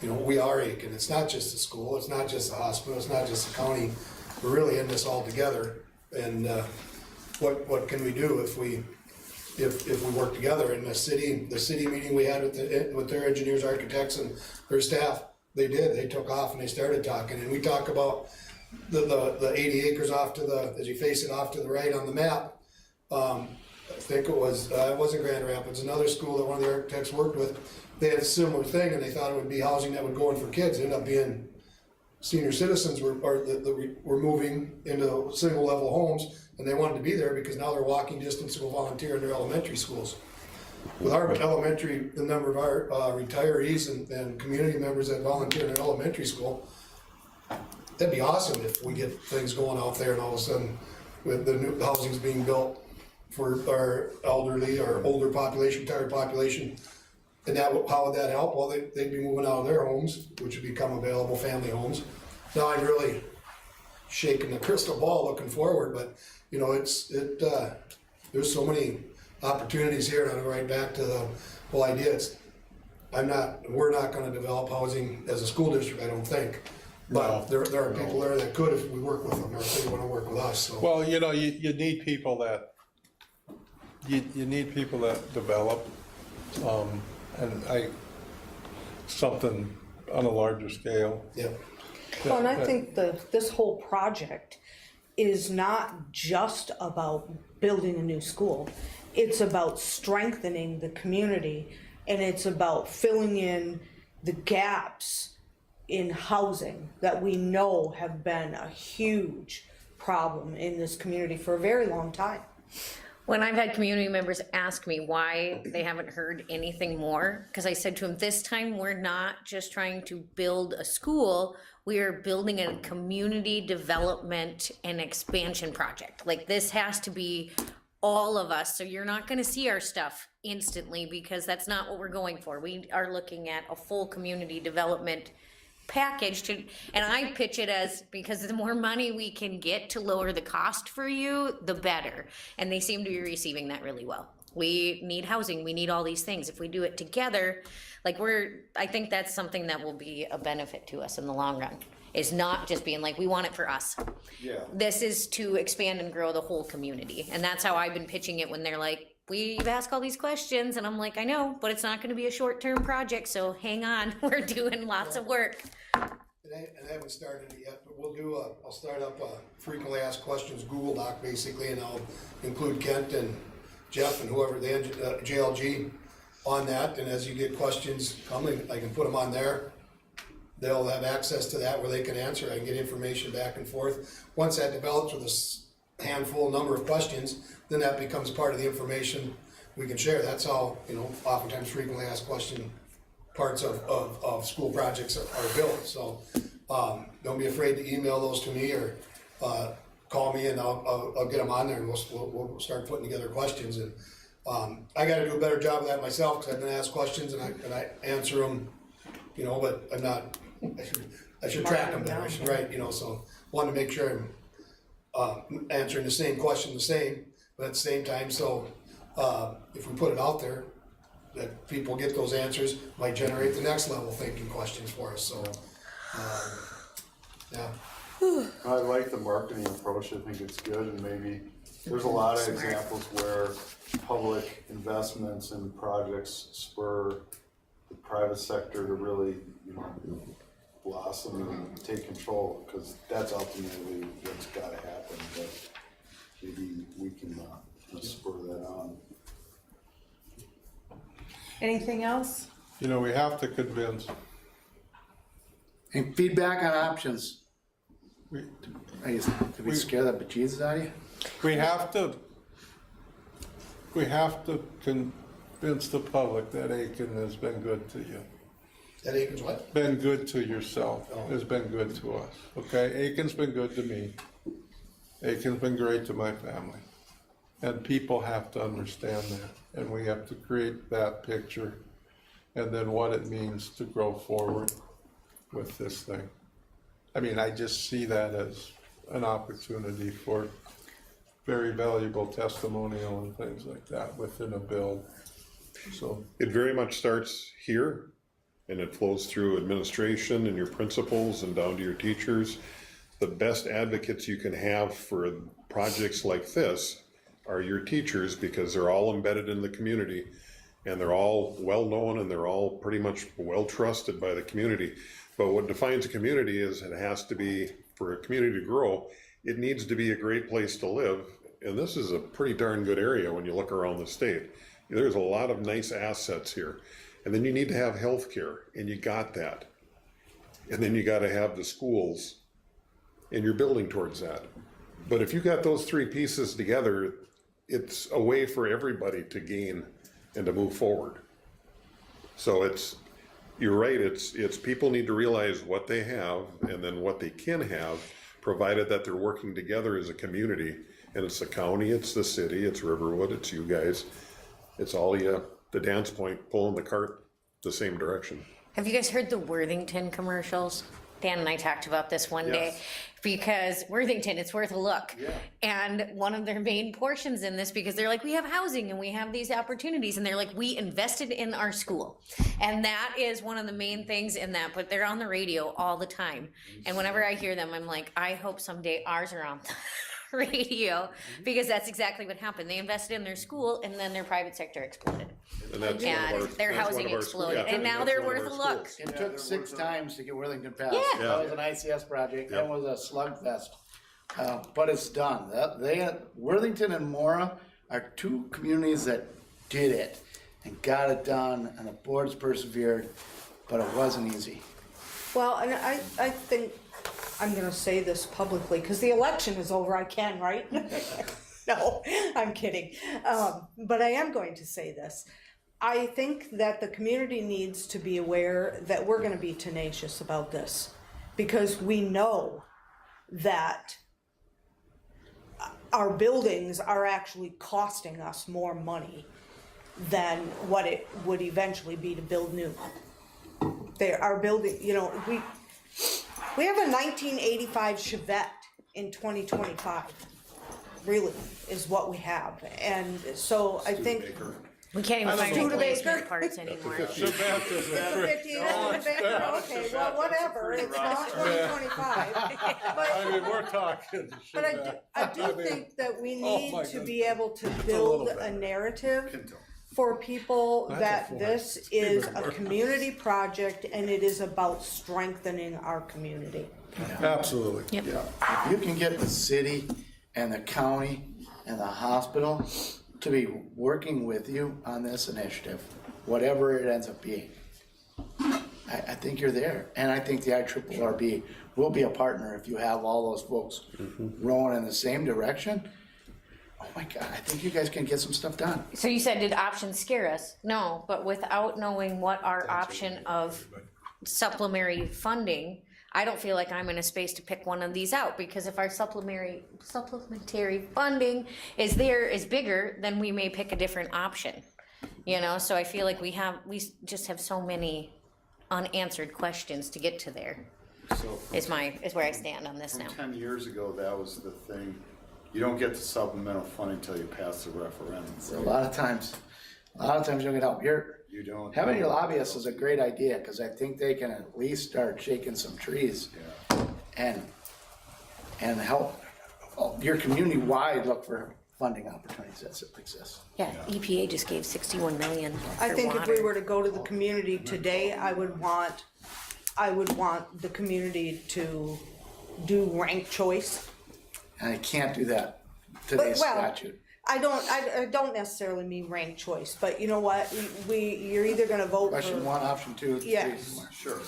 We Are Aiken. It's not just the school, it's not just the hospital, it's not just the county. We're really in this all together. And what can we do if we work together? In the city meeting we had with their engineers, architects, and their staff, they took off and they started talking. And we talk about the 80 acres off to the, as you face it off to the right on the map. I think it wasn't Grand Rapids, another school that one of the architects worked with. They had a similar thing, and they thought it would be housing that would go in for kids. It ended up being senior citizens were moving into single level homes, and they wanted to be there because now they're walking distance to go volunteer in their elementary schools. With our elementary, the number of our retirees and community members that volunteer in an elementary school, that'd be awesome if we get things going out there and all of a sudden with the new housings being built for our elderly or older population, retired population. And how would that help? Well, they'd be moving out of their homes, which would become available family homes. Now I'm really shaking the crystal ball looking forward, but you know, there's so many opportunities here, and I'll go right back to the whole idea. We're not gonna develop housing as a school district, I don't think. But there are people there that could if we work with them, or if they wanna work with us, so. Well, you know, you need people that, you need people that develop, and something on a larger scale. Yeah. Well, and I think this whole project is not just about building a new school. It's about strengthening the community, and it's about filling in the gaps in housing that we know have been a huge problem in this community for a very long time. When I've had community members ask me why they haven't heard anything more, because I said to them, this time we're not just trying to build a school, we are building a community development and expansion project. Like, this has to be all of us, so you're not gonna see our stuff instantly, because that's not what we're going for. We are looking at a full community development package and I pitch it as, because the more money we can get to lower the cost for you, the better. And they seem to be receiving that really well. We need housing, we need all these things. If we do it together, like I think that's something that will be a benefit to us in the long run. Is not just being like, we want it for us. Yeah. This is to expand and grow the whole community. And that's how I've been pitching it when they're like, we've asked all these questions, and I'm like, I know, but it's not gonna be a short-term project, so hang on, we're doing lots of work. And I haven't started it yet, but I'll start up a frequently asked questions Google Doc basically, and I'll include Kent and Jeff and whoever, the JLG on that, and as you get questions coming, I can put them on there. They'll have access to that where they can answer, I can get information back and forth. Once that develops with a handful number of questions, then that becomes part of the information we can share. That's how, you know, oftentimes frequently asked question parts of school projects are built. So don't be afraid to email those to me or call me, and I'll get them on there, and we'll start putting together questions. And I got to do a better job of that myself, because I've been asked questions and I answer them, you know, but I'm not. I should track them better. I should write, you know. So want to make sure I'm answering the same question the same, but at the same time, so if we put it out there, that people get those answers, might generate the next level thinking questions for us. So yeah. I like the marketing approach. I think it's good, and maybe there's a lot of examples where public investments in projects spur the private sector to really, you know, blossom and take control, because that's ultimately what's got to happen. But maybe we can spur that on. Anything else? You know, we have to convince, And feedback on options. we, Did we scare the bejesus out of you? we have to convince the public that Aiken has been good to you. That Aiken's what? Been good to yourself, has been good to us, okay? Aiken's been good to me. Aiken's been great to my family. And people have to understand that, and we have to create that picture, and then what it means to grow forward with this thing. I mean, I just see that as an opportunity for very valuable testimonial and things like that within a build, so. It very much starts here, and it flows through administration and your principals and down to your teachers. The best advocates you can have for projects like this are your teachers, because they're all embedded in the community, and they're all well-known, and they're all pretty much well-trusted by the community. But what defines a community is it has to be, for a community to grow, it needs to be a great place to live. And this is a pretty darn good area when you look around the state. There's a lot of nice assets here. And then you need to have healthcare, and you got that. And then you got to have the schools, and you're building towards that. But if you got those three pieces together, it's a way for everybody to gain and to move forward. So you're right, it's people need to realize what they have and then what they can have, provided that they're working together as a community And it's the county, it's the city, it's Riverwood, it's you guys. It's all the dance point pulling the cart the same direction. Have you guys heard the Worthington commercials? Dan and I talked about this one day because Worthington, it's worth a look. Yeah. And one of their main portions in this, because they're like, we have housing and we have these opportunities, and they're like, we invested in our school. And that is one of the main things in that, but they're on the radio all the time. And whenever I hear them, I'm like, I hope someday ours are on the radio, because that's exactly what happened. They invested in their school and then their private sector exploded. And that's And one of our, their that's housing one of our exploded, schools. and now That's they're one of worth our a look. schools. It took 6 times to get Worthington passed. Yeah. That was an ICS project, that was a slugfest. But it's done. Worthington and Mora are two communities that did it and got it done, and the boards persevered, but it wasn't easy. Well, and I think I'm gonna say this publicly, because the election is over, I can, right? No, I'm kidding. But I am going to say this. I think that the community needs to be aware that we're gonna be tenacious about this, because we know that our buildings are actually costing us more money than what it would eventually be to build new. They are building, we have a 1985 Chevette in 2025, really, is what we have. And so I think. We can't even find Studebaker. replacement parts anymore. Chevette is a 50, okay, well, whatever, it's not 2025. I mean, we're talking But Chevette. I do think that we Oh need my to goodness. be able to little build a better. narrative for people That's a that Ford. this It's is even a worse. community project and it is about strengthening our community. Absolutely. Yep. If you can get the city and the county and the hospital to be working with you on this initiative, whatever it ends up being, I think you're there. And I think the IRRB will be a partner if you have all those folks rowing in the same direction. Oh my God, I think you guys can get some stuff done. So you said, did options scare us? No, but without knowing what our option of supplementary funding, I don't feel like I'm in a space to pick one of these out, because if our supplementary funding is bigger, then we may pick a different option. So I feel like we just have so many unanswered questions to get to there. So Is where I stand on this now. 10 years ago, that was the thing. You don't get the supplemental funding until you pass the referendum. So a lot of times you'll get help. You don't. Having your lobbyists is a great idea, because I think they can at least start shaking some trees and help your community-wide look for funding opportunities that exist. Yeah, EPA just gave 61 million. I for think if we water. were to go to the community today, I would want the community to do ranked choice. And I can't do that today's Well, statute. I don't necessarily mean ranked choice, but you know what, you're either gonna vote Question for, one, option two, three, Yes. Sure.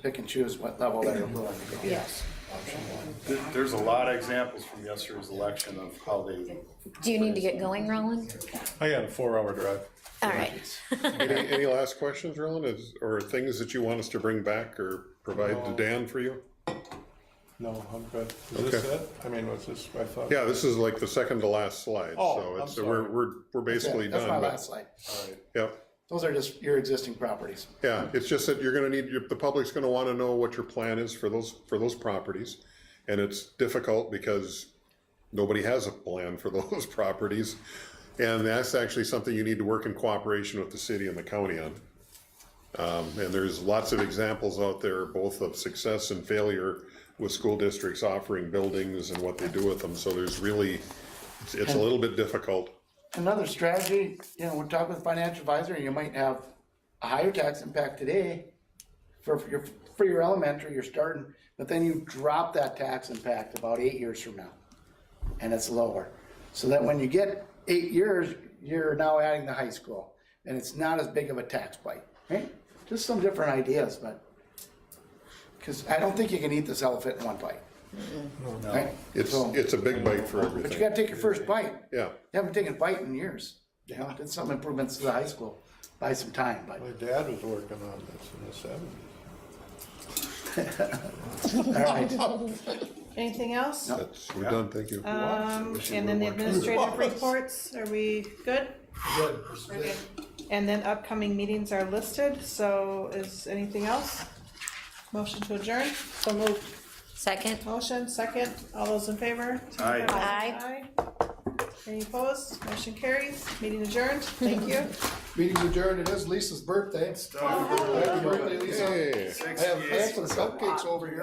pick and choose what level they're willing to go. yes. There's a lot of examples from yesterday's election of how they. Do you need to get going, Roland? I got a 4-hour drive. All right. Any last questions, Roland, or things that you want us to bring back or provide to Dan for you? No, I'm good. Is this Okay. it? I mean, was this, I thought. Yeah, this is like the second to last slide, Oh, so I'm it's, sorry. we're basically That's my done, last but, slide. yep. Those are just your existing properties. Yeah, it's just that you're gonna need, the public's gonna wanna know what your plan is for those properties. And it's difficult because nobody has a plan for those properties. And that's actually something you need to work in cooperation with the city and the county on. And there's lots of examples out there, both of success and failure with school districts offering buildings and what they do with them. So there's really, it's a little bit difficult. Another strategy, we're talking with financial advisor, and you might have a higher tax impact today for your elementary, you're starting, but then you drop that tax impact about 8 years from now, and it's lower. So that when you get 8 years, you're now adding the high school, and it's not as big of a tax bite, right? Just some different ideas, but, because I don't think you can eat this elephant in one bite. Right? So- It's a big bite for But you everything. gotta take your first bite. Yeah, You haven't taken a bite in years. Did some improvements to the high school, buy some time, but. My dad was working on this in the 70s. All right. Anything else? We're done, thank you. And then the administrative reports, are we good? Good. And then upcoming meetings are listed, so is anything else? Motion to adjourn? So moved. Second? Motion, second, all those in favor? Aye. Aye. Any opposed? Motion carries, meeting adjourned, thank you. Meeting's adjourned, it is Lisa's birthday. Happy birthday, Lisa. Hey. I have some cupcakes over here.